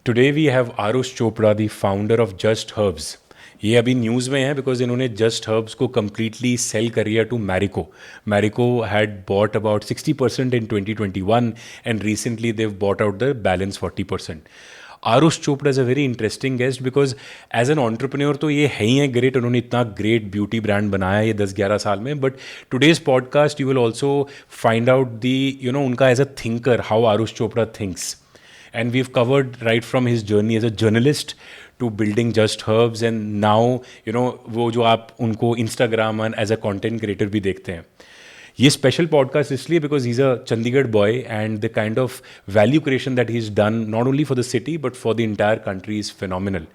Today we have Aarush Chopra the founder of Just Herbs. ये अभी news में है बिकॉज इन्होंने जस्ट हर्ब्स को कम्प्लीटली सेल कर दिया to Marico. Marico had bought about 60% in 2021 and recently they've bought out the balance 40%. Aarush Chopra is a very interesting guest because as an entrepreneur तो ये है ही है ग्रेट. उन्होंने इतना ग्रेट ब्यूटी ब्रांड बनाया ये 10-11 साल में. But today's podcast you will also find out the उनका as a thinker how Aarush Chopra thinks. And we've covered right from his journey as a journalist to building Just Herbs and now वो जो आप उनको Instagram and as a content creator भी देखते हैं. ये special podcast इसलिए because he is a Chandigarh boy and the kind of value creation that he is done not only for the city but for the entire country is phenomenal.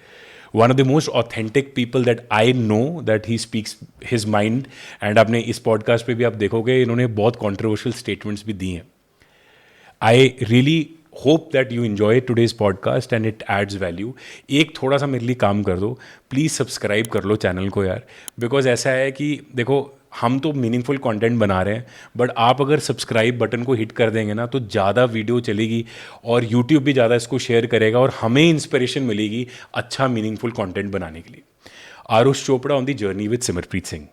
One of the most authentic people that I know that he speaks his mind. And आपने इस podcast पे भी आप देखोगे इन्होंने बहुत controversial statements भी दी हैं. I really hope that you enjoy today's podcast and it adds value. एक थोड़ा सा मेरे लिए काम कर दो, प्लीज़ सब्सक्राइब कर लो चैनल को यार. बिकॉज ऐसा है कि देखो हम तो मीनिंगफुल कंटेंट बना रहे हैं बट आप अगर सब्सक्राइब बटन को हिट कर देंगे ना तो ज़्यादा वीडियो चलेगी और यूट्यूब भी ज़्यादा इसको शेयर करेगा और हमें इंस्पिरेशन मिलेगी अच्छा मीनिंगफुल कंटेंट बनाने के लिए. Aarush Chopra on the journey with Simarpreet Singh.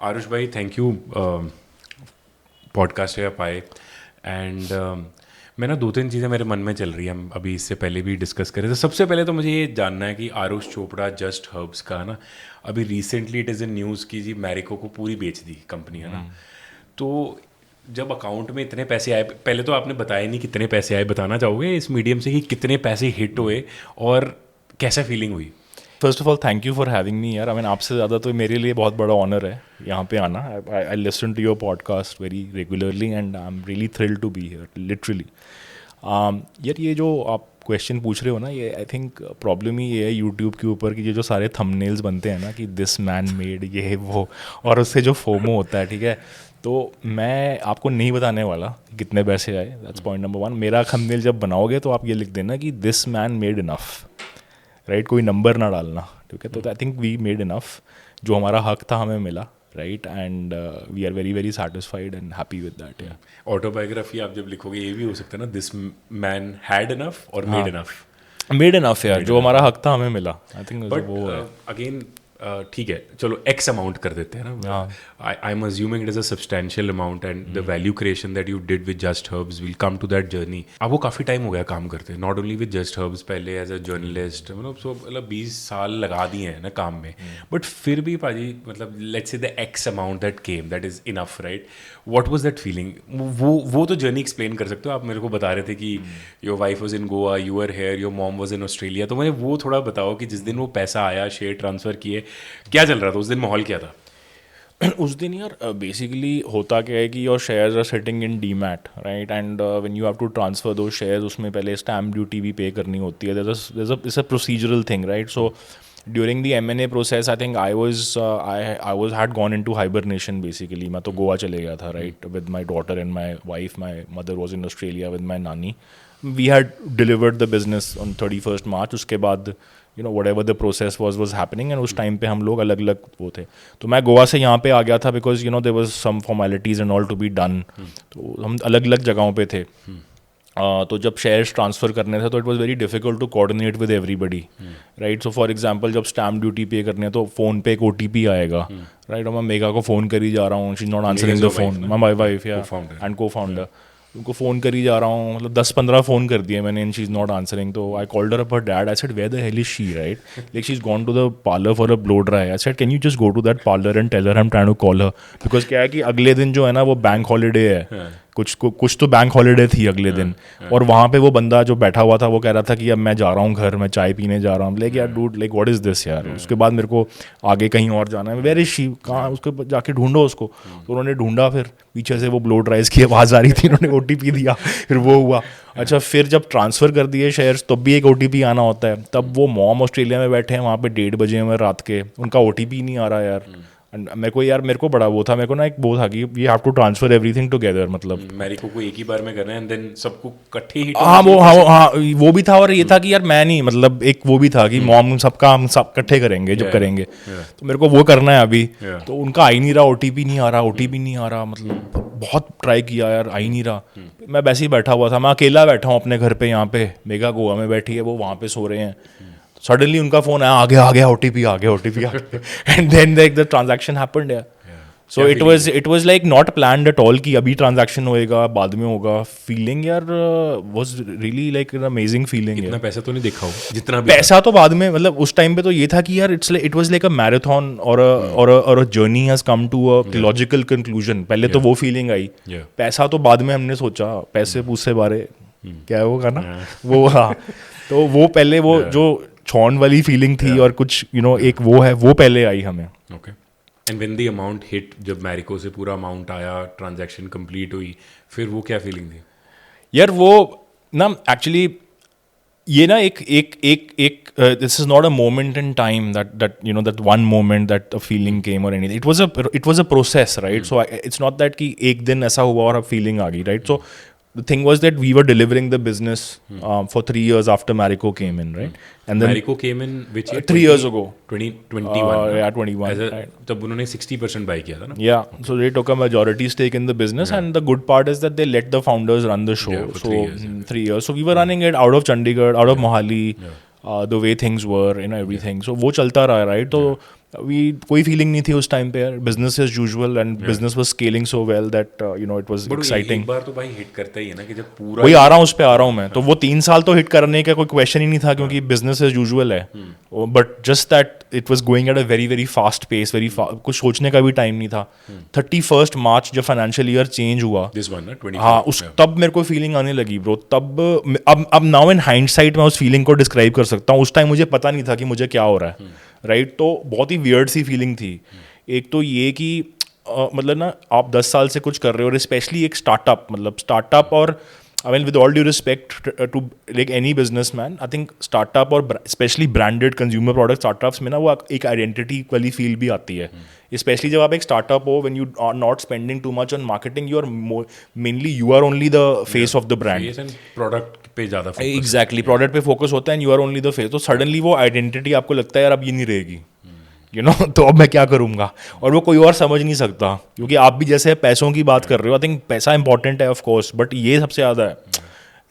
Aarush भाई थैंक यू पॉडकास्ट पे आप आए. एंड मैं ना 2-3 चीज़ें मेरे मन में चल रही हैं, हम अभी इससे पहले भी डिस्कस कर रहे थे. सबसे पहले तो मुझे ये जानना है कि आरुष चोपड़ा जस्ट हर्ब्स का ना अभी recently it is in news की जी मैरिको को पूरी बेच दी कंपनी है ना. तो जब अकाउंट में इतने पैसे आए, पहले तो आपने बताया नहीं कितने पैसे आए, बताना चाहोगे इस मीडियम से कि कितने पैसे हिट हुए और कैसा फीलिंग हुई? First of all thank you for having me यार. आई मीन आपसे ज़्यादा तो मेरे लिए बहुत बड़ा ऑनर है यहाँ पे आना. I listen to your podcast very regularly and I am really thrilled to be here literally. यार ये जो आप क्वेश्चन पूछ रहे हो ना, ये आई थिंक प्रॉब्लम ही ये है यूट्यूब के ऊपर कि ये जो सारे थंबनेल्स बनते हैं ना कि दिस मैन मेड ये वो, और उससे जो फोमो होता है, ठीक है, तो मैं आपको नहीं बताने वाला कि कितने पैसे आए. That's point number 1. मेरा थंबनेल जब बनाओगे तो आप ये लिख देना कि this man made enough, right, कोई नंबर ना डालना, ठीक है. तो I think we made enough, जो हमारा हक था हमें मिला, right, and we are very very satisfied and happy with that. या ऑटोबायोग्राफी आप जब लिखोगे ये भी हो सकता है ना, दिस मैन हैड इनफ और मेड इनफ. मेड इनफ यार, जो हमारा हक था हमें मिला. आई थिंक वो अगेन ठीक है, चलो एक्स अमाउंट कर देते हैं ना. I am assuming it is a substantial amount and the value creation that you did with Just Herbs will come to that journey. आपको काफ़ी टाइम हो गया काम करते, not only with Just Herbs, पहले एज अ जर्नलिस्ट, मतलब 20 साल लगा दिए हैं ना काम में. बट फिर भी पाजी, मतलब let's say the x amount that came that is enough, right. What was that feeling? वो तो जर्नी एक्सप्लेन कर सकते हो आप. मेरे को बता रहे थे कि your wife was in Goa, you are here, your mom was in Australia. तो मुझे वो थोड़ा बताओ कि जिस दिन वो पैसा आया, शेयर ट्रांसफ़र किए, क्या चल रहा था उस दिन, माहौल क्या था? उस दिन यार बेसिकली होता क्या है कि your shares are sitting in demat, right, and when you have to transfer दो शेयर्स, उसमें पहले स्टैम्प ड्यूटी भी पे करनी होती है. It's a procedural thing, right. So during the M&A process I think I had gone into hibernation basically. मैं तो गोवा चले गया था, right, with my daughter and my wife. My mother was in Australia with my nani. We had delivered the business on 31st March. उसके बाद whatever the process was happening, and उस time पे हम लोग अलग अलग वो थे. तो मैं गोवा से यहाँ पे आ गया था because there was some formalities and all to be done. तो हम अलग अलग जगहों पे थे. तो जब शेयर्स ट्रांसफ़र करने थे तो it was very difficult to coordinate with everybody, right. So for example जब स्टैम्प ड्यूटी पे करने तो फ़ोन पे एक OTP आएगा, राइट, और मैं मेगा को फ़ोन करी जा रहा हूँ, she is not answering the phone. My wife या एंड को फाउंडर, उनको फ़ोन करी जा रहा हूँ, मतलब 10-15 फ़ोन कर दिए मैंने, and she is not answering. तो I called her up her dad. I said where the hell is she, right, like she is gone to the parlour for a blow dry. I said can you just go to that parlour and tell her I am trying to call her. Because क्या है कि अगले दिन जो है ना वो bank holiday है, कुछ तो बैंक हॉलीडे थी अगले दिन. और वहाँ पे वो बंदा जो बैठा हुआ था वो कह रहा था कि अब मैं जा रहा हूँ घर, मैं चाय पीने जा रहा हूँ. लाइक यार dude, like what is this यार. उसके बाद मेरे को आगे कहीं और जाना है. वेयर इज शी, कहाँ, उसको जाके ढूंढो उसको. तो उन्होंने ढूंढा, फिर पीछे से वो ब्लो ड्राइज की आवाज़ आ रही थी, उन्होंने OTP दिया, फिर वो हुआ. अच्छा, फिर जब ट्रांसफ़र कर दिए शेयर्स तब भी एक OTP आना होता है. तब वो मॉम ऑस्ट्रेलिया में बैठे हैं, वहाँ पे 1:30 बजे में रात के, उनका OTP नहीं आ रहा यार. एंड मेरे को बड़ा वो था, मेरे को ना एक वो था कि we have to transfer everything together, मतलब मैरिको को एक ही बार में करना है एंड देन सबको इकट्ठे ही वो भी था, और ये था कि यार मैं नहीं, मतलब एक वो भी था कि मॉम सबका हम सब इकट्ठे करेंगे जब करेंगे, तो मेरे को वो करना है अभी। तो उनका आ ही नहीं रहा, ओटीपी नहीं आ रहा, ओटीपी नहीं आ रहा, मतलब बहुत ट्राई किया यार, आ ही नहीं रहा। मैं वैसे ही बैठा हुआ था, मैं अकेला बैठा हूँ अपने घर पे, यहाँ पे मेगा गोवा में बैठी है वो, वहाँ पे सो रहे हैं। सडनली उनका फोन आया, आ गया ओटीपी आ गया, and then the transaction happened यार। So it was like not planned at all कि अभी ट्रांजैक्शन होएगा बाद में होगा। फीलिंग यार was really like an amazing feeling. इतना पैसा तो नहीं देखा हो जितना पैसा तो बाद में, मतलब उस टाइम पे तो ये था कि यार it was like a marathon और a journey has come to a logical conclusion. पहले तो वो फीलिंग आई, पैसा तो बाद में हमने सोचा, पैसे पूसे बारे क्या है वो गाना वो, हाँ तो वो पहले वो जो छौन वाली फीलिंग थी और कुछ एक वो है, वो पहले आई हमें। Okay. And when the amount hit, जब मैरिको से पूरा अमाउंट आया, ट्रांजैक्शन कंप्लीट हुई, फिर वो क्या फीलिंग थी? यार वो ना एक्चुअली ये ना एक एक एक एक this is not a moment in time that one moment that a feeling came or anything. It was a process, right? So it's not that कि एक दिन ऐसा हुआ और अब फीलिंग आ गई, right? So the thing was that we were delivering the business for 3 years after Marico came in, right? And then Marico came in which year? 3 years ago. 2021. Yeah, 21. Right. तब उन्होंने 60% बाय किया था ना? Yeah, so they took a majority stake in the business, and the good part is that they let the founders run the show. For so 3 years, 3 years. So we were running it out of Chandigarh, out of Mohali, the way things were, everything. So वो चलता रहा, right? तो कोई feeling नहीं थी उस time पे यार, business as usual, and business was scaling so well that it was exciting. एक बार तो भाई हिट करता ही है ना कि जब पूरा वही आ रहा हूँ, उस पे आ रहा हूँ मैं, तो वो 3 साल तो हिट करने का कोई क्वेश्चन ही नहीं था, क्योंकि बिजनेस एज यूजुअल है। But just that it was going at a very very fast pace, कुछ सोचने का भी टाइम नहीं था। 31 मार्च जब फाइनेंशियल ईयर चेंज हुआ, दिस वन ना 20, हाँ, तब मेरे को फीलिंग आने लगी ब्रो। तब अब नाउ इन हाइंडसाइट मैं उस फीलिंग को डिस्क्राइब कर सकता हूँ। उस टाइम मुझे पता नहीं था कि मुझे क्या हो रहा है, राइट? तो बहुत ही वियर्ड सी फीलिंग थी। एक तो ये कि मतलब ना आप 10 साल से कुछ कर रहे हो, और स्पेशली एक स्टार्टअप और I mean, with all due respect to like any businessman, I think startup और especially branded consumer product startups में ना वो एक identity वाली feel भी आती है। Especially जब आप एक startup हो, when you are not spending too much on marketing, you are mainly you are only the face of the brand. face and product पे ज़्यादा focus। Exactly, product पे focus होता है and you are only the face. तो suddenly वो identity आपको लगता है यार अब ये नहीं रहेगी, तो अब मैं क्या करूँगा, और वो कोई और समझ नहीं सकता, क्योंकि आप भी जैसे पैसों की बात कर रहे हो, आई थिंक पैसा इंपॉर्टेंट है ऑफ कोर्स, बट ये सबसे ज़्यादा है।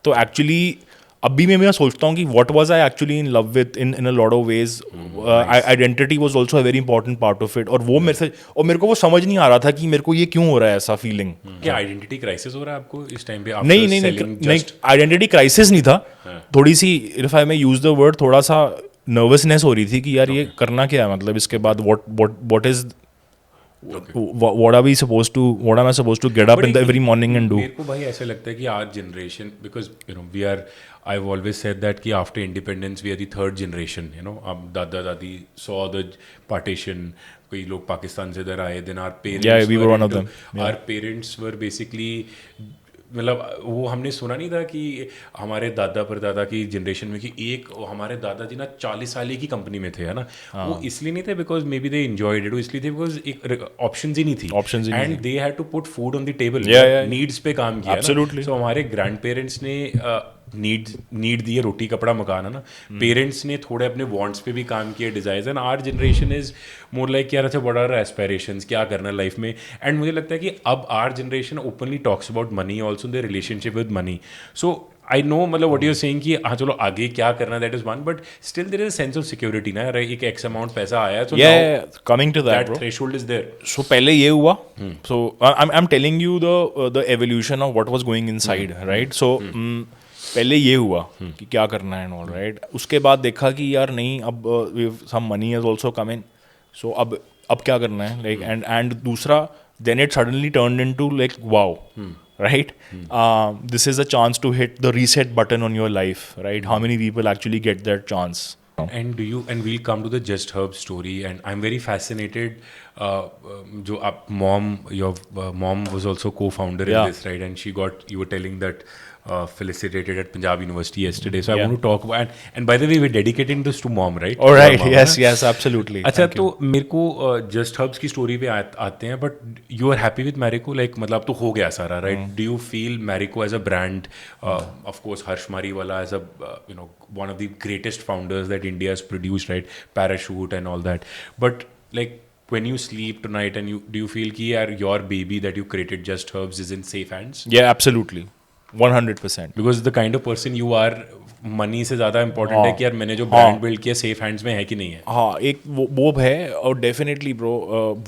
तो एक्चुअली अभी मैं सोचता हूँ कि what was I actually in love with in a lot of ways, identity was also a very important part of it. और वो मेरे को वो समझ नहीं आ रहा था कि मेरे को ये क्यों हो रहा है ऐसा फीलिंग। क्या आइडेंटिटी क्राइसिस हो रहा है आपको इस टाइम पे? नहीं, आइडेंटिटी क्राइसिस नहीं था, थोड़ी सी, if I may use the word, थोड़ा सा नर्वसनेस हो रही थी कि यार ये करना क्या है, मतलब इसके बाद what is what am I supposed to get up in the every morning and do? मेरे को भाई ऐसा लगता है कि आज generation, because we are, I've always said that कि after independence we are the third generation, अब दादा दादी saw the partition, कोई लोग पाकिस्तान से इधर आए, then our parents we were one of them. Our parents were basically, मतलब वो हमने सुना नहीं था कि हमारे दादा परदादा की जनरेशन में कि एक हमारे दादाजी ना 40 साल की कंपनी में थे, है ना? वो इसलिए नहीं थे because may be they enjoyed it, इसलिए थे बिकॉज एक ऑप्शंस ही नहीं थी, and they had to put food on the table, needs पे काम किया। Absolutely. तो हमारे ग्रैंड पेरेंट्स ने नीड दिए, रोटी कपड़ा मकान, है ना? पेरेंट्स ने थोड़े अपने वांट्स पे भी काम किया, desires, and our generation is more like यार अच्छा व्हाट आर एस्पिरेशंस, क्या करना है लाइफ में। एंड मुझे लगता है कि अब our generation openly talks about money also, their relationship with money. So I know, मतलब व्हाट यू सेइंग कि हाँ चलो आगे क्या करना, that is one, but still there is a sense of security ना, एक एक्स अमाउंट पैसा आया, so coming to that threshold is there. So पहले ये हुआ, so I am telling you the evolution of what was going inside, right? सो पहले ये हुआ कि क्या करना है, ऑल राइट। उसके बाद देखा कि यार नहीं, अब some money has also come in, so अब क्या करना है, लाइक, एंड दूसरा, then it suddenly turned into like wow, right? This is a chance to hit the reset button on your life, right? How many people actually get that chance? And we'll come to the Just Herb story, and I'm very fascinated. जो आप your mom was also co-founder in this, right? And you were telling that felicitated at Punjab University yesterday. So I want to talk about and by the way, we're dedicating this to mom, right? All right, Mom, yes, yes, absolutely. अच्छा तो मेरे को just hubs की story पे आते हैं but you are happy with Marico like मतलब तो हो गया सारा right do you feel Marico as a brand of course Harsh Mariwala as a you know one of the greatest founders that India has produced right Parachute and all that but like when you sleep tonight and you do you feel कि यार your baby that you created Just Herbs is in safe hands? Yeah, absolutely, 100%. Because the kind of person you are money से ज़्यादा important है कि यार मैंने जो brand build किया सेफ हैंड्स में है कि नहीं है. हाँ, एक वो है और डेफिनेटली ब्रो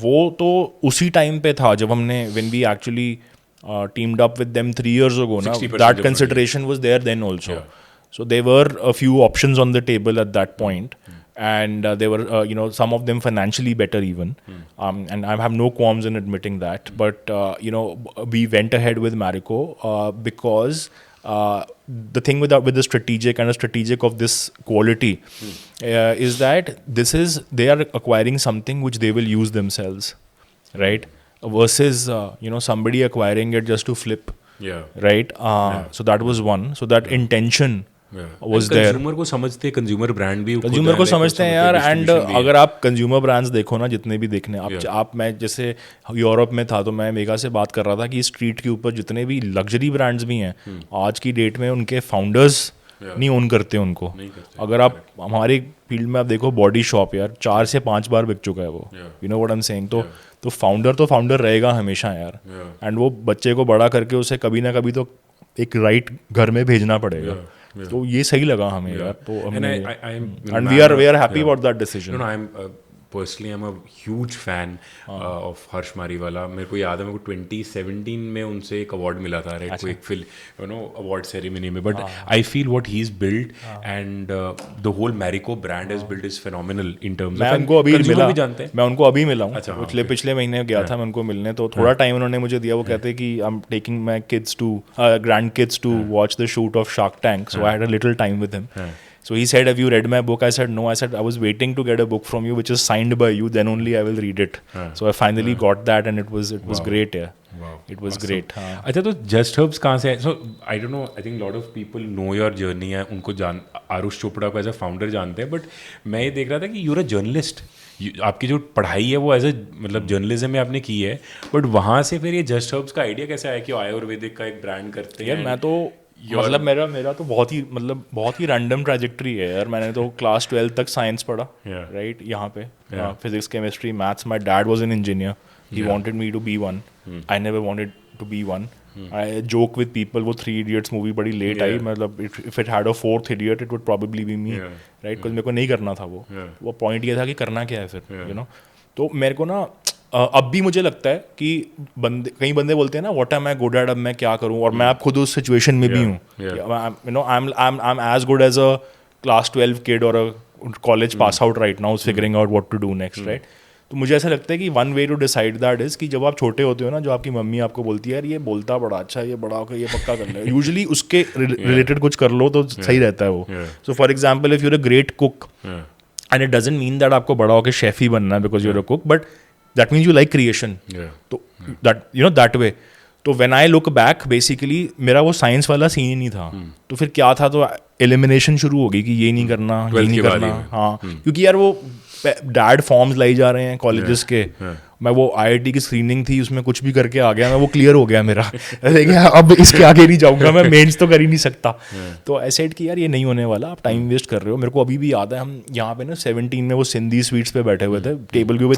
वो तो उसी टाइम पे था जब हमने when we actually teamed up with them 3 years ago ना, that consideration was there then also. So there were a few options on the table at that point. And they were, you know, some of them financially better even. And I have no qualms in admitting that. But, you know, we went ahead with Marico because the thing with the strategic and the strategic of this quality is that they are acquiring something which they will use themselves, right? Versus, you know, somebody acquiring it just to flip, right? So that was one. So that intention was there. Consumer को समझते हैं, consumer brand भी consumer को समझते हैं यार. And अगर आप कंज्यूमर ब्रांड्स देखो ना जितने भी देखने आप मैं जैसे यूरोप में था तो मैं मेगा से बात कर रहा था कि स्ट्रीट के ऊपर जितने भी लग्जरी ब्रांड्स भी हैं आज की डेट में उनके फाउंडर्स नहीं ओन करते उनको. अगर आप हमारी फील्ड में आप देखो बॉडी शॉप यार 4 से 5 बार बिक चुका है वो. You know what I am saying. तो फाउंडर रहेगा हमेशा यार. एंड वो बच्चे को बड़ा करके उसे कभी ना कभी तो एक राइट घर में भेजना पड़ेगा. तो ये सही लगा हमें यार. तो and we are happy about that decision. No, personally I'm a huge fan of Harsh Mariwala. मेरे को याद है मेरे को 2017 में उनसे एक अवार्ड मिला था राइट को एक film you know award ceremony में. But I feel what he is build and the whole Marico brand is build is phenomenal in terms मैं ऑफ उनको अभी मिला. मैं उनको अभी मिला हूँ. पिछले महीने गया था मैं उनको मिलने. तो थोड़ा टाइम उन्होंने मुझे दिया. वो कहते कि I am taking my kids to grand kids to watch the shoot of Shark Tank. So I had a little time with him. So he said, have you read my book? I said, no. I said, I was waiting to get a book from you which is signed by you. Then only I will read it. So I finally got that and it was great. Yeah. Wow. It was awesome. Great. अच्छा तो Just Herbs कहाँ से है? So I don't know. I think lot of people know your journey है. उनको आरुष चोपड़ा को as a founder जानते हैं. But मैं ये देख रहा था कि you're a journalist. आपकी जो पढ़ाई है वो एज ए मतलब जर्नलिज्म में आपने की है. बट वहाँ से फिर ये Just Herbs का आइडिया कैसे आया कि आयुर्वेदिक का एक ब्रांड करते हैं? यार मैं तो मतलब मेरा तो बहुत ही रैंडम ट्रैजेक्टरी है यार. मैंने तो क्लास 12 तक साइंस पढ़ा राइट यहाँ पे. Physics chemistry maths. My dad was an engineer. He wanted me to be one. I never wanted to be one. I joke with people. वो 3 Idiots मूवी बड़ी लेट आई. मतलब if it had a 4th idiot it would probably be me right. Because मेरे को नहीं करना था वो पॉइंट ये था कि करना क्या है फिर यू नो. तो मेरे को ना अब भी मुझे लगता है कि कई बंदे बोलते हैं ना what am I good at. अब मैं क्या करूं. और मैं अब खुद उस सिचुएशन में भी हूँ. You know I am as good as a class 12 kid और a college pass out right now figuring out what to do next right. तो मुझे ऐसा लगता है कि one way to decide that is कि जब आप छोटे होते हो ना जो आपकी मम्मी आपको बोलती है यार ये बोलता बड़ा अच्छा है ये बड़ा होकर ये पक्का कर ले. यूजुअली उसके रिलेटेड कुछ कर लो तो सही रहता है वो. So for example if you're a great cook and it doesn't mean that आपको बड़ा होकर शेफ ही बनना है because you're a cook. But that means you like creation. तो that you know that way. तो when I look back basically मेरा वो science वाला सीन ही नहीं था. तो फिर क्या था तो एलिमिनेशन शुरू हो गई कि ये नहीं करना ये नहीं करना. हाँ क्योंकि यार वो डैड फॉर्म्स लाई जा रहे हैं कॉलेजेस के. मैं वो IIT की स्क्रीनिंग थी उसमें कुछ भी करके आ गया. मैं वो क्लियर हो गया मेरा. अब इसके आगे नहीं जाऊँगा मैं. मेंस तो कर ही नहीं सकता. तो ऐसे सेट कि यार ये नहीं होने वाला. आप टाइम वेस्ट कर रहे हो. मेरे को अभी भी याद है हम यहाँ पे ना 17 में वो सिंधी स्वीट्स पे बैठे हुए थे. टेबल के ऊपर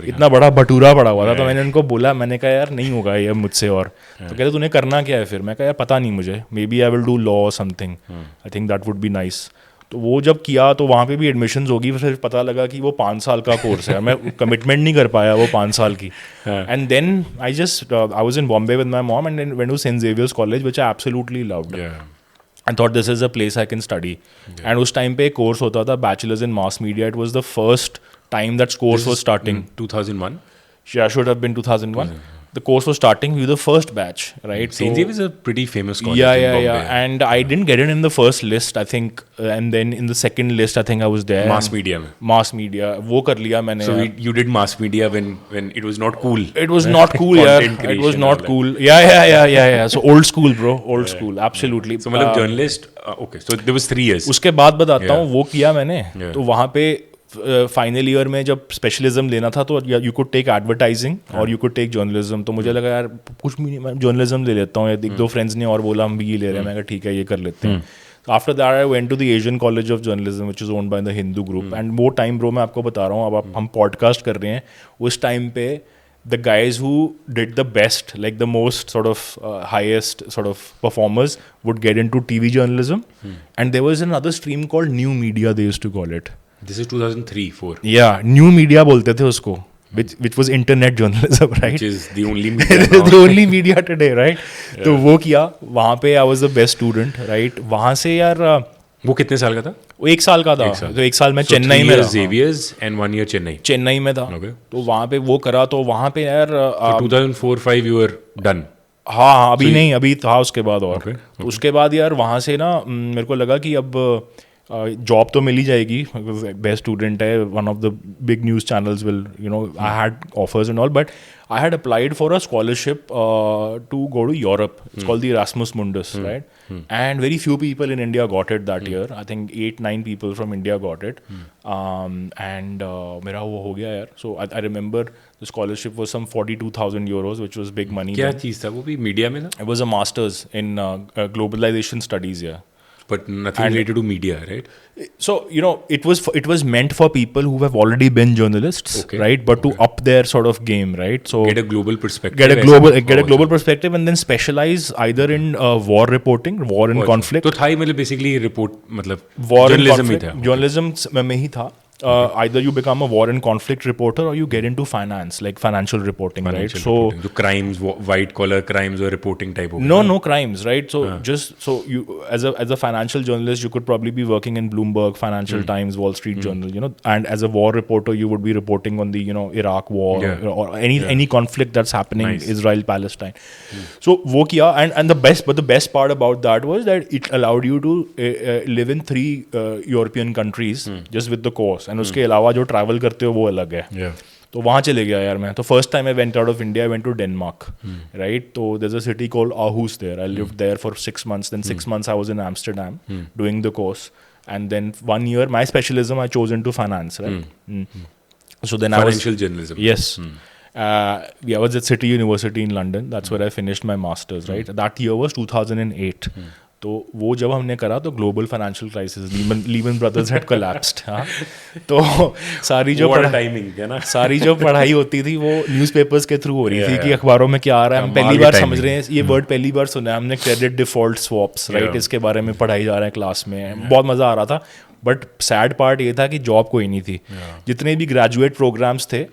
इतना बड़ा भटूरा पड़ा हुआ था. तो मैंने उनको बोला मैंने कहा यार नहीं होगा ये मुझसे. और तो कहते तूने करना क्या है फिर. मैं कहा यार पता नहीं मुझे. May be I will do law something. I think that would be nice. तो वो जब किया तो वहाँ पे भी एडमिशन्स होगी. फिर पता लगा कि वो 5 साल का कोर्स है. मैं कमिटमेंट नहीं कर पाया वो 5 साल की. And then I was in Bombay with my mom and went to Saint Xavier's College which I absolutely loved. I thought this is a place I can study. And उस टाइम पे एक कोर्स होता था bachelors in mass media. It was the first time that course was starting. 2001 Yeah, should have been 2001. the course was starting. We were the first batch, right? St. Xavier's is a pretty famous college Yeah, in yeah, Bombay. yeah. And I didn't get it in the first list, I think, and then in the second list, I think I was there. Mass media में. Mass media. वो कर लिया मैंने. So you did mass media when it was not cool. It was not cool, yeah. Content It was creation not and all cool. Yeah. So old school, bro. Old school. Absolutely. So मतलब journalist. Okay. So there was 3 years. उसके बाद बताता हूँ वो किया मैंने. Yeah. तो वहाँ पे फाइनल ईयर में जब स्पेशलिज्म लेना था तो यू कुड टेक एडवर्टाइजिंग और यू कुड टेक जर्नलिज्म. तो मुझे लगा यार कुछ भी नहीं, मैं जर्नलिज्म ले लेता हूँ. एक दो फ्रेंड्स ने और बोला हम भी ये ले रहे हैं. मैं कहा ठीक है ये कर लेते हैं. After that I went to the Asian College of Journalism which is owned by the Hindu group. And वो टाइम ब्रो मैं आपको बता रहा हूँ, अब हम पॉडकास्ट कर रहे हैं, उस टाइम पे the guys who did the best, like the most sort of highest sort of performers would get into TV journalism. And there was another stream called new media, they used to call it. This is 2003-4. Yeah, new media बोलते थे उसको, which was internet journalism, right? Which is the only media now. The only media today, right? तो वो किया, वहाँ पे I was the best student, right? वहाँ से यार वो कितने साल का था? वो 1 साल का था. तो 1 साल मैं चेन्नई में रहा. Xavier's and 1 year Chennai. Chennai में था. Okay. तो वहाँ पे वो करा, तो वहाँ पे यार 2004-5 you were done. हाँ अभी नहीं, अभी था उसके बाद और. Okay. तो उसके बाद यार वहाँ से ना मेरे को लगा कि अब जॉब तो मिल ही जाएगी, बेस्ट स्टूडेंट है, one of the big news channels will I had offers and all, but I had applied for a scholarship to go to Europe. It's called the Erasmus Mundus, right? And very few people in India got it that year. I think 8-9 people from India got it. And मेरा वो हो गया यार. So I remember the scholarship was some 42,000 euros, which was big money. क्या then. चीज़ था वो भी media में था? It was a master's in globalization studies, yeah. But nothing related to media, right? So it was meant for people who have already been journalists, Okay. right? But to up their sort of game, right? So Get a global perspective. get a global perspective and then specialize either in war reporting, war and conflict. तो था ही मतलब basically report मतलब War and journalism he conflict. था. Journalism में ही था. Either you become a war and conflict reporter or you get into finance, like financial reporting, Financial right? So reporting. जो crimes, white collar crimes or reporting type हो गया. no crimes, right? So you as a financial journalist you could probably be working in Bloomberg, Financial Times, Wall Street Journal, and as a war reporter you would be reporting on the Iraq war or any conflict that's happening, Nice. Israel Palestine. So वो किया, and the best part about that was that it allowed you to live in 3 European countries just with the course, and उसके अलावा जो travel करते हो वो अलग है. Yeah. तो वहाँ चले गया यार मैं. तो first time I went out of India, I went to Denmark, right? तो there is a city called Aarhus there. I lived there for 6 months. Then 6 months I was in Amsterdam doing the course, and then 1 year my specialism I chose into finance, right? So then Financial journalism. Yes. I was at City University in London. That's where I finished my masters, right? That year was 2008. तो वो जब हमने करा तो global financial crisis, Lehman brothers had collapsed. हाँ, तो सारी जो टाइमिंग है ना, सारी जो पढ़ाई होती थी वो न्यूज़पेपर्स के थ्रू हो रही थी कि अखबारों में क्या आ रहा है. हम पहली बार समझ रहे हैं ये वर्ड, पहली बार सुना है हमने, क्रेडिट डिफॉल्ट स्वैप्स, राइट? इसके बारे में पढ़ाई जा रहे हैं क्लास में, बहुत मज़ा आ रहा था. बट सैड पार्ट ये था कि जॉब कोई नहीं थी. जितने भी ग्रेजुएट प्रोग्राम्स थे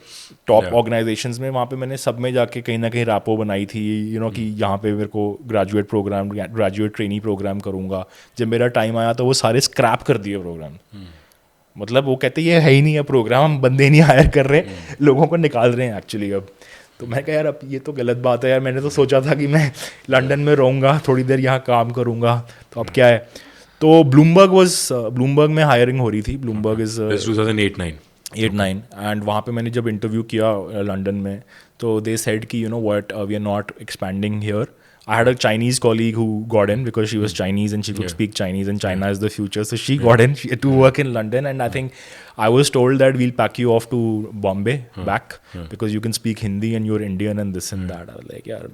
टॉप ऑर्गेनाइजेशंस में, वहाँ पे मैंने सब में जाके कहीं ना कहीं रैपो बनाई थी, कि यहाँ पे मेरे को graduate programme, graduate trainee programme करूँगा. जब मेरा टाइम आया तो वो सारे स्क्रैप कर दिए प्रोग्राम. मतलब वो कहते ये है ही नहीं है प्रोग्राम, हम बंदे नहीं हायर कर रहे, लोगों को निकाल रहे हैं एक्चुअली अब. तो मैं कहा यार अब ये तो गलत बात है यार. मैंने तो सोचा था कि मैं लंदन में रहूँगा, थोड़ी देर यहाँ काम करूँगा, तो अब क्या है. तो ब्लूमबर्ग में हायरिंग हो रही थी. ब्लूमबर्ग इज 2008-9 एंड वहाँ पे मैंने जब इंटरव्यू किया लंदन में, तो दे सेड कि what we are not expanding here. I had a Chinese colleague who got in because she was Chinese and she could speak Chinese, and China is the future. So she got in to work in London, and I think I was told that we'll pack you off to Bombay back because you can speak Hindi and you're Indian and this and that. I was like, yeah,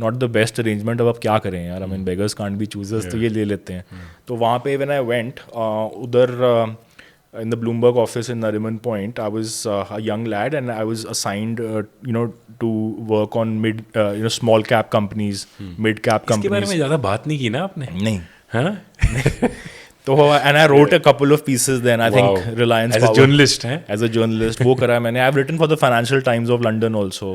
not the best arrangement. अब आप क्या करें यार? I mean, beggars can't be choosers. तो ये ले लेते हैं. तो वहाँ पे when I went उधर in the Bloomberg office in Nariman Point, I was a young lad and I was assigned, to work on small cap companies, mid cap companies. इसके बारे में ज़्यादा बात नहीं की ना आपने? नहीं. हाँ? तो and I wrote a couple of pieces then. I think Reliance As a journalist, हैं? As a journalist, वो करा मैंने. I've written for the Financial Times of London also.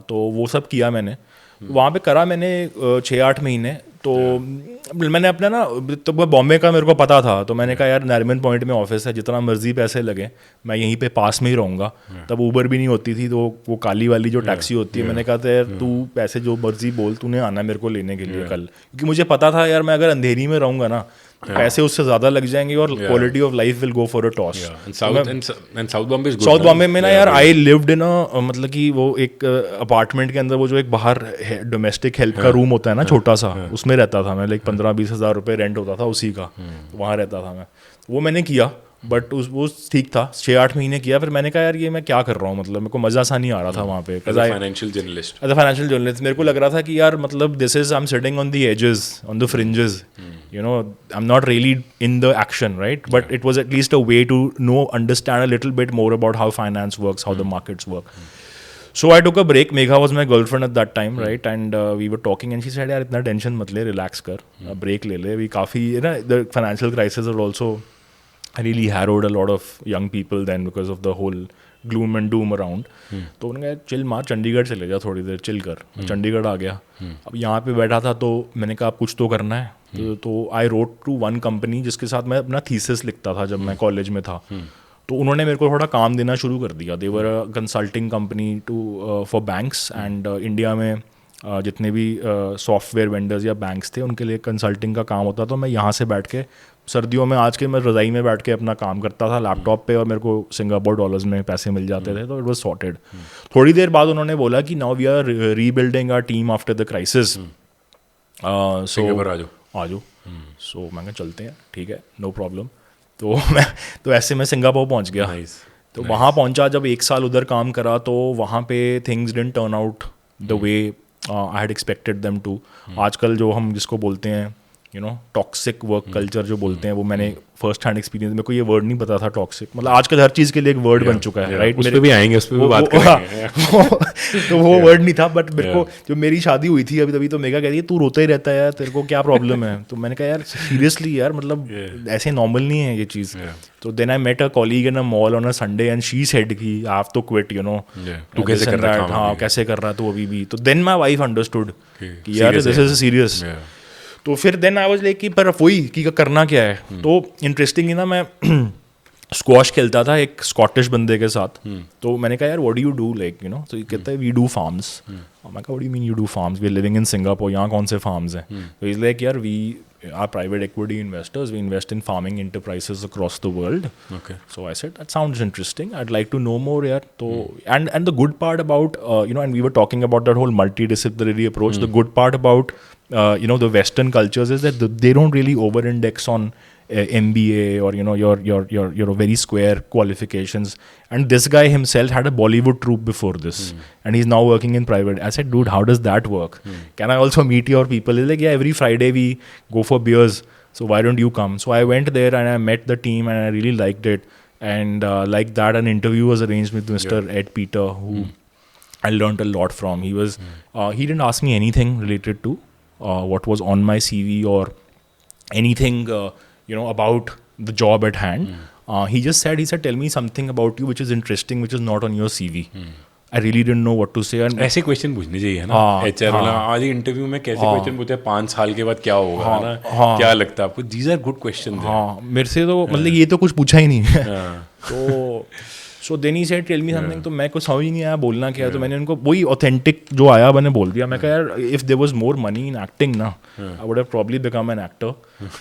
तो वो सब किया मैंने. वहाँ पे करा मैंने 6-8 महीने. तो मैंने अपना ना, तो बॉम्बे का मेरे को पता था, तो मैंने कहा यार नरीमन पॉइंट में ऑफिस है, जितना मर्जी पैसे लगे मैं यहीं पे पास में ही रहूँगा। तब ऊबर भी नहीं होती थी, तो वो काली वाली जो टैक्सी होती है, मैंने कहा था यार तू पैसे जो मर्जी बोल, तूने आना मेरे को लेने के लिए कल, क्योंकि मुझे पता था यार मैं अगर अंधेरी में रहूँगा ना पैसे उससे ज़्यादा लग जाएंगे और quality of life will go for a toss. South Bombay south Bombay में ना यार आई लिव्ड इन मतलब कि वो एक अपार्टमेंट के अंदर वो जो एक बाहर डोमेस्टिक हेल्प का रूम होता है ना छोटा सा, उसमें रहता था मैं, लाइक 15-20 हज़ार रुपये रेंट होता था उसी का, वहाँ रहता था मैं। वो मैंने किया, बट वो ठीक था, 6-8 महीने किया, फिर मैंने कहा यार ये मैं क्या कर रहा हूँ, मतलब मेरे को मज़ा सा नहीं आ रहा था वहाँ पे। Financial journalist, as a financial journalist मेरे को लग रहा था कि यार मतलब this is I am sitting on the edges, on the fringes, you know, I'm not really in the action, right? But it was at least a way to understand a little bit more about how finance works, how the markets work. So I took a break. Megha was my girlfriend at that time, right? And we were talking, and she said, "यार इतना tension मत ले, relax कर, break ले ले." We काफ़ी, you know, the financial crisis are also really harrowed a lot of young people then because of the whole gloom and doom around. तो उन्होंने कहा चिल मार, चंडीगढ़ चले जा थोड़ी देर, चिल कर। चंडीगढ़ आ गया। अब यहाँ पे बैठा था तो मैंने कहा अब कुछ तो करना है, तो I wrote to one company जिसके साथ मैं अपना थीसिस लिखता था जब मैं कॉलेज में था। तो उन्होंने मेरे को थोड़ा काम देना शुरू कर दिया। They were a consulting company to for banks, and India में जितने भी सॉफ्टवेयर वेंडर्स या बैंक्स थे उनके लिए कंसल्टिंग का काम होता। तो मैं यहाँ से बैठ के सर्दियों में आज के मैं रज़ाई में बैठ के अपना काम करता था लैपटॉप पे, और मेरे को सिंगापुर डॉलर्स में पैसे मिल जाते थे, तो इट वाज सॉर्टेड। थोड़ी देर बाद उन्होंने बोला कि now we are rebuilding our team after the crisis, so आ जाओ। सो मैं कहा चलते हैं, ठीक है, नो प्रॉब्लम। तो ऐसे मैं सिंगापुर पहुँच गया। तो वहाँ पहुँचा, जब 1 साल उधर काम करा तो वहाँ पे things didn't turn out the way I had expected them to. आजकल जो हम जिसको बोलते हैं you know toxic work culture जो बोलते हैं, वो मैंने फर्स्ट हैंड एक्सपीरियंस, मेरे को ये वर्ड नहीं पता था टॉक्सिक, मतलब आजकल हर चीज़ के लिए एक वर्ड बन चुका है, राइट? उस पे भी आएंगे, उस पे भी बात करेंगे। तो वो वर्ड नहीं था, बट मेरे को जो मेरी शादी हुई थी अभी तभी, तो मेगा कहती है तू रोता ही रहता है यार, तेरे को क्या प्रॉब्लम है? तो मैंने कहा यार सीरियसली यार, मतलब ऐसे नॉर्मल नहीं है ये चीज़। तो then I met a colleague in a mall on a Sunday and she said कि I have to quit, you know, तू कैसे कर रहा है, हाँ कैसे कर रहा है तू अभी भी। तो देन माई वाइफ अंडरस्टूड कि यार दिस इज सीरियस। तो फिर देन आई वाज लाइक कि पर वही कि करना क्या है। तो इंटरेस्टिंगली ना मैं स्क्वॉश खेलता था एक स्कॉटिश बंदे के साथ। तो मैंने कहा यार what do you do, like you know, तो ये कहता है वी डू फार्म्स। मैं कहा what do you mean you do farms, we are living in Singapore, यहाँ कौन से फार्म्स हैं? तो इज लाइक यार we are private equity investors, we invest in farming enterprises across the world. So I said that sounds interesting, I would like to know more यार। तो and the good part about you know, and we were talking about that whole multi disciplinary approach, the good part about you know the Western cultures is that they don't really over index on MBA or you know your very square qualifications. And this guy himself had a Bollywood troupe before this, and he's now working in private. I said, dude, how does that work? Can I also meet your people? He's like, yeah, every Friday we go for beers, so why don't you come? So I went there and I met the team and I really liked it. And like that, an interview was arranged with Mr. Ed Peter, who I learned a lot from. He was he didn't ask me anything related to what was on my CV or anything you know about the job at hand. He just said, tell me something about you which is interesting, which is not on your CV. I really didn't know what to say. And ऐसे question पूछने चाहिए ना HR वाला। आज interview में कैसे question पूछते हैं, 5 साल के बाद क्या होगा, है ना, क्या लगता है आपको? These are good question. हाँ, मेरे से तो मतलब ये तो कुछ पूछा ही नहीं है। तो so then he said tell me something. तो मैं कुछ समझ ही नहीं आया बोलना क्या है। तो मैंने उनको वही ऑथेंटिक जो आया मैंने बोल दिया। मैं कहा यार if there was more money in acting ना, I would have probably become an actor,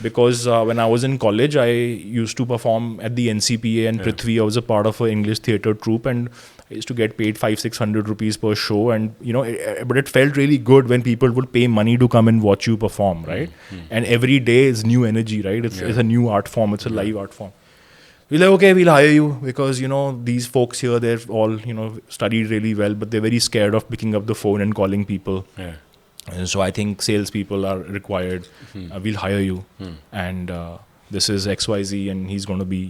because when I was in college I used to perform at the NCPA and Prithvi. I was a part of an English theatre troupe, and I used to get paid 500-600 rupees per show, and you know, but it felt really good when people would pay money to come and watch you perform, right? And every day is new energy, right? It's a new art form, it's a live art form. We're like, okay, we'll hire you because, you know, these folks here, they've all, you know, studied really well, but they're very scared of picking up the phone and calling people. And so I think salespeople are required. We'll hire you. And this is XYZ, and he's going to be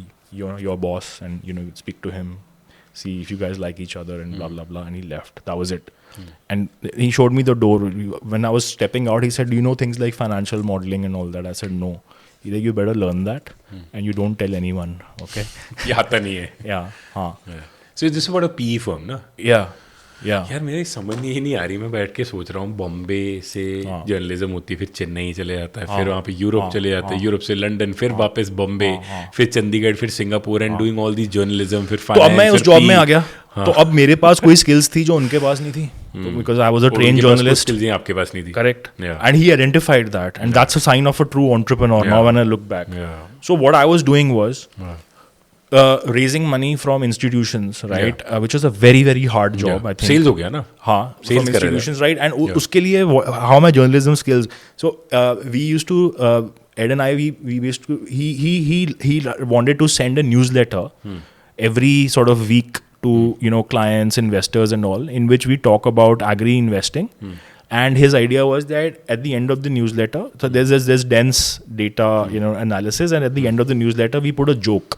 your boss, and, you know, speak to him, see if you guys like each other, and blah, blah, blah. And he left. That was it. And he showed me the door. When I was stepping out, he said, do you know things like financial modeling and all that? I said, no. He's like, you better learn that, and you don't tell anyone, okay? ये आता नहीं है। Yeah, हाँ. So this is about a PE firm, ना? Yeah. Yeah. यार मेरी समझ नहीं आ रही, मैं बैठ के सोच रहा हूँ बॉम्बे से जर्नलिज्म होती है, फिर चेन्नई चले जाता है, फिर वहाँ पे यूरोप चले जाता है, यूरोप से लंदन, फिर वापस बॉम्बे, फिर चंडीगढ़, फिर Singapore and doing all the journalism, फिर तो अब मैं उस जॉब में आ गया, हाँ। तो अब मेरे पास कोई स्किल्स थी जो उनके पास नहीं थी, तो because I was a train journalist, आपके पास नहीं थी, correct, Yeah. and he identified that, and that's a sign of a true entrepreneur. Now when I look back, Yeah. so what I was doing was raising money from institutions, right, which is a very very hard job. I think sales हो गया ना, हाँ, Sales from कर रहे थे। institutions, right, and उसके लिए how my journalism skills. So we used to Ed and I we used to he wanted to send a newsletter every sort of week to clients, investors and all, in which we talk about agri investing. And his idea was that at the end of the newsletter, so there's dense data analysis, and at the end of the newsletter we put a joke.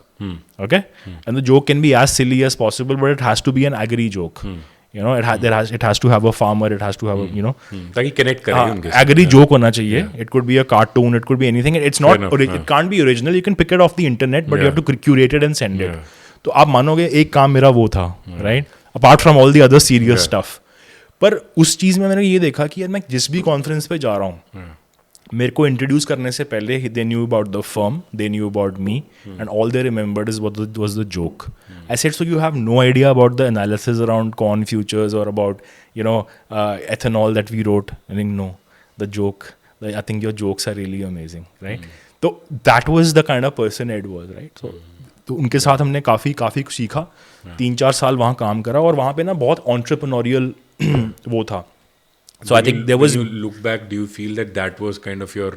Okay, and the joke can be as silly as possible, but it has to be an agri joke. It has to have a farmer, it has to have a ताकि connect करें उनके साथ। agri joke होना चाहिए. It could be a cartoon, it could be anything. It's not enough, it can't be original. You can pick it off the internet, but you have to curate it and send it. तो आप मानोगे एक काम मेरा वो था, right? Apart from all the other serious stuff. पर उस चीज़ में मैंने ये देखा कि यार मैं जिस भी कॉन्फ्रेंस पे जा रहा हूँ, मेरे को इंट्रोड्यूस करने से पहले they knew about the firm, they knew about me, and all they remembered is what was the joke. I said so you have no idea about the analysis around corn futures और about ethanol that we wrote. I think no, the joke. I think your jokes are really amazing, right? So that was the kind of person Ed was, right? So तो उनके साथ हमने काफ़ी सीखा, 3-4 साल वहाँ काम करा, और वहाँ पे ना बहुत entrepreneurial वो था. So I think there was. When you look back, do you feel that was kind of your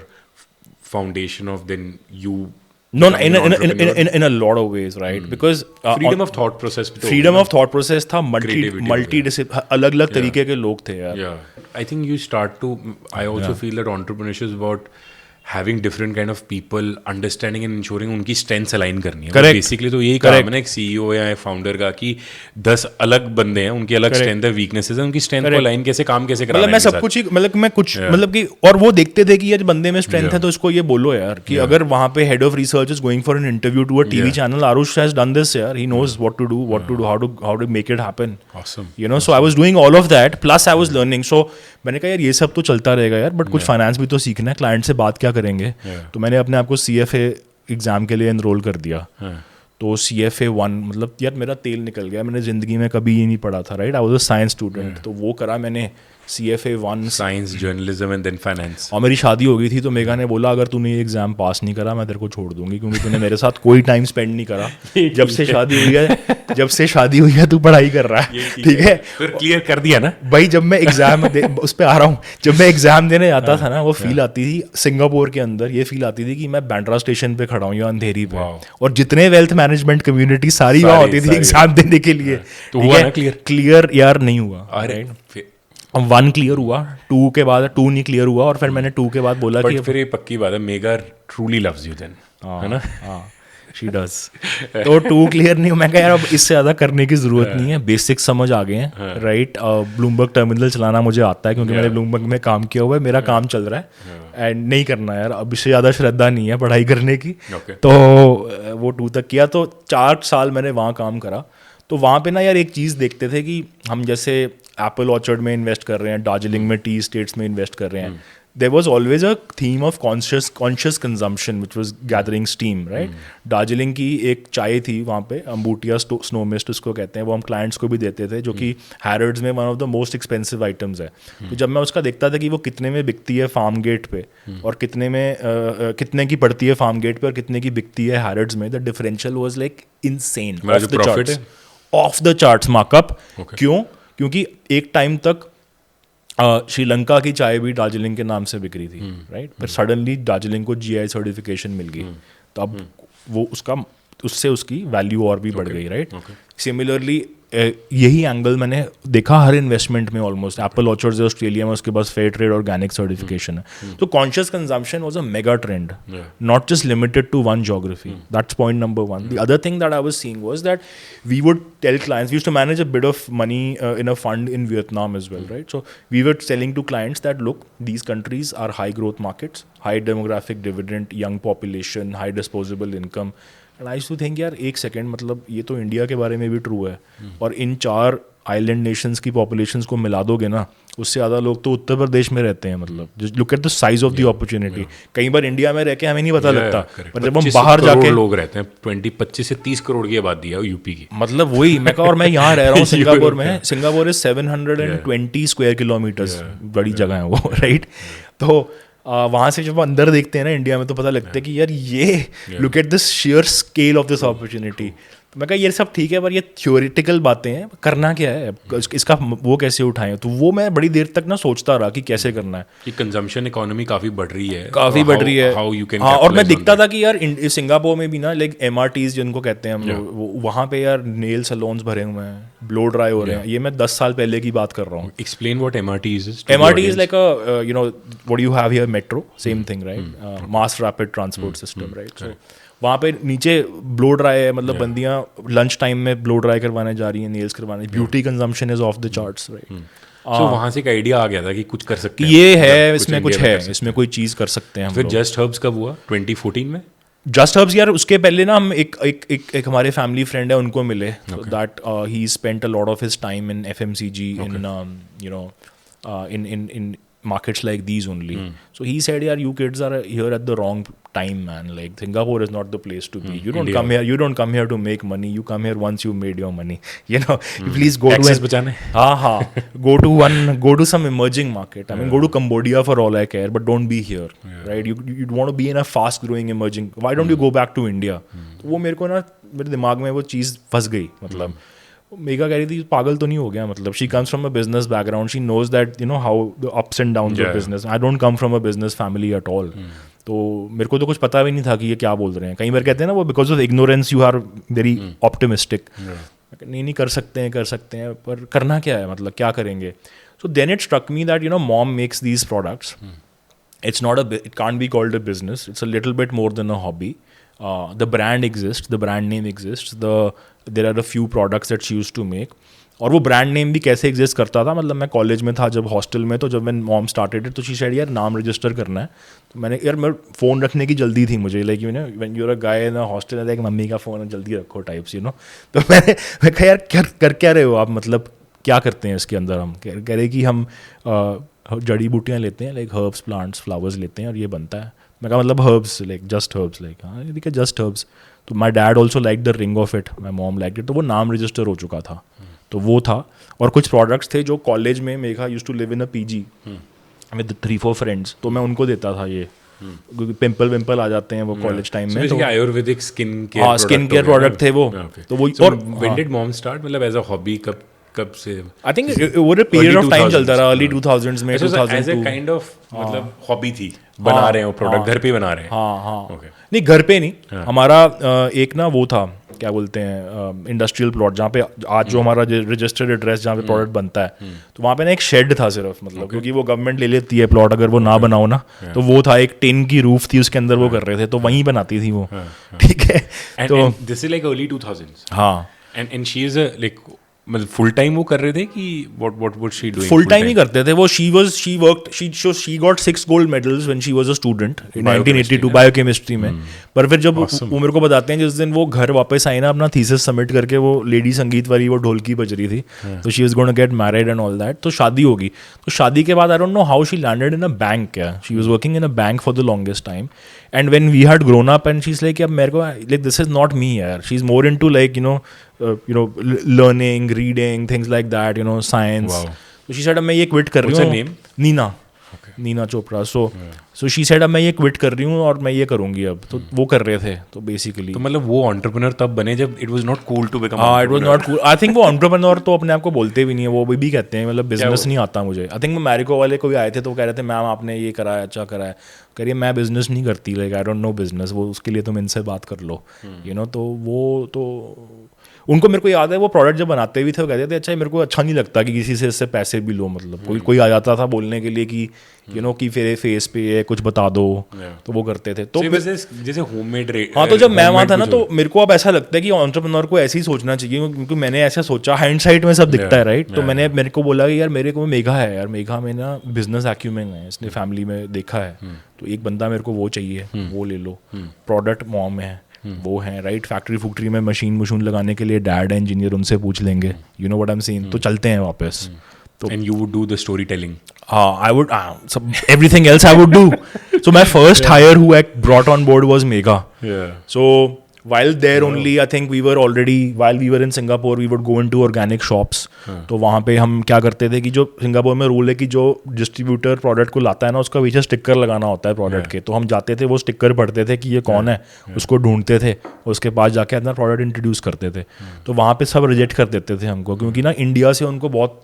foundation of then you? No, in a lot of ways, right? Because freedom of thought process. Freedom of thought process था, multi अलग तरीके के लोग थे यार. Yeah, I think you start to. I also feel that entrepreneurship is about having different kind of people, understanding and ensuring उनकी strengths align करनी है. Correct. Basically तो यही काम है ना एक CEO या फाउंडर का, कि 10 अलग बंदे हैं, उनकी अलग strength है, weaknesses है, उनकी strength को align कैसे काम कैसे कराना है. मतलब मैं सब कुछ ही मतलब कि, और वो देखते थे कि यार बंदे में strength है तो इसको ये बोलो यार, कि अगर वहाँ पे head of research is going for an interview to a TV channel, Arush has done this यार, he knows what to do, how to make it happen. Awesome. So I was doing all of that, plus I was learning. So मैंने कहा यार ये सब तो चलता रहेगा यार, बट कुछ फाइनेंस भी तो सीखना है, क्लाइंट से बात क्या करेंगे. तो मैंने अपने आप को CFA एग्ज़ाम के लिए एनरोल कर दिया. तो CFA 1 मतलब यार मेरा तेल निकल गया, मैंने ज़िंदगी में कभी ये नहीं पढ़ा था, right. I was a science student, तो वो करा मैंने CFA 1, science, journalism and then finance. और मेरी शादी हो गई थी, तो मेघा ने बोला अगर तूने ये एग्जाम पास नहीं करा मैं तेरे को छोड़ दूंगी, क्योंकि तूने मेरे साथ कोई टाइम स्पेंड नहीं करा. जब से शादी हुई है तू पढ़ाई कर रहा है, ठीक है. फिर क्लियर कर दिया ना भाई. जब मैं एग्जाम उस पर आ रहा हूँ, जब मैं एग्जाम देने जाता था ना, वो फील आती थी सिंगापुर के अंदर, ये फील आती थी कि मैं बैंड्रा स्टेशन पे खड़ा हूँ या अंधेरी पे, और जितने वेल्थ मैनेजमेंट कम्युनिटी सारी वहाँ होती थी एग्जाम देने के लिए. तो हुआ ना क्लियर यार नहीं हुआ. अरे 1 क्लियर हुआ, 2 के बाद 2 नहीं क्लियर हुआ, और फिर मैंने 2 के बाद बोला कि फिर ये पक्की बात है, Megha truly loves you then, है ना. She does. तो 2 क्लियर नहीं, मैं कहा यार अब इससे ज़्यादा करने की ज़रूरत नहीं है, बेसिक्स समझ आ गए हैं, राइट. ब्लूमबर्ग टर्मिनल चलाना मुझे आता है, क्योंकि मैंने ब्लूमबर्ग में काम किया हुआ है, मेरा काम चल रहा है, एंड नहीं करना यार अब, इससे ज़्यादा श्रद्धा नहीं है पढ़ाई करने की. तो वो 2 तक किया, तो 4 साल मैंने वहाँ काम करा. तो वहाँ पे ना यार एक चीज़ देखते थे कि हम जैसे एप्पल ऑर्चर्ड में इन्वेस्ट कर रहे हैं, दार्जिलिंग में टी स्टेट्स में इन्वेस्ट कर रहे हैं. There was always a theme of conscious consumption which was gathering steam, right. Darjeeling की एक चाय थी वहाँ पे, अम्बूटिया स्नो मिस्ट उसको कहते हैं, वो हम क्लाइंट्स को भी देते थे, जो कि हैरड्स में one of the most expensive items है. तो जब मैं उसका देखता था कि वो कितने में बिकती है फार्म गेट पे, और कितने की पड़ती है फार्म गेट पे, और कितने की बिकती है हैरड्स में, the differential was like insane, of the charts markup. क्यों? क्योंकि एक टाइम तक श्रीलंका की चाय भी दार्जिलिंग के नाम से बिक रही थी, राइट. फिर सडनली दार्जिलिंग को GI सर्टिफिकेशन मिल गई, तो अब वो उससे उसकी वैल्यू और भी बढ़ गई, राइट. सिमिलरली यही एंगल मैंने देखा हर इन्वेस्टमेंट में ऑलमोस्ट. एप्पल ऑर्चर्ड्स ऑस्ट्रेलिया में, उसके पास फेयर ट्रेड ऑर्गेनिक सर्टिफिकेशन है. तो conscious consumption was a mega trend, not just limited to one geography. That's point number 1. The other thing that I was seeing was that we would tell clients, we used to manage a bit of money in a fund in Vietnam as well, right. So we were selling to clients that look, these countries are high growth markets, high demographic dividend, young population, high disposable income. And I used to think यार एक second, मतलब ये तो India के बारे में भी true है, और इन 4 आइलैंड नेशंस की पॉपुलेशंस को मिला दोगे ना, उससे ज़्यादा लोग तो उत्तर प्रदेश में रहते हैं. मतलब just look at the size of the opportunity. कई बार इंडिया में रह के हमें नहीं पता लगता, पर जब हम बाहर जाके लोग रहते हैं 25 से 30 करोड़ की आबादी है यूपी की. मतलब वही मैं कहा, और मैं यहाँ रह रहा हूँ सिंगापुर में. सिंगापुर इज 720 स्क्वायर किलोमीटर्स, बड़ी जगह है वो, राइट. तो वहाँ से जब अंदर देखते हैं ना इंडिया में, तो पता लगता है कि यार ये look at this share scale of this opportunity. तो मैं कहा ये सब ठीक है, पर ये थ्योरेटिकल बातें हैं, करना क्या है इसका, वो कैसे उठाएं. तो वो मैं बड़ी देर तक ना सोचता रहा कि कैसे करना है. कि कंजम्पशन इकोनॉमी काफ़ी बढ़ रही है, काफ़ी बढ़ रही है. How you can. हाँ, और मैं दिखता था कि यार सिंगापुर में भी ना, लाइक MRTs जिनको कहते हैं हम लोग, वहाँ पे यार नेल सैलून्स भरे हुए हैं, ब्लो ड्राई हो रहे हैं. ये मैं 10 साल पहले की बात कर रहा हूँ. Explain what MRT is. MRT is like a you know what you have here, metro, same thing, right? Mass rapid transport system, right? So वहाँ पे नीचे ब्लो ड्राई है, मतलब बंदियाँ लंच टाइम में ब्लो ड्राई करवाने जा रही हैं, नेल्स करवाने. Beauty consumption is off the charts, right. So वहाँ से एक आइडिया आ गया था कि कुछ कर सकते हैं, ये है इसमें कुछ है, इसमें कोई चीज़ कर सकते हैं हम. फिर जस्ट हर्ब्स कब हुआ? 2014 में. जस्ट हर्ब्स यार, उसके पहले ना हम एक हमारे फैमिली फ्रेंड है, उनको मिले. That he spent a lot of his time in FMCG, in markets like these only. So he said, "Yaar, you kids are here at the wrong time, man. Like Singapore is not the place to be. You don't India. come here. You don't come here to make money. You come here once you made your money. You know, you please go Taxes to बचाने. go to some emerging market. I mean, go to Cambodia for all I care, but don't be here, right? You want to be in a fast growing emerging. Why don't you go back to India? तो वो मेरे को ना, मेरे दिमाग में वो चीज़ फंस गई. मतलब मेगा कह रही थी पागल तो नहीं हो गया. मतलब she comes from a business background, she knows that you know how the ups and downs of business. I don't come from a business family at all. तो मेरे को तो कुछ पता भी नहीं था कि ये क्या बोल रहे हैं. कई बार कहते हैं ना वो, because of ignorance you are very optimistic. नहीं कर सकते हैं, पर करना क्या है, मतलब क्या करेंगे. So then it struck me that you know mom makes these products. It can't be called a business. It's a little bit more than a hobby. The brand exists, the brand name exists, there are a few products that she used to make. और वो brand name भी कैसे exist करता था, मतलब मैं college में था जब, हॉस्टल में, तो जब मैं मॉम स्टार्टेड तो शी सेड यार नाम रजिस्टर करना है. तो मैंने यार, मैं फ़ोन रखने की जल्दी थी मुझे, like you know when you are a guy in a hostel, like mummy का फ़ोन जल्दी रखो टाइप्स, यू नो. तो मैं कहा यार कर क्या रहे हो आप, मतलब क्या करते हैं इसके अंदर. हम कह रहे कि हम जड़ी बूटियाँ लेते हैं, लाइक हर्ब्स, प्लांट्स, फ्लावर्स लेते हैं और ये बनता है. मैं कहा मतलब herbs, like just herbs, like हाँ ठीक है जस्ट हर्ब्स. तो my dad also like the ring of it, my mom like it. तो वो नाम रजिस्टर हो चुका था. तो वो था. और कुछ प्रोडक्ट्स थे जो कॉलेज में, Megha used to live in a PG with 3-4 friends, तो मैं उनको देता था ये. क्योंकि पिंपल आ जाते हैं वो कॉलेज टाइम में. तो आयुर्वेदिक स्किन केयर प्रोडक्ट थे वो. तो वो और व्हेन डिड मॉम स्टार्ट, मतलब एज अ हॉबी कब से? I think over a period of time चलता रहा, अर्ली 2000s में, 2002 एज अ काइंड ऑफ मतलब हॉबी थी, बना रहे हो प्रोडक्ट, घर पे बना रहे हैं. हाँ. नहीं घर पे नहीं. हमारा एक ना वो था, क्या बोलते हैं, इंडस्ट्रियल प्लॉट, जहाँ पे आज जो हमारा रजिस्टर्ड एड्रेस जहाँ पे प्रोडक्ट बनता है, तो वहाँ पे ना एक शेड था सिर्फ, मतलब क्योंकि वो गवर्नमेंट ले लेती है प्लॉट अगर वो ना बनाओ ना. तो वो था, एक टिन की रूफ थी, उसके अंदर वो कर रहे थे, तो वहीं बनाती थी वो. ठीक है. तो this is like early 2000s. हाँ. एंड शी इज लाइक, मतलब फुल टाइम वो कर रहे थे कि what was she doing? Full time ही करते थे वो. she got 6 gold medals when she was a student in 1982 biochemistry में. पर फिर जब वो मेरे को बताते हैं, जिस दिन वो घर वापस आई ना अपना थीसिस सबमिट करके, वो लेडी संगीत वाली वो ढोलकी बज रही थी, तो she was going to get married and all that. तो शादी होगी. तो शादी के बाद I don't know how she landed in a bank. क्या she was working in a bank for the longest time. And when we had grown up and she is like, अब मेरे को like this is not me यार. She is more into like you know learning, reading, things like that, you know, science. Wow. So she said अब मैं ये quit कर रही हूँ. What's her name? Neena. Neena Chopra. So she said अब मैं ये quit कर रही हूँ और मैं ये करूँगी अब. तो वो कर रहे थे. तो basically. तो मतलब वो entrepreneur तब बने जब it was not cool to become it was not cool. I think वो entrepreneur तो अपने आप को बोलते भी नहीं है, वो भी कहते हैं मतलब business नहीं आता मुझे. I think मैरिको वाले कोई आए थे तो वो कह रहे थे मैम आपने ये करा है, अच्छा करा है. कह रही है मैं बिजनेस नहीं करती, like I don't no business, वो उसके लिए तुम इनसे बात कर लो, यू नो. तो वो तो उनको, मेरे को याद है वो प्रोडक्ट जब बनाते भी थे वो कहते थे अच्छा मेरे को अच्छा नहीं लगता कि किसी से इससे पैसे भी लो, मतलब कोई आ जाता था बोलने के लिए कि यू नो कि फिर फेस पे है कुछ बता दो, तो वो करते थे. तो जैसे होममेड. हाँ, तो जब मैं वहाँ था ना तो मेरे को अब ऐसा लगता है कि एंटरप्रेन्योर को ऐसे ही सोचना चाहिए, क्योंकि मैंने ऐसा सोचा, हाइंडसाइट में सब दिखता है, राइट. तो मेरे को बोला कि यार मेरे को मेघा है यार, मेघा में ना बिजनेस एक्यूमेन है, इसने फैमिली में देखा है, तो एक बंदा मेरे को वो चाहिए, वो ले लो. प्रोडक्ट मॉम है, वो हैं, राइट, फैक्ट्री में मशीन लगाने के लिए डैड है इंजीनियर, उनसे पूछ लेंगे, you know what I am saying, तो चलते हैं वापस. And you would do the storytelling. I would, everything else I would do. So my first hire who I brought on board was Megha. Yeah. So while there only, I think we were already, while we were in Singapore, we would go into organic shops. तो वहाँ पे हम क्या करते थे कि जो Singapore में रूल है कि जो डिस्ट्रीब्यूटर प्रोडक्ट को लाता है ना, उसका पीछे स्टिकर लगाना होता है प्रोडक्ट के. तो हम जाते थे, वो स्टिकर पढ़ते थे कि ये कौन है, उसको ढूंढते थे, उसके पास जाके अपना प्रोडक्ट इंट्रोड्यूस करते थे. तो वहाँ पे सब रिजेक्ट कर देते थे हमको, क्योंकि ना इंडिया से उनको बहुत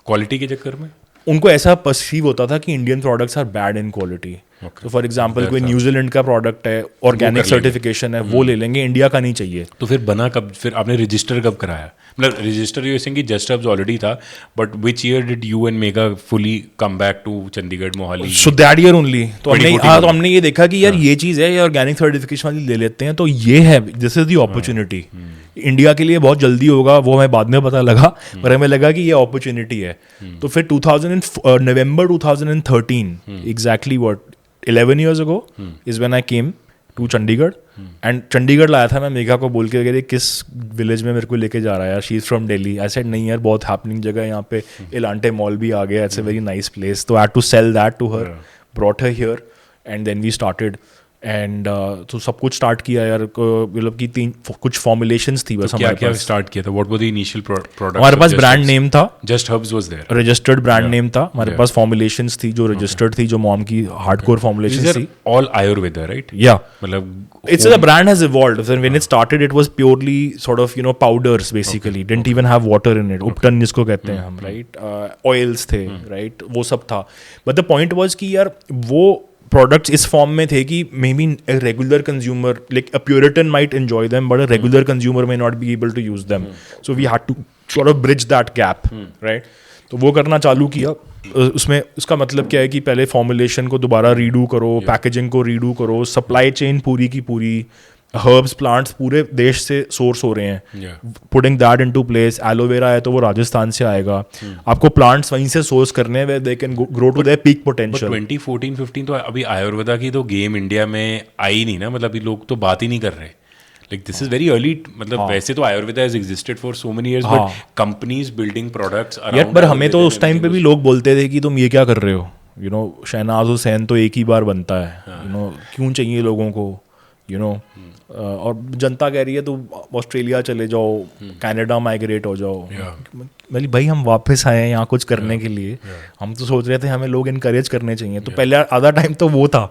क्वालिटी के चक्कर में उनको ऐसा परसीव होता था कि Indian products are bad in quality. तो फॉर एग्जांपल कोई न्यूजीलैंड का प्रोडक्ट है, ऑर्गेनिक सर्टिफिकेशन है, वो ले लेंगे, इंडिया का नहीं चाहिए. तो फिर बना कब, फिर आपने रजिस्टर कब कराया? मतलब रजिस्टर यू सेइंग कि जस्ट हब्स ऑलरेडी था, but which year did you and Megha fully come back to Chandigarh Mohali? So that year only. तो हमने ये देखा कि यार ये चीज़ है, ये ऑर्गेनिक सर्टिफिकेशन वाली ले लेते हैं, तो ये है, this is the opportunity. India के लिए बहुत जल्दी होगा, वो हमें बाद में पता लगा, पर हमें लगा कि ये अपॉर्चुनिटी है. तो फिर नवंबर 2013, exactly what 11 years ago is when I came to Chandigarh. And Chandigarh लाया था मैं मेघा को, बोल के गए किस विलेज में मेरे को लेके जा रहा है यार, she is from Delhi. I said नहीं यार, बहुत हैपनिंग जगह है यहाँ पे, इलांटे मॉल भी आ गया, it's a very nice place. तो I had to sell that to her, brought her here, and then we started. And तो सब कुछ स्टार्ट किया यार, मतलब कि कुछ फॉर्मुलेशंस थी बस. क्या क्या स्टार्ट किया था? What were the initial product? हमारे पास ब्रांड नेम था, Just Herbs was there, registered brand name था. हमारे पास फॉर्मुलेशंस थी जो रजिस्टर्ड थी, जो मॉम की हार्डकोर फॉर्मुलेशंस थी. All Ayurveda, right? या मतलब it's the brand has evolved. So when it started, it was purely sort of, you know, powders basically. Didn't even have water in it. Upton जिसको कहते हैं हम, right? Oils थे, right? वो सब था. But the point was कि यार वो products इस form में थे कि maybe a regular consumer, like a Puritan might enjoy them, but a regular consumer may not be able to use them. So we had to sort of bridge that gap, right? तो वो करना चालू किया. उसमें उसका मतलब क्या है कि पहले फॉर्मुलेशन को दोबारा रीडू करो, पैकेजिंग को रीडू करो, सप्लाई चेन पूरी की पूरी, हर्ब्स प्लांट्स पूरे देश से सोर्स हो रहे हैं, putting that into place. Aloe vera है तो वो राजस्थान से आएगा, आपको प्लांट्स वहीं से सोर्स करने हैं where they can grow to their peak potential. 2014-15 तो अभी आयुर्वेदा की तो गेम इंडिया में आई नहीं ना, मतलब लोग तो बात ही नहीं कर रहे. Like this is very early. मतलब वैसे तो Ayurveda has existed for so many years, but companies building products around. यार पर हमें तो उस टाइम पे भी लोग बोलते थे कि तुम ये क्या कर रहे हो, यू नो, शहनाज हुसैन तो एक ही बार बनता है, यू नो, क्यों चाहिए लोगों को, यू नो. और जनता कह रही है तो ऑस्ट्रेलिया चले जाओ, कनाडा माइग्रेट हो जाओ. मतलब भाई हम वापस आए हैं यहाँ कुछ करने के लिए. हम तो सोच रहे थे हमें लोग इनकरेज करने चाहिए. तो पहले आधा टाइम तो वो था,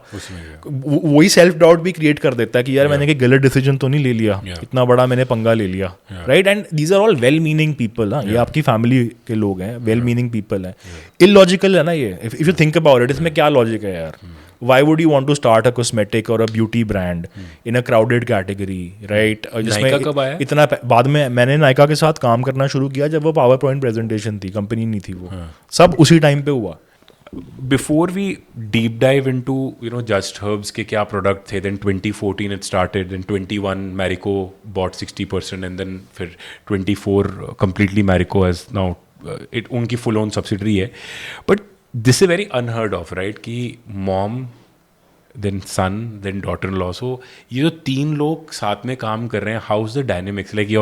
वही सेल्फ डाउट भी क्रिएट कर देता है कि यार मैंने कोई गलत डिसीजन तो नहीं ले लिया, इतना बड़ा मैंने पंगा ले लिया, right. And these are all well meaning people. ये आपकी फैमिली के लोग हैं, वेल मीनिंग पीपल हैं. इलॉजिकल है ना ये, if you think about it. इसमें क्या लॉजिक है यार? Why would you want to start a cosmetic or a beauty brand in a crowded category, right? Nykaa कब आया? इतना बाद में मैंने नायका के साथ काम करना शुरू किया जब वो पावर पॉइंट प्रेजेंटेशन थी, कंपनी नहीं थी वो. सब उसी टाइम पे हुआ. Before we deep dive into, you know, Just Herbs के क्या product थे, then 2014 it started, then 21 Marico bought 60%, and then फिर 24 completely Marico has now it उनकी full own subsidiary है. But this is very unheard of, right? कि mom, then son, then daughter-in-law. So ये जो तीन लोग साथ में काम कर रहे हैं, how's the dynamics? Like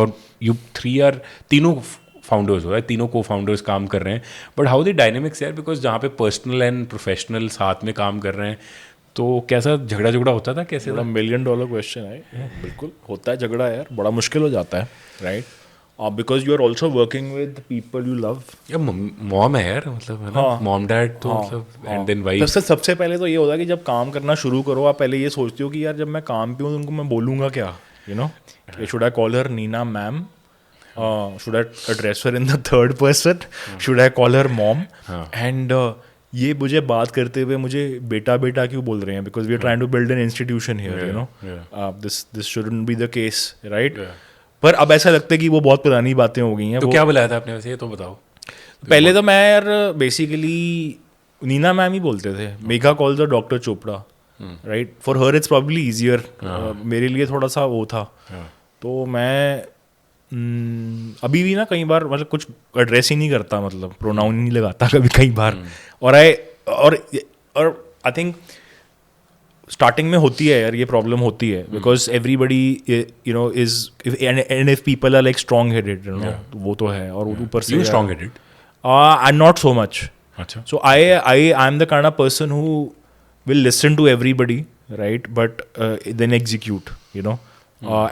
you three are तीनों फाउंडर्स हो रहा है, तीनों को फाउंडर्स काम कर रहे हैं, बट हाउ द डायनेमिक्स यार, बिकॉज जहाँ पे पर्सनल एंड प्रोफेशनल साथ में काम कर रहे हैं, तो कैसा झगड़ा होता था? कैसे? $1 million क्वेश्चन है. बिल्कुल होता है झगड़ा यार, बड़ा मुश्किल हो जाता है, right. Because you are also working with people you love. या मॉम है यार, मतलब मॉम डैड तो मतलब, एंड देन वाइफ. सबसे पहले तो ये होता है कि जब काम करना शुरू करो, आप पहले ये सोचते हो कि यार जब मैं काम पे हूँ उनको मैं बोलूँगा क्या, you know. Should I call her Neena ma'am? Should I address her in the third person? Should I call her mom? And ये मुझे बात करते हुए मुझे बेटा क्यों बोल रहे हैं? Because we are trying to build an institution here, you know. This shouldn't be the case, right? पर अब ऐसा लगता है कि वो बहुत पुरानी बातें हो गई हैं. तो क्या बुलाया था आपने वैसे, ये तो बताओ. पहले तो मैं यार बेसिकली नीना मैम ही बोलते थे. Megha calls the doctor Chopra, right. For her it's probably easier. मेरे लिए थोड़ा सा वो था. तो मैं अभी भी ना कई बार मतलब कुछ एड्रेस ही नहीं करता, मतलब प्रोनाउन नहीं लगाता कभी कई बार. और आई थिंक स्टार्टिंग में होती है यार, ये प्रॉब्लम होती है because everybody you know is and if people are like strong headed, you know, वो तो है। और ऊपर से you strong headed? I am not so much. अच्छा. So I am the kind of person who will listen to everybody, right? But then execute, you know.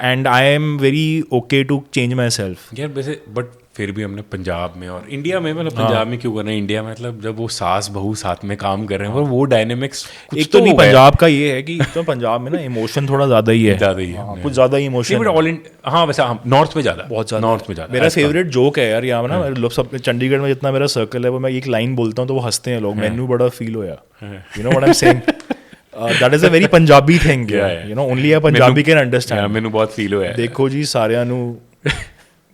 And I am very okay to change myself. यार वैसे but फिर भी हमने पंजाब में और India में, मतलब पंजाब में क्यों करना है, इंडिया में मतलब जब वो सास बहू साथ में काम कर रहे हैं और वो डायनेमिक्स एक तो नहीं, पंजाब का ये है कि तो पंजाब में ना इमोशन थोड़ा ज़्यादा ही है. ज़्यादा ही है. हाँ, कुछ ज़्यादा ही इमोशन. बट ऑल हाँ वैसे नॉर्थ में ज़्यादा, बहुत ज़्यादा, नॉर्थ में ज़्यादा. मेरा फेवरेट जोक है यार यहाँ ना, लोग सब चंडीगढ़ में जितना मेरा सर्कल है वो मैं एक लाइन बोलता हूँ तो वो हंसते हैं लोग. मैनू बड़ा फील होया, you know what I am saying. That is a very Punjabi thing, you know, only a Punjabi can understand. ਮੈਨੂੰ ਬਹੁਤ ਫੀਲ ਹੋਇਆ. ਦੇਖੋ ਜੀ ਸਾਰਿਆਂ ਨੂੰ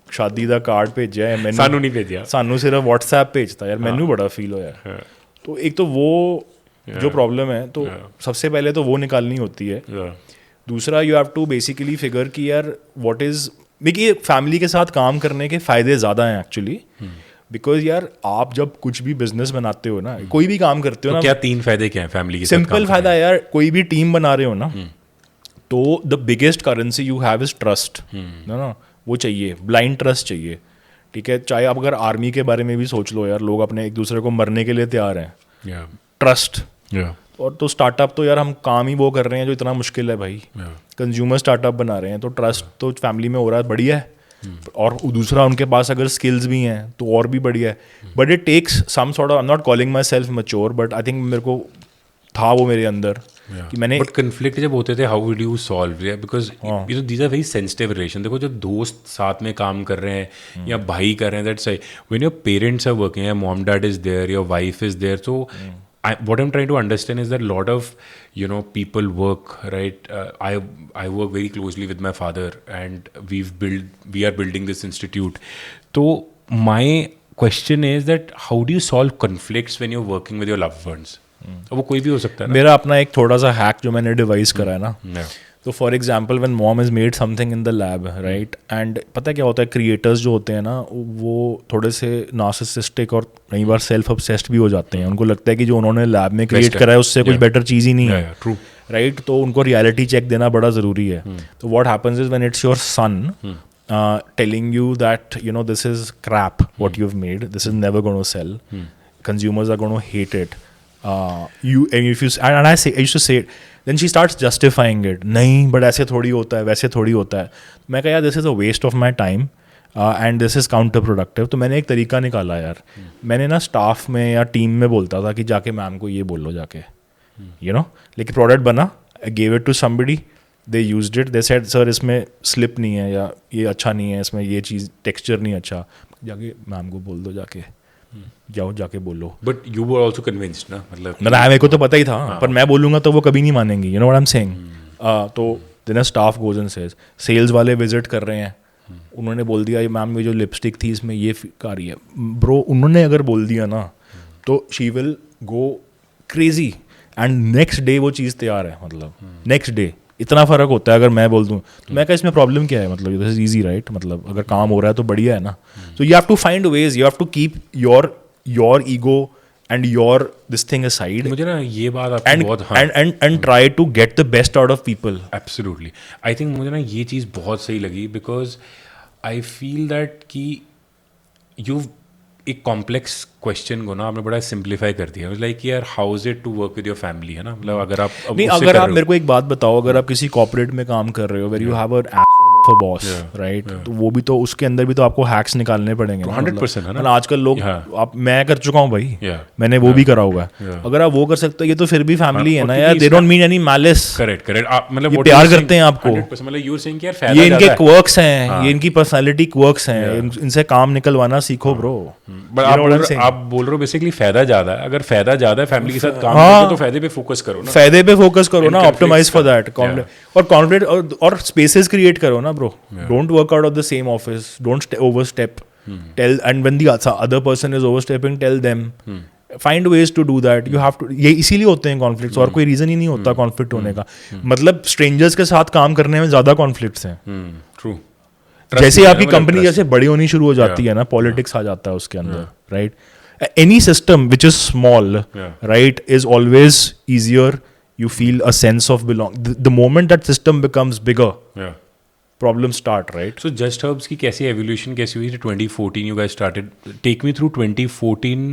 ਸ਼ਾਦੀ ਦਾ ਕਾਰਡ ਭੇਜਿਆ ਹੈ, ਮੈਨੂੰ ਸਾਨੂੰ ਨਹੀਂ ਭੇਜਿਆ, ਸਾਨੂੰ ਸਿਰਫ WhatsApp ਭੇਜਤਾ यार. ਮੈਨੂੰ बड़ा फील होया. तो एक तो वो जो प्रॉब्लम है तो सबसे पहले तो वो निकालनी होती है. दूसरा you have to basically figure कि यार व्हाट इज, देखिए फैमिली के साथ काम करने के फ़ायदे ज़्यादा हैं एक्चुअली. बिकॉज यार आप जब कुछ भी बिजनेस बनाते हो ना, कोई भी काम करते हो तो ना, क्या 3 फायदे क्या हैं फैमिली के साथ? सिंपल फायदा यार, कोई भी टीम बना रहे हो ना तो the biggest currency you have is trust, ना वो चाहिए, ब्लाइंड ट्रस्ट चाहिए. ठीक है, चाहे आप अगर आर्मी के बारे में भी सोच लो यार, लोग अपने एक दूसरे को मरने के लिए तैयार हैं. ट्रस्ट. और तो स्टार्टअप तो यार हम काम ही वो कर रहे हैं जो इतना मुश्किल है भाई. कंज्यूमर स्टार्टअप बना रहे हैं तो ट्रस्ट तो फैमिली में हो रहा है, बढ़िया है. और दूसरा उनके पास अगर स्किल्स भी हैं तो और भी बढ़िया है. But it takes some sort of, I am not calling myself mature, but I think मेरे को था वो मेरे अंदर कि मैंने. बट कन्फ्लिक्ट जब होते थे, how would you solve? Because you know these are very sensitive relation. देखो जब दोस्त साथ में काम कर रहे हैं या भाई कर रहे हैं, that's when your parents are working, your mom dad is there, your wife is there. So what I'm trying to understand is that a lot of, you know, people work, right? I work very closely with my father, and we are building this institute. So my question is that how do you solve conflicts when you're working with your loved ones? वो कोई भी हो सकता है ना. मेरा अपना एक थोड़ा सा हैक जो मैंने डिवाइस करा है ना, तो for example when mom is made something in the lab, right, and पता है क्या होता है, क्रिएटर्स जो होते हैं ना वो थोड़े से नार्सिसिस्टिक और कई बार सेल्फ ऑब्सेस्ड भी हो जाते हैं. उनको लगता है कि जो उन्होंने लैब में क्रिएट करा है उससे कुछ बेटर चीज़ ही नहीं है. True, right. तो उनको रियलिटी चेक देना बड़ा ज़रूरी है. तो what happens is when it's your son telling you that, you know, this is crap what you've made, this is never going to sell, consumers are going to hate it, and I used to say it, then she starts justifying it. नहीं but ऐसे थोड़ी होता है, वैसे थोड़ी होता है. मैं कहा यार this is a waste of my time and this is counter productive. तो मैंने एक तरीका निकाला यार. मैंने ना स्टाफ में या टीम में बोलता था कि जाके मैम को ये बोल लो जाके, you know, लेकिन प्रोडक्ट बना, I gave it to somebody, they used it, they said sir इसमें स्लिप नहीं है या ये अच्छा नहीं है, इसमें ये चीज़ टेक्सचर नहीं अच्छा, जाके मैम को बोल दो, जाके जाओ जाके बोलो. But you were also convinced ना, मतलब मेरे को तो पता ही था. पर मैं बोलूँगा तो वो कभी नहीं मानेंगी, you know what I am saying. तो then staff goes and says, sales वाले विजिट कर रहे हैं, उन्होंने बोल दिया ये मैम ये जो लिपस्टिक थी इसमें ये आ रही है. ब्रो उन्होंने अगर बोल दिया ना तो she will go crazy and next day वो चीज़ तैयार है. मतलब नेक्स्ट डे इतना फ़र्क होता है. अगर मैं बोल दूँ तो मैं कहा इसमें प्रॉब्लम क्या है, मतलब दिस इज ईजी, राइट, मतलब अगर काम हो रहा है तो बढ़िया है ना. So you have to find ways, you have to keep your ego and your this thing aside. मुझे ना ये बात आपकी बहुत and try to get the best out of people. Absolutely. I think मुझे ना ये चीज़ बहुत सही लगी बिकॉज आई फील दैट कि यू एक कॉम्प्लेक्स क्वेश्चन को ना आपने बड़ा सिंप्लीफाई कर दिया. लाइक यार how is it to work with your family, है ना. मतलब अगर आप नहीं, अगर आप मेरे को एक बात बताओ, अगर आप किसी कॉर्पोरेट में काम कर रहे हो where you have a boss, right, तो वो भी तो उसके अंदर भी तो आपको हैक्स निकालने पड़ेंगे. 100% है ना. आजकल लोग आप, मैं कर चुका हूँ भाई, मैंने वो भी करा हुआ है. अगर आप वो कर सकते हो, ये तो फिर भी फैमिली है ना यार. They don't mean any malice. Correct. आप मतलब ये प्यार करते हैं आपको. मतलब यू सेइंग कि यार फायदा ये इनके क्वर्क्स हैं, ये इनकी पर्सनालिटी क्वर्क्स हैं, इनसे काम निकलवाना सीखो ब्रो. आप बोल रहे हो बेसिकली फायदा ज्यादा है. अगर फायदा ज्यादा है फैमिली के साथ काम करते तो फायदे पे फोकस करो ना. फायदे पे फोकस करो ना, ऑप्टिमाइज फॉर दैट. और कॉन्फ्लिक्ट और स्पेसेस क्रिएट करो ना bro. Don't work out of the same office, don't overstep. Tell, and when the other person is overstepping, tell them. Find ways to do that. You have to. ये इसीलिए होते हैं conflicts, और कोई reason ही नहीं होता कॉन्फ्लिक्ट होने का. मतलब स्ट्रेंजर्स के साथ काम करने में ज्यादा कॉन्फ्लिक्ट्स हैं. ट्रू. जैसे आपकी कंपनी जैसे बड़ी होनी शुरू हो जाती है ना, पॉलिटिक्स आ जाता है उसके अंदर, right. Any system which is small, right, is always easier. You feel a sense of belong. The moment that system becomes bigger, Yeah. problems start, right? So Just Herbs की कैसी evolution कैसी हुई? 2014 you guys started. Take me through 2014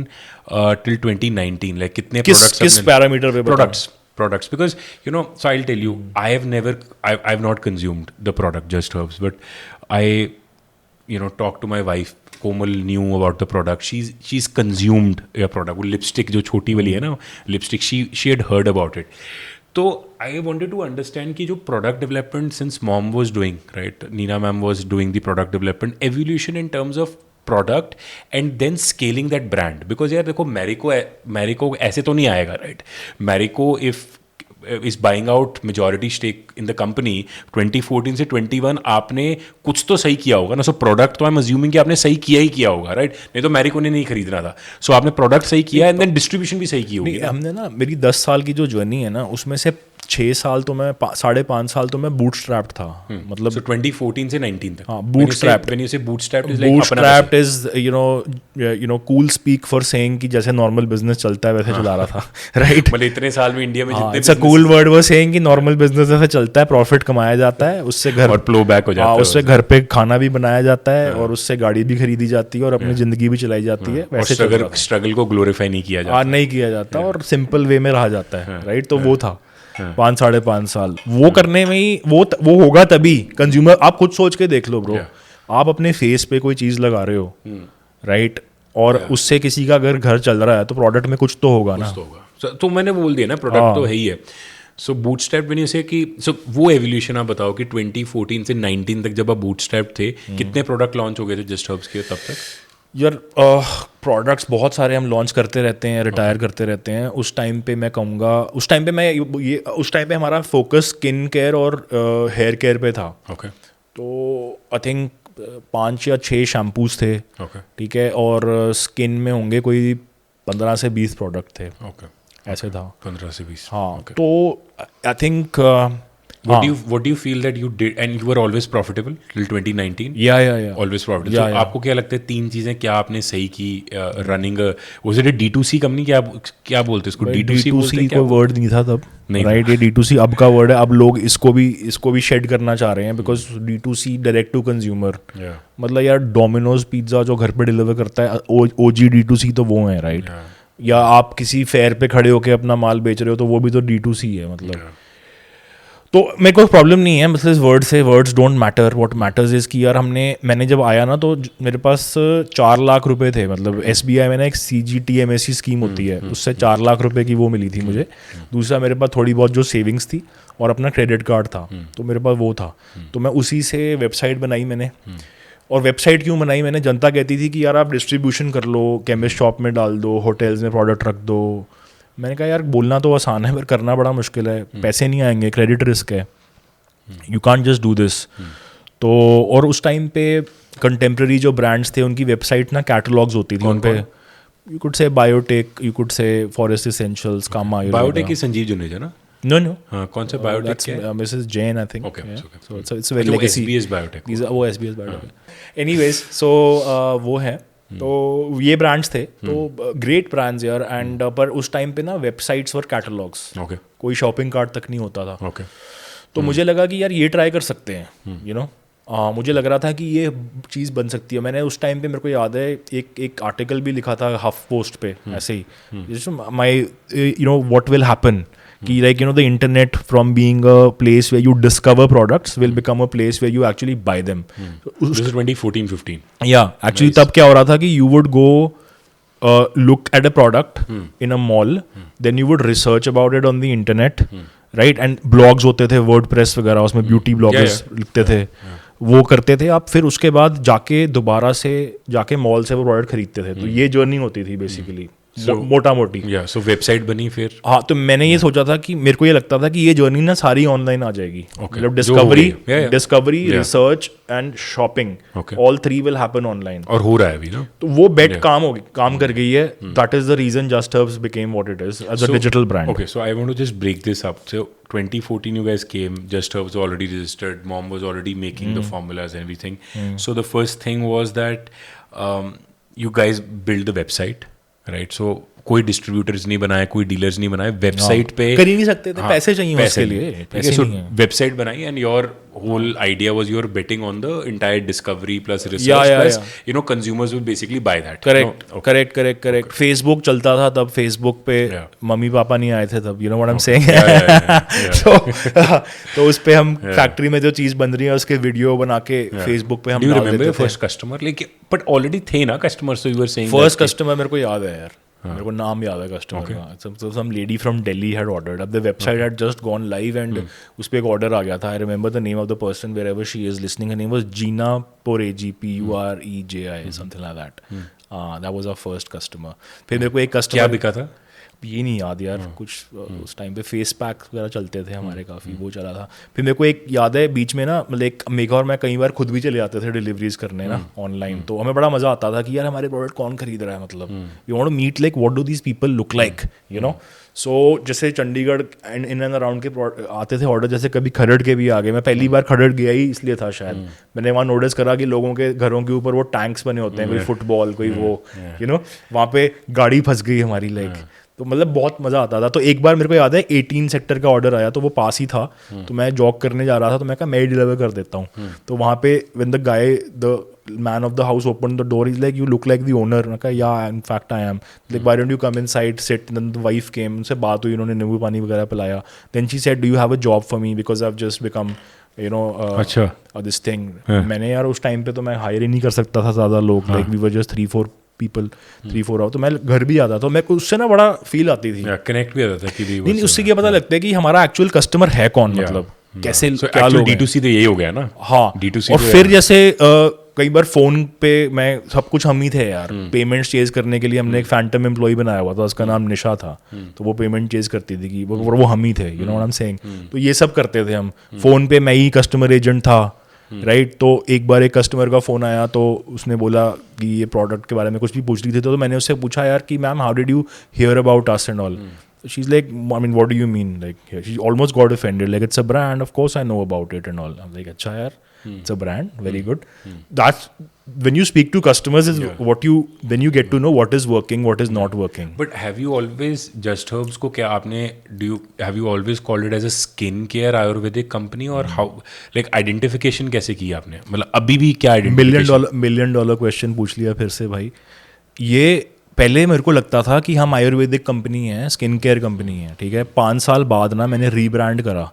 till 2019. Like कितने products किस आपने- parameter पे बताऊं? products because you know, so I'll tell you, I've not consumed the product Just Herbs, but I talked to my wife. Komal knew about the product. She's consumed a product. वो lipstick जो छोटी वाली है ना, lipstick, she had heard about it. तो I wanted to understand कि जो product development since mom was doing, right? Neena ma'am was doing the product development, evolution in terms of product and then scaling that brand. Because यार देखो Marico ऐसे तो नहीं आएगा, right? Marico if is buying out majority stake in the company 2014 से 21 आपने कुछ तो सही किया होगा ना. सो प्रोडक्ट तो आई एम अज्यूमिंग कि आपने सही किया ही किया होगा, राइट? नहीं तो मैरिको ने नहीं खरीदना था. सो आपने प्रोडक्ट सही किया एंड देन डिस्ट्रीब्यूशन भी सही की होगी. नहीं, हमने ना, मेरी 10 साल की जो जर्नी है ना, उसमें से 6 साल तो मैं 5.5 साल तो मैं बूटस्ट्रैप्ड था. मतलब सो 2014 से 19 तक. हाँ, bootstrapped. When you say bootstrapped is like अपना bootstrapped is cool speak for saying कि जैसे नॉर्मल बिजनेस चलता है वैसे चला रहा था, राइट? मतलब इतने साल में इंडिया में जितने इट्स अ कूल वर्ड वो सेइंग कि नॉर्मल बिजनेस जैसे चलता है, प्रॉफिट कमाया जाता है, उससे घर और फ्लो बैक हो जाता है. उससे घर पे खाना भी बनाया जाता है और उससे गाड़ी भी खरीदी जाती है और अपनी जिंदगी भी चलाई जाती है. वैसे चल रहा था. स्ट्रगल को ग्लोरीफाई नहीं किया जाता. नहीं किया जाता और सिंपल वे में रहा जाता है, राइट? तो वो था 5-5.5 साल वो करने में ही. वो होगा तभी कंज्यूमर. आप खुद सोच के देख लो ब्रो, आप अपने फेस पे कोई चीज लगा रहे हो, राइट? और उससे किसी का अगर घर चल रहा है तो प्रोडक्ट में कुछ तो होगा ना. तो मैंने बोल दिया ना, प्रोडक्ट तो है ही है. सो बूटस्ट्रैप में से कि वो एवोल्यूशन आप बताओ कि 2014 से 19 तक जब आप बूटस्ट्रैप थे, कितने प्रोडक्ट लॉन्च हो गए थे जस्ट हर्ब्स के तब तक? यार प्रोडक्ट्स बहुत सारे हम लॉन्च करते रहते हैं, रिटायर करते रहते हैं. उस टाइम पे मैं कहूँगा, उस टाइम पे हमारा फोकस स्किन केयर और हेयर केयर पे था. ओके. तो आई थिंक 5 या 6 शैम्पूज थे, ओके. ठीक है, और स्किन में होंगे कोई 15 से 20 प्रोडक्ट थे. ओके. ऐसे था 15 से 20. हाँ. तो I think what do you feel that you did and you were always profitable till 2019? या Always profitable. So आपको क्या लगता है 3 चीजें क्या आपने सही की running? was it a D2C company? क्या बोलते हैं इसको? D2C बोलते हैं क्या? कोई वर्ड नहीं था तब, नहीं, राइट? ये D2C अब का वर्ड है. अब लोग इसको भी शेड करना चाह रहे हैं because D2C direct to consumer. मतलब यार डोमिनोज पिज्जा जो घर पे डिलीवर करता है, OG D2C तो वो है, राइट? या आप किसी फेयर पे खड़े होके अपना माल बेच रहे हो तो वो भी तो D2C है. मतलब तो मेरे को प्रॉब्लम नहीं है मतलब इस वर्ड से. Words don't matter. What matters is कि यार मैंने जब आया ना तो मेरे पास 4 लाख रुपए थे. मतलब SBI में ना एक CGTMSE स्कीम होती है, उससे 4 लाख रुपए की वो मिली थी मुझे. दूसरा मेरे पास थोड़ी बहुत जो सेविंग्स थी और अपना क्रेडिट कार्ड था, तो मेरे पास वो था. तो मैं उसी से वेबसाइट बनाई मैंने. और वेबसाइट क्यों बनाई मैंने? जनता कहती थी कि यार आप डिस्ट्रीब्यूशन कर लो, केमिस्ट शॉप में डाल दो, होटल्स में प्रोडक्ट रख दो. मैंने कहा यार बोलना तो आसान है पर करना बड़ा मुश्किल है. पैसे नहीं आएंगे, क्रेडिट रिस्क है, you can't just do this. तो और उस टाइम पे कंटेम्प्रेरी जो ब्रांड्स थे उनकी वेबसाइट ना कैटलॉग्स होती थी उन पे. You could say Biotech, you could say Forest Essentials, Kama. Biotech की संजीव जुनेजा ना? No. हाँ, कौन सा बायोटेक क्या है? Mrs. Jane, I think. Okay. So it's a very legacy. SBS biotech. वो SBS बायोटेक. Anyways, so वो है. तो ये ब्रांड्स थे, तो ग्रेट ब्रांड्स यार. एंड पर उस टाइम पे ना वेबसाइट्स और कैटलॉग्स, कोई शॉपिंग कार्ट तक नहीं होता था. तो मुझे लगा कि यार ये ट्राई कर सकते हैं, यू नो. मुझे लग रहा था कि ये चीज़ बन सकती है. मैंने उस टाइम पे, मेरे को याद है, एक आर्टिकल भी लिखा था हफ पोस्ट पे ऐसे ही, माई व्हाट विल हैपन कि like the internet from being a place where you discover products will become a place where you actually buy them. This is 2014-15. या एक्चुअली तब क्या हो रहा था कि you would go look at a product in a mall, then you would research about it on the internet, right? And blogs होते थे, WordPress वगैरह, उसमें ब्यूटी ब्लॉगर्स लिखते थे, वो करते थे आप. फिर उसके बाद दोबारा से जाके मॉल से वो प्रोडक्ट खरीदते थे. तो ये जर्नी होती थी बेसिकली, मोटा मोटी. सो वेबसाइट बनी फिर. हाँ, तो मैंने ये सोचा था कि मेरे को ये लगता था कि ये जर्नी ना सारी ऑनलाइन आ जाएगी. मतलब discovery, research and shopping, all 3 will happen online. और हो रहा है अभी ना. तो वो बेट काम कर गई है. That is the reason Just Herbs became what it is as a digital brand. Okay, so I want to just break this up. So 2014 you guys came, Just Herbs was already registered, mom was already making the formulas and everything. So the first thing was that you guys built the website, right? So कोई distributors नहीं बनाए, कोई dealers नहीं बनाए, website पे कर ही नहीं सकते थे, हाँ, पैसे चाहिए पैसे उसके लिए, नहीं। पैसे सो नहीं है। वेबसाइट बनाई and your whole idea was you're betting on the entire discovery plus research Yeah, plus yeah. you know consumers will basically buy that. Correct No? Okay. Correct Facebook चलता था तब, फेसबुक पे Yeah. मम्मी पापा नहीं आए थे तब, you know what I am saying. Yeah. तो उस पे हम फैक्ट्री में जो चीज़ बन रही है उसके वीडियो बना के फेसबुक पे हम Do you डाल remember देते your थे। first customer? Like, but already थे ना customers, so you were saying first that customer मेरे को याद है यार, मेरे को नाम याद है कस्टमर का। Some lady from Delhi had ordered, अब the website had just gone live and उस पे एक ऑर्डर आ गया था। I remember the name of the person wherever she is listening, her name was जीना पोरेजी, PUREJI, something like that. That was our first customer. फिर मेरे को एक क्या कस्टमर, बिका था? ये नहीं याद यार, कुछ उस टाइम पे फेस पैक वगैरह चलते थे हमारे काफ़ी, वो चला था। फिर मेरे को एक याद है बीच में ना, मतलब एक मेघा और मैं कई बार खुद भी चले जाते थे डिलीवरीज करने ना ऑनलाइन, तो हमें बड़ा मज़ा आता था कि यार हमारे प्रोडक्ट कौन खरीद रहा है, मतलब we want to meet like what do these people look like, you know. So जैसे Chandigarh and in and around के आते थे ऑर्डर, जैसे कभी खरड़ के भी आ गए। मैं पहली बार खरड़ गया ही इसलिए था शायद, मैंने वहाँ नोटिस करा कि लोगों के घरों के ऊपर वो टैंक्स बने होते हैं, कोई फुटबॉल, कोई वो, यू नो, वहाँ पे गाड़ी फंस गई हमारी, लाइक तो मतलब बहुत मज़ा आता था। तो एक बार मेरे को याद है 18 सेक्टर का ऑर्डर आया, तो वो पास ही था, तो मैं जॉग करने जा रहा था, तो मैं कहा मैं ही डिलीवर कर देता हूँ। तो वहाँ पे when the guy, the man of the house open the door, is like you look like the owner. मैं कहा या in fact I am, like why don't you come inside sit. Then the wife came, उनसे बात हुई, उन्होंने नींबू पानी वगैरह पिलाया। Then she said do you have a job for me because I have just become you know अच्छा this thing. मैंने यार उस टाइम पे तो मैं हायर ही नहीं कर सकता था ज़्यादा लोग, like we were just 3-4 people, 3-4 hour. तो मैं घर भी आता, तो मेरे को उससे ना बड़ा फील आती थी। कनेक्ट भी आता था कि नहीं, उससे क्या पता लगता है कि हमारा एक्चुअल कस्टमर है कौन, मतलब कैसे क्या लोग हैं। D2C तो यही हो गया ना। हाँ, D2C और तो फिर जैसे कई बार फोन पे मैं, सब कुछ हम ही थे यार, पेमेंट्स चेज करने के लिए हमने एक फैंटम एम्प्लॉय बनाया हुआ था, उसका नाम निशा था। तो वो पेमेंट चेज करती थी कि वो हम ही थे, you know what I am saying. तो ये सब करते थे हम। फोन पे मैं ही कस्टमर एजेंट था, राइट। तो एक बार एक कस्टमर का फ़ोन आया, तो उसने बोला कि ये प्रोडक्ट के बारे में कुछ भी पूछ रही थी, तो मैंने उससे पूछा यार कि ma'am how did you here about us and all. She is like I mean what do you mean, like she almost got offended, like it's a brand, of course I know about it and all. I am like अच्छा यार, it's a brand, very good. That's when you speak to customers is what you, then you get to know what is working, what is not working. But have you always, Just Herbs को क्या आपने, have you always called it as a skin care Ayurvedic company or how, like identification कैसे की आपने, मतलब अभी भी क्या identification? मिलियन डॉलर क्वेश्चन पूछ लिया फिर से भाई। ये पहले मेरे को लगता था कि हम आयुर्वेदिक कंपनी है, स्किन केयर कंपनी है, ठीक है। 5 साल बाद ना मैंने रीब्रांड करा,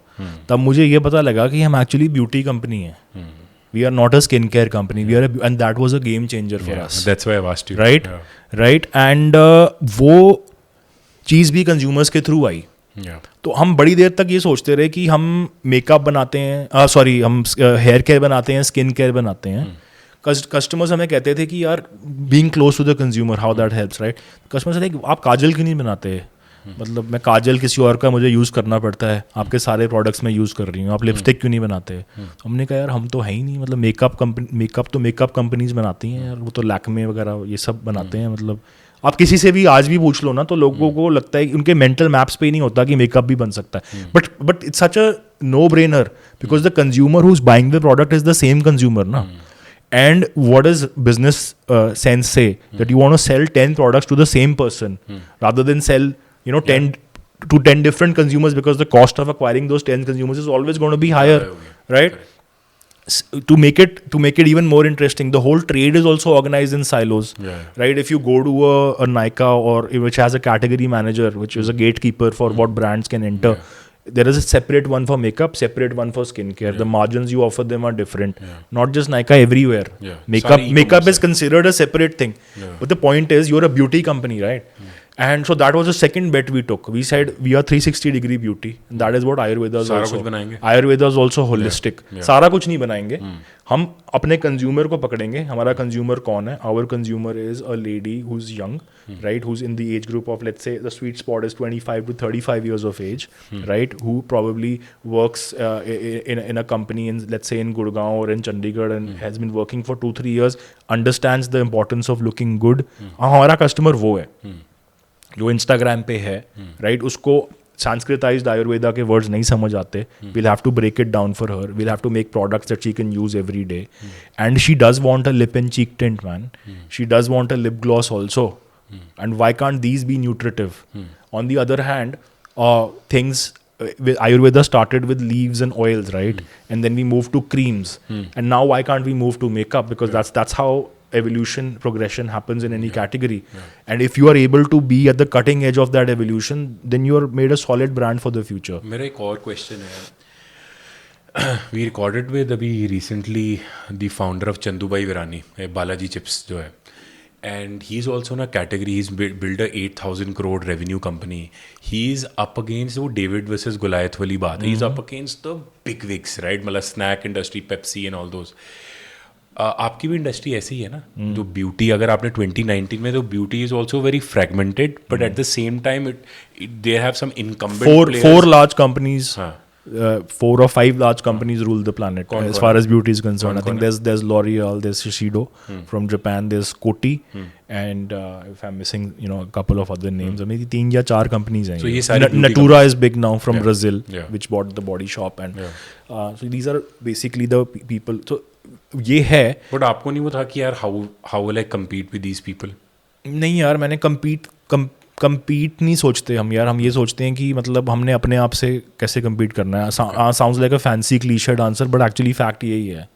तब मुझे ये पता लगा कि हम एक्चुअली ब्यूटी कंपनी है। We are not a skin care company, we are, and that was a game changer for us. That's why I've asked you. Right and वो चीज़ भी कंज्यूमर्स के थ्रू आई। तो हम बड़ी देर तक ये सोचते रहे कि हम मेकअप बनाते हैं, सॉरी हम हेयर केयर बनाते हैं, स्किन केयर बनाते हैं। कस्टमर्स हमें कहते थे कि यार being close to the consumer, how that helps, right. Customers like आप काजल क्यों नहीं बनाते, मतलब मैं काजल किसी और का मुझे यूज़ करना पड़ता है, आपके सारे प्रोडक्ट्स में यूज़ कर रही हूँ, आप लिपस्टिक क्यों नहीं बनाते। हमने कहा यार हम तो है ही नहीं, मतलब मेकअप कंपनीज बनाती हैं यार, वो तो लैक्मे वगैरह ये सब बनाते हैं। मतलब आप किसी से भी आज भी पूछ लो ना, तो लोगों को लगता है, उनके मेंटल मैप्स पे ही नहीं होता कि मेकअप भी बन सकता है। But it's such a no brainer because the consumer who is buying the product is the same consumer ना। And what does business sense say? That you want to sell 10 products to the same person rather than sell, 10 to 10 different consumers, because the cost of acquiring those 10 consumers is always going to be higher, right? To make it even more interesting, the whole trade is also organized in silos, right? If you go to a Nykaa or which has a category manager, which is a gatekeeper for what brands can enter. There is a separate one for makeup, separate one for skincare. The margins you offer them are different. Not just Nykaa, everywhere. Makeup is considered a separate thing. But the point is, you're a beauty company, right? And so that was the second bet we took. We said we are 360-degree beauty. And that is what Ayurveda is also. Ayurveda is also holistic. सारा कुछ नहीं बनाएंगे, हम अपने consumer को पकड़ेंगे। हमारा consumer कौन है? Our consumer is a lady who's young, right? Who's in the age group of, let's say, the sweet spot is 25 to 35 years of age, right? Who probably works in a company in, let's say, in Gurgaon or in Chandigarh and has been working for 2-3 years, understands the importance of looking good. हमारा customer वो है जो Instagram पे है, right. उसको संस्कृताइज्ड आयुर्वेदा के words नहीं समझ आते. we'll have to break it down for her. we'll have to make products that she can use every day. And she does want a lip and cheek tint, man. She does want a lip gloss also. And why can't these be nutritive? On the other hand, things with Ayurveda started with leaves and oils, right? And then we moved to creams. And now why can't we move to makeup? Because that's how evolution progression happens in any category. And if you are able to be at the cutting edge of that evolution, then you are made a solid brand for the future. मेरा एक और question है. We recorded with अभी recently the founder of Chandubai Virani, Balaji Chips जो है, and he's also in a category. He's built a 8,000 crore revenue company. He's up against वो David versus Goliath वाली बात है. He's up against the big wigs, right? मतलब snack industry, Pepsi and all those. आपकी भी industry ऐसी ही है ना, जो ब्यूटी, अगर आपने 2019 में, तो beauty is also very fragmented, but at the same time they have some incumbent Four large companies, 4 or 5 large companies rule the planet as far as beauty is concerned. I think there's L'Oreal, there's Shiseido from Japan, there's Coty, and if I'm missing, a couple of other names, maybe 3 या 4 companies हैं. So ये सारी beauty Natura is big now from Brazil, which bought the Body Shop, and so these are basically the people. So ये है. But आपको नहीं वो था कि यार how will I compete with these people? नहीं यार, मैंने compete नहीं सोचते हम यार. हम ये सोचते हैं कि मतलब हमने अपने आप से कैसे compete करना है. Sounds like a fancy cliched answer, but actually fact यही है.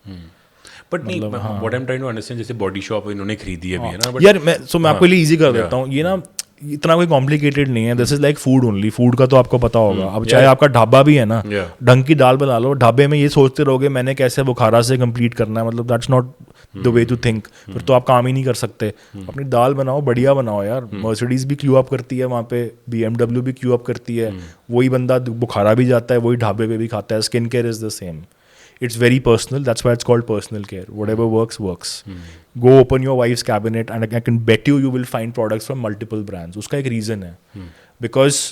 बट नहीं, what I am trying to understand, जैसे बॉडी शॉप इन्होंने खरीदी अभी है ना, यार मैं आपको लिए इजी कर देता हूँ. ये ना इतना कोई कॉम्प्लिकेटेड नहीं है. This is like food only. Food का तो आपको पता होगा. अब चाहे आपका ढाबा भी है ना, ढंग की दाल बना लो, ढाबे में ये सोचते रहोगे मैंने कैसे बुखारा से कंप्लीट करना है, मतलब that's not the way to think. फिर तो आप काम ही नहीं कर सकते. अपनी दाल बनाओ, बढ़िया बनाओ यार. मर्सिडीज भी क्यू अप करती है वहाँ पे, BMW भी क्यू अप करती है. वही बंदा बुखारा भी जाता है, वही ढाबे पे भी खाता है. Skin care is the same. It's very personal. That's why it's called personal care. Whatever works, works. Go open your wife's cabinet and I can bet you will find products from multiple brands. उसका एक reason है. Because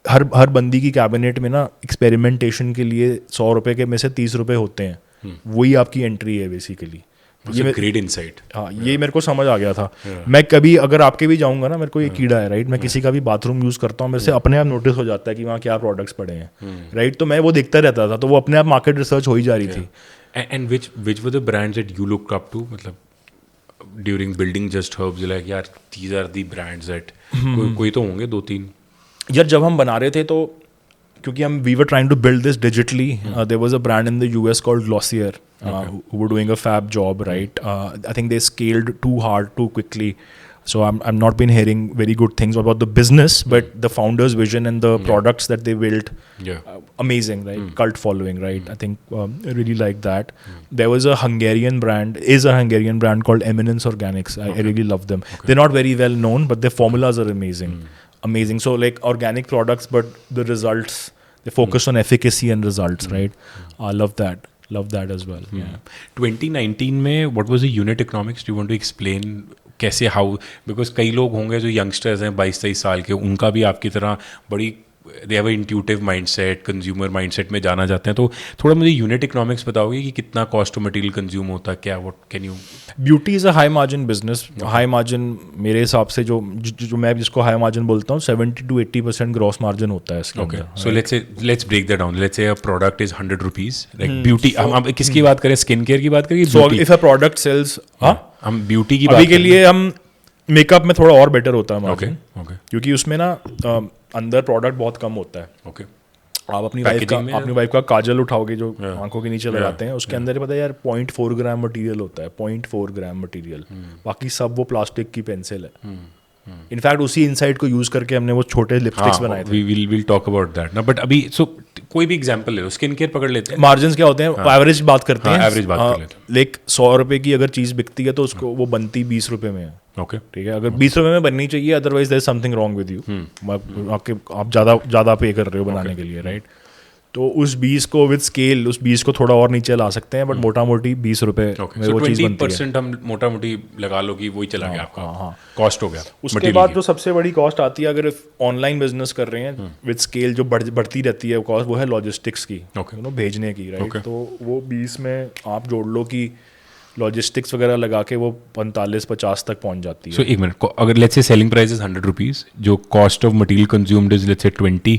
हर बंदी की cabinet में ना experimentation के लिए 100 रुपए के में से 30 रुपए होते हैं. वही आपकी एंट्री है बेसिकली. ये ग्रेट इनसाइट. हाँ, ये मेरे को समझ आ गया था. मैं कभी अगर आपके भी जाऊंगा ना, मेरे को ये कीड़ा है, राइट. मैं किसी का भी बाथरूम यूज करता हूँ, मेरे से अपने आप नोटिस हो जाता है कि वहाँ क्या प्रोडक्ट्स पड़े हैं, राइट. तो मैं वो देखता रहता था, तो वो अपने आप मार्केट रिसर्च हो ही जा रही थी. And which were the brands that you looked up to, मतलब during building Just Herbs, like यार these are the brands that कोई तो होंगे 2-3. यार जब हम बना रहे थे तो क्योंकि we were trying to build this digitally, there was a brand in the US called Glossier, who were doing a fab job, right. I think they scaled too hard too quickly, so I'm not been hearing very good things about the business, but the founder's vision and the products that they built, amazing, right. Cult following, right. I think I really like that. There was a Hungarian brand called Eminence Organics. I really love them. They're not very well known, but their formulas are amazing. So like organic products, but the results, they focus on efficacy and results, right. I love that as well. 2019 में what was the unit economics? Do you want to explain कैसे, how, because कई लोग होंगे जो youngsters हैं 22-23 साल के, उनका भी आपकी तरह बड़ी they have a intuitive mindset, consumer mindset में जाना चाहते हैं, तो थोड़ा मुझे यूनिट इकोनॉमिक्स बताओगे कि कितना कॉस्ट टू मटेरियल कंज्यूम होता है, क्या, what can you. Beauty is a high margin business. High margin मेरे हिसाब से जो मैं जिसको हाई मार्जिन बोलता हूँ, 70 to 80% ग्रॉस मार्जिन होता है इसके अंदर. So let's break that down. Let's say a product is 100 rupees, like beauty. हम किसकी बात करें, स्किन केयर की बात करें? So if a product sells, हम ब्यूटी की बात के लिए हम मेकअप में थोड़ा और बेटर होता है मार्जिन. क्योंकि उसमें ना अंदर प्रोडक्ट बहुत कम होता है. आप अपनी वाइफ का काजल उठाओगे जो आंखों के नीचे लगाते हैं, उसके अंदर पता है यार 0.4 ग्राम मटेरियल होता है. 0.4 ग्राम मटेरियल. बाकी सब वो प्लास्टिक की पेंसिल है. इनफैक्ट उसी इनसाइट को यूज करके हमने वो छोटे लिपस्टिक्स बनाए थे. We will talk about that ना. बट अभी सो कोई भी एग्जांपल ले लो, स्किन केयर पकड़ लेते हैं. मार्जिन्स क्या होते हैं, एवरेज बात करते हैं. एवरेज बात कर लेते हैं. लाइक 100 रुपए की अगर चीज बिकती है तो उसको वो बनती 20 रुपए में है. ओके, ठीक है. अगर 20 रुपए में बननी चाहिए, otherwise there is something wrong with you. आप ज़्यादा पे कर रहे हो बनाने के लिए, राइट. तो उस 20 को विद स्केल, उस 20 को थोड़ा और नीचे ला सकते हैं, बट मोटा मोटी 20 रुपए में वो चीज़ बनती है. 20% हम मोटा मोटी लगा लो कि वही चला गया आपका. कॉस्ट हो गया. उसके बाद जो सबसे बड़ी कॉस्ट आती है, अगर ऑनलाइन बिजनेस कर रहे हैं विद स्केल, जो बढ़ती रहती है कॉस्ट, वो है लॉजिस्टिक्स की, भेजने की, राइट. तो वो 20 में आप जोड़ लो कि लॉजिस्टिक्स वगैरह लगा के वो 45-50 तक पहुंच जाती है. सो एक मिनट, अगर let's say selling price is 100 rupees, जो cost of material consumed is let's say 20,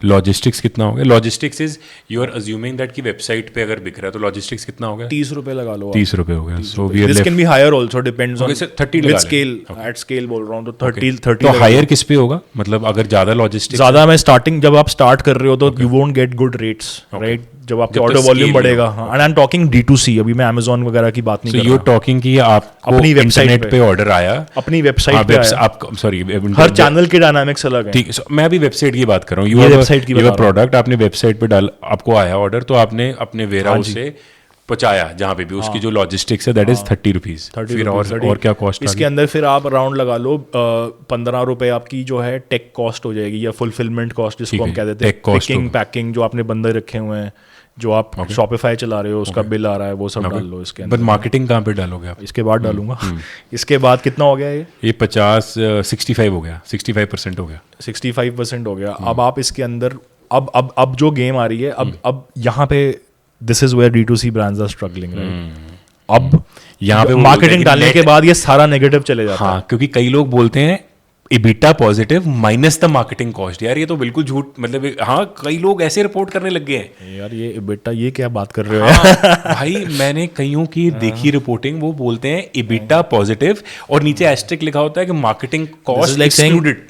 logistics कितना हो गया? Logistics is you are assuming that कि वेबसाइट पे अगर बिक रहा है तो लॉजिस्टिक्स कितना हो गया? 30 रुपए लगा लो. 30 रुपए हो गया. So we this can be higher also, depends on 30 with scale. At scale बोल रहा हूँ तो 30. तो हायर किस पे होगा? मतलब अगर ज्यादा लॉजिस्टिक्स, ज्यादा मैं स्टार्टिंग जब आप स्टार्ट कर रहे हो तो you won't get good rates, right? जब आपके ऑर्डर वॉल्यूम बढ़ेगा. And I am talking D2C, अभी मैं Amazon वगैरह की बात नहीं कर रहा. यू टॉकिंग कि आपको अपनी वेबसाइट इंटरनेट पे ऑर्डर आया, अपनी वेबसाइट पे आया. आप सॉरी, हर चैनल के डायनामिक्स अलग हैं. ठीक है, मैं अभी वेबसाइट की बात कर रहा हूँ. ये वेबसाइट की यू प्रोडक्ट आपने वेबसाइट पे डाल, आपको आया ऑर्डर, तो आपने अपने वेयर हाउस से पहुंचाया जहाँ पे भी, उसकी जो लॉजिस्टिक्स है दैट इज 30 रुपीज. फिर और क्या कॉस्ट? इसके अंदर फिर आप अराउंड लगा लो 15 रुपए आपकी जो है टेक कॉस्ट हो जाएगी, या फुलफिलमेंट कॉस्ट जिसको हम कह देते हैं. पिकिंग, पैकिंग, जो आपने बंदे रखे हुए हैं, जो आप शॉपिफाई चला रहे हो, उसका बिल आ रहा है, वो सब डाल लो इसके अंदर. बट मार्केटिंग कहाँ पे डालोगे आप? इसके बाद डालूंगा. इसके बाद कितना हो गया ये 65 हो गया, 65% हो गया, 65% हो गया. अब आप इसके अंदर अब जो गेम आ रही है, अब यहाँ पे this is where D2C brands are struggling, right? अब यहाँ पे मार्केटिंग डालने के बाद ये सारा नेगेटिव चले जाता है. हाँ, क्योंकि कई लोग बोलते हैं EBITDA positive minus the marketing cost. यार ये तो बिल्कुल झूठ, मतलब हाँ कई लोग ऐसे रिपोर्ट करने लग गए हैं. यार ये EBITDA, ये क्या बात कर रहे हो? हाँ, भाई मैंने कईयों की देखी रिपोर्टिंग, वो बोलते हैं EBITDA पॉजिटिव और नीचे एस्टेरिक लिखा होता है कि marketing cost excluded.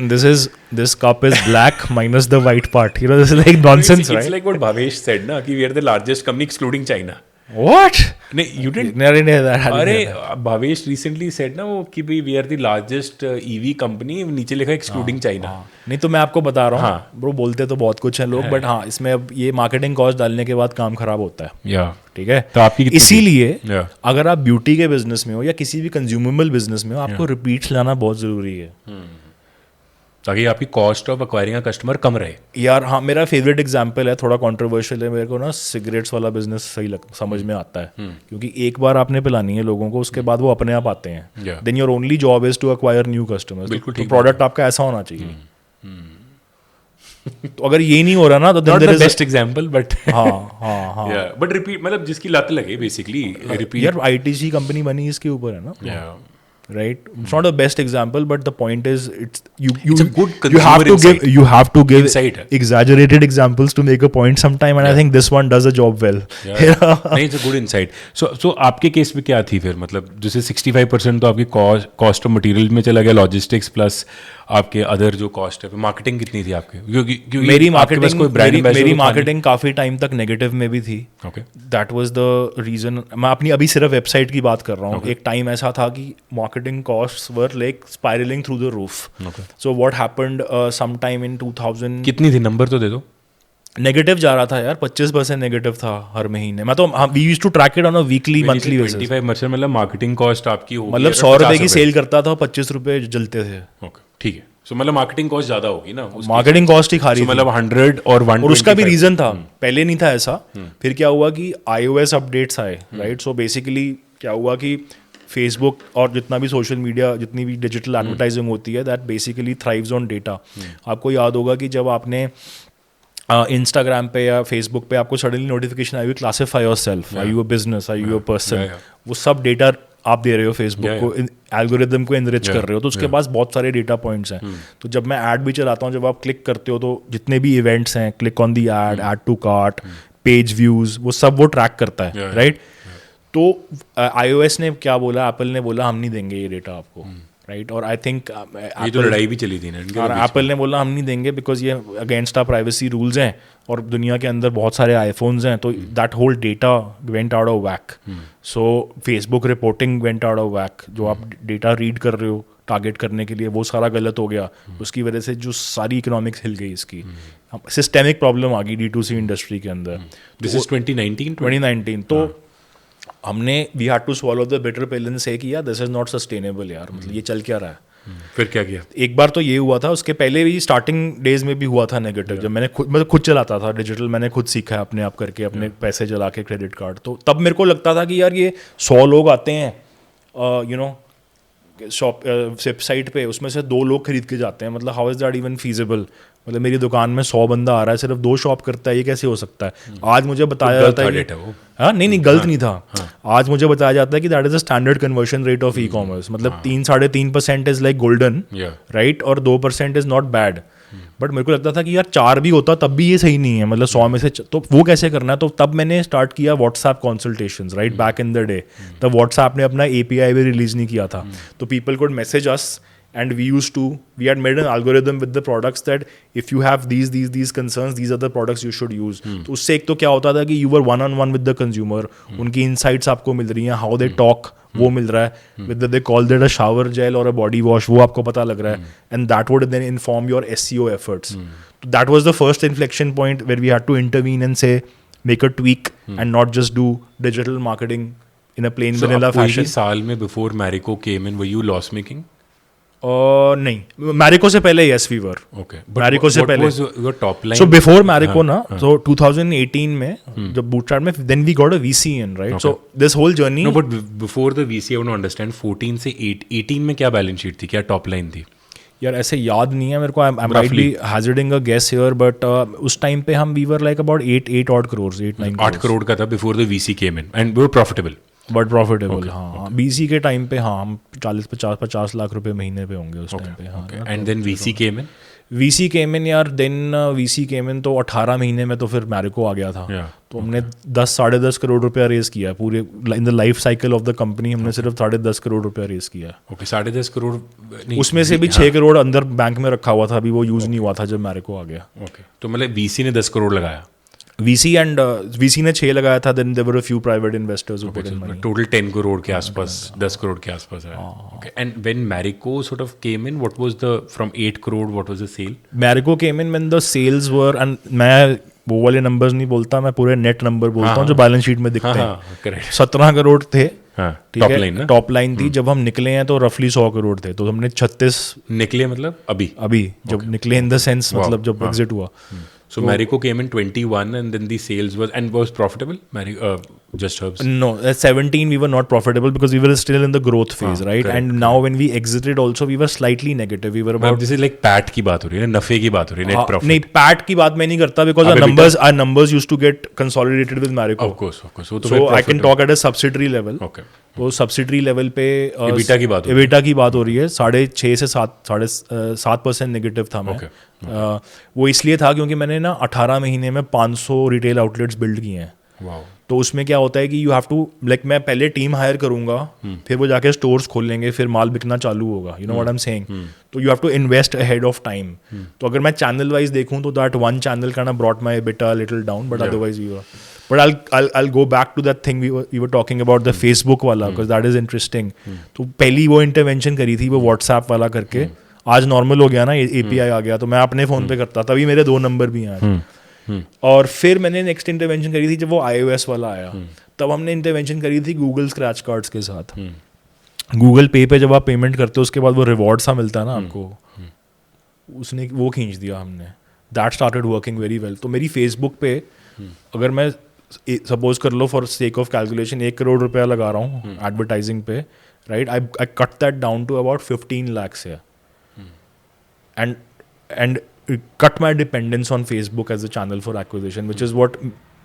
This cup is black minus the white part. You know, this is like nonsense, right? It's like what Bhavesh said ना, कि we are the largest company excluding China. What? नहीं, you didn't. अरे Bhavesh recently said ना वो कि भाई we are the largest EV company, नीचे लिखा एक्सक्लूडिंग चाइना. नहीं तो मैं आपको बता रहा हूँ ब्रो, बोलते तो बहुत कुछ है लोग, बट हाँ इसमें अब ये मार्केटिंग कॉस्ट डालने के बाद काम खराब होता है. ठीक है, तो आपकी इसीलिए अगर आप ब्यूटी के बिजनेस में हो या किसी भी कंज्यूमेबल बिजनेस में हो, आपको रिपीट्स लाना बहुत जरूरी है, ताकि आपकी कॉस्ट ऑफ एक्वायरिंग कस्टमर कम रहे. यार हाँ, मेरा फेवरेट एग्जांपल है, थोड़ा कंट्रोवर्शियल है, मेरे को ना सिगरेट्स वाला बिजनेस सही समझ में आता है. क्योंकि एक बार आपने पिलानी है लोगों को, उसके बाद वो अपने आप आते हैं. Then your only job is to acquire new customers. तो प्रोडक्ट आपका ऐसा होना चाहिए. तो अगर ये नहीं हो रहा ना तो not the best example, but हाँ बट रिपीट, मतलब जिसकी लत लगे बेसिकली रिपीट. यार ITC कंपनी बनी इसके ऊपर है ना, right? It's not the best example, but the point is it's a good consumer you have to give insight. Exaggerated examples to make a point sometime, and I think this one does a job well. नहीं, it's a good insight. So आपके case में क्या थी फिर, मतलब जैसे 65% तो आपकी कॉस्ट ऑफ मटेरियल में चला गया, लॉजिस्टिक्स प्लस आपके अदर जो कॉस्ट है. मार्केटिंग कितनी थी आपके? क्योंकि मेरी मार्केटिंग काफी टाइम तक नेगेटिव में भी थी. That was the reason. मैं अपनी अभी सिर्फ वेबसाइट की बात कर रहा हूँ. एक टाइम ऐसा था कि marketing costs were like spiralling through the roof. So what happened some time in 2000. कितनी थी, नंबर तो दे दो. नेगेटिव जा रहा था यार, 25% नेगेटिव था हर महीने. मैं तो we used to track it on a weekly monthly basis. 25% मतलब मार्केटिंग कॉस्ट आपकी होगी, मतलब 100 रुपए की सेल करता था, 25 रुपए जलते थे. ठीक है. सो मतलब मार्केटिंग कॉस्ट ज्यादा होगी ना, मार्केटिंग कॉस्ट ही खा रही थी. मतलब 100 और 120. और उसका भी रीजन था, पहले नहीं था ऐसा. फिर क्या हुआ कि iOS अपडेट्स आए, राइट? सो बेसिकली क्या हुआ कि फेसबुक और जितना भी सोशल मीडिया, जितनी भी डिजिटल एडवर्टाइजिंग होती है, that basically thrives on data. आपको याद होगा कि जब आपने इंस्टाग्राम पे या फेसबुक पे आपको सडनली नोटिफिकेशन आई, classify yourself, are you a business, are you a person, वो सब डेटा आप दे रहे हो फेसबुक को, एल्गोरिदम को एनरिच कर रहे हो, तो उसके पास बहुत सारे डेटा पॉइंट्स हैं. तो जब मैं ऐड भी चलाता हूँ, जब आप क्लिक करते हो तो जितने भी इवेंट्स हैं, click on the add to cart, page views, वो सब वो ट्रैक करता है, राइट? तो iOS ने क्या बोला, एप्पल ने बोला हम नहीं देंगे ये डेटा आपको, राइट? और आई थिंक ये तो लड़ाई भी चली थी ना, और एप्पल ने बोला हम नहीं देंगे बिकॉज ये अगेंस्ट आवर प्राइवेसी रूल्स हैं, और दुनिया के अंदर बहुत सारे आईफोन्स हैं, तो that whole data went out of whack. So Facebook reporting went out of whack. जो आप डेटा रीड कर रहे हो टारगेट करने के लिए, वो सारा गलत हो गया. उसकी वजह से जो सारी इकोनॉमिक्स हिल गई, इसकी सिस्टेमिक प्रॉब्लम आ गई D2C इंडस्ट्री के अंदर. This is 2019. तो हमने we had to swallow the bitter pill and say कि यार दिस इज नॉट सस्टेनेबल यार, मतलब ये चल क्या रहा है. फिर क्या किया? एक बार तो ये हुआ था, उसके पहले भी स्टार्टिंग डेज में भी हुआ था नेगेटिव. जब मैंने खुद चलाता था डिजिटल, मैंने खुद सीखा है अपने आप करके, अपने पैसे चला के क्रेडिट कार्ड. तो तब मेरे को लगता था कि यार ये 100 लोग आते हैं, यू नो शॉप वेबसाइट पे उसमें से 2 लोग खरीद के जाते हैं, मतलब how is that even feasible? मतलब मेरी दुकान में 100 बंदा आ रहा है, सिर्फ 2 शॉप करता है, ये कैसे हो सकता है? आज मुझे बताया जाता है कि हाँ नहीं गलत नहीं था। आज मुझे बताया जाता है कि that is a standard conversion rate of e commerce, मतलब 3-3.5% इज लाइक गोल्डन, राइट, और 2% इज नॉट बैड। बट मेरे को लगता था कि यार 4 भी होता तब भी ये सही नहीं है, मतलब 100 में से तो वो कैसे करना है? तो तब मैंने स्टार्ट किया WhatsApp consultations, right, back in the day. तब व्हाट्सएप ने अपना API भी रिलीज नहीं किया था, तो people could message us and we had made an algorithm with the products that if you have these concerns, these are the products you should use. तो उससे एक तो क्या होता था कि you were one on one with the consumer, उनकी insights आपको मिल रही हैं, how they talk वो मिल रहा है, whether they call that a shower gel or a body wash वो आपको पता लग रहा है, and that would then inform your SEO efforts. So that was the first inflection point where we had to intervene and say make a tweak and not just do digital marketing in a plain vanilla fashion. साल में before Marico came in, were you loss making? नहीं, मैरिको से पहले yes we were. Okay. Marico से पहले. What was your top line? So before Marico ना, so 2018 में जब bootstrap में, then we got a VC in, right? Okay. So this whole journey. No, but before the VC, I want to understand 14 से 18 में क्या balance sheet थी, क्या top line थी? यार ऐसे याद नहीं है मेरे को, I might be hazarding a guess here, but उस टाइम पे हम we were like about 8 odd crores, 8-9 crores. 8 crore का था before the VC came in and we were profitable. But profitable, हाँ। BC के टाइम पे हाँ हम 40-50 लाख रुपए महीने पे होंगे उस टाइम पे, हाँ। And then VC came in? VC came in यार, देन VC came in तो 18 महीने में तो फिर मैरिको आ गया था। तो हमने 10-10.5 करोड़ रुपया रेज किया है पूरे in the life cycle of the company. हमने सिर्फ 10.5 करोड़ रुपया रेज किया है। ओके, 10.5 करोड़ उसमें से भी 6 करोड़ अंदर बैंक में रखा हुआ था, अभी वो यूज नहीं हुआ था जब मैरिको आ गया। ओके, तो मतलब VC ने 10 करोड़ लगाया? VC ने 6 लगाया था, then there were a few private investors who put in money. Total 10 crore के आसपास, 10 करोड़ के आसपास है। Okay, and when Marico sort of came in, what was the from 8 crore what was the sale? Marico came in when the sales were, and मैं वो वाले numbers नहीं बोलता, मैं पूरे नेट नंबर बोलता हूँ जो बैलेंस शीट में दिखते हैं। करेक्ट, 17 करोड़ थे, टॉप लाइन ना, टॉप लाइन थी। जब हम निकले हैं तो रफली 100 करोड़ थे, तो हमने 36 निकले, मतलब अभी जब निकले इन द सेंस, मतलब जब एग्जिट हुआ। So Marico came in 21 and then the sales was profitable? Just Herbs? No, at 17 we were not profitable because we were still in the growth phase, right? Correct, and now when we exited also we were slightly negative. We were about, this is like PAT की बात हो रही है, नफे की बात हो रही है, net profit. नहीं, PAT की बात मैं नहीं करता because our numbers used to get consolidated with Marico. Of course. So I can talk at a subsidiary level. Okay. तो सब्सिडरी लेवल पे EBITDA की बात हो रही है। 6.5 से 7% नेगेटिव था मैं। वो इसलिए था क्योंकि मैंने ना 18 महीने में 500 रिटेल आउटलेट्स बिल्ड किए हैं। तो उसमें क्या होता है कि यू हैव टू, लाइक मैं पहले टीम हायर करूंगा, फिर वो जाके स्टोर्स खोल लेंगे, फिर माल बिकना चालू होगा, you know what I am saying. तो you have to invest ahead of time. तो अगर मैं चैनल वाइज देखूं तो that one channel kind of brought my EBITDA a little down, but otherwise we were. But I'll go back to that thing we were talking about, the Facebook वाला, because that is interesting. तो पहली वो intervention करी थी वो WhatsApp वाला करके, आज नॉर्मल हो गया ना, API आ गया, तो मैं अपने फ़ोन पे करता, तभी मेरे 2 नंबर भी हैं। और फिर मैंने नेक्स्ट इंटरवेंशन करी थी जब वो iOS वाला आया, तब हमने इंटरवेंशन करी थी गूगल स्क्रैच कार्ड्स के साथ। गूगल पे पे जब आप पेमेंट करते हो उसके बाद वो रिवॉर्ड सा मिलता है ना आपको, उसने वो खींच दिया हमने। That started working very well. तो मेरी फेसबुक पे अगर मैं सपोज कर लो for sake of calculation 1 crore रुपया लगा रहा हूँ एडवर्टाइजिंग पे, right, I cut that down to about 15 lakhs here, and cut my dependence on Facebook as a channel for acquisition, which is what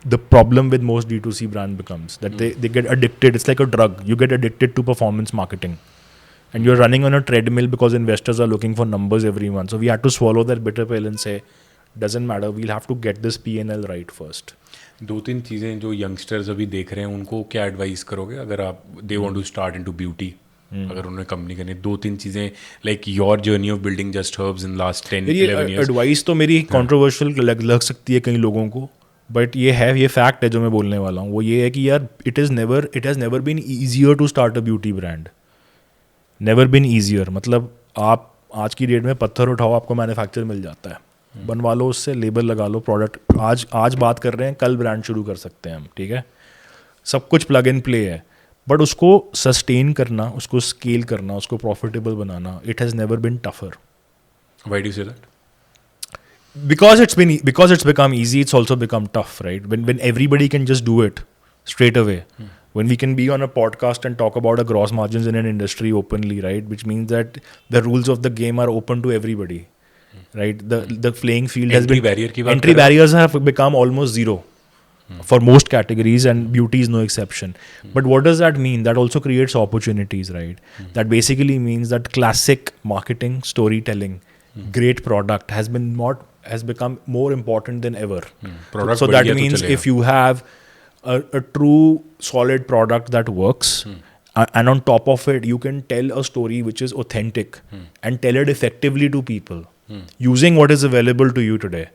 the problem with most D2C brand becomes, that they get addicted. It's like a drug. You get addicted to performance marketing and you're running on a treadmill because investors are looking for numbers every month. So we had to swallow that bitter pill and say, doesn't matter, we'll have to get this P&L right first. 2-3 चीज़ें जो youngsters अभी देख रहे हैं उनको क्या advice करोगे अगर आप they want to start into beauty, अगर उन्होंने कंपनी करनी, 2-3 चीज़ें like your journey of building Just Herbs in last 10-11 years? Advice तो मेरी कंट्रोवर्शियल लग सकती है कई लोगों को, बट ये फैक्ट है जो मैं बोलने वाला हूँ। वो ये है कि यार it has never been easier to start a beauty brand, never been easier. मतलब आप आज की डेट में पत्थर उठाओ, आपको मैन्युफैक्चर मिल जाता है, बनवा लो उससे, लेबल लगा लो, प्रोडक्ट आज बात कर रहे हैं, कल ब्रांड शुरू कर सकते हैं हम, ठीक है, सब कुछ प्लग एंड प्ले है। बट उसको सस्टेन करना, उसको स्केल करना, उसको profitable banana, it has never been tougher. Why do you say that? Because it's become easy, it's also become tough, right? When everybody can just do it straight away, when we can be on a podcast and talk about a gross margins in an industry openly, right? Which means that the rules of the game are open to everybody, right? The playing field has Entry been barrier की बात entry कर रहे barriers have become almost zero for most categories, and beauty is no exception. But what does that mean? That also creates opportunities, right? That basically means that classic marketing, storytelling, great product has become more important than ever. Product So बढ़ that गया तो means चलेगा. if you have a true solid product that works, and on top of it you can tell a story which is authentic and tell it effectively to people using what is available to you today,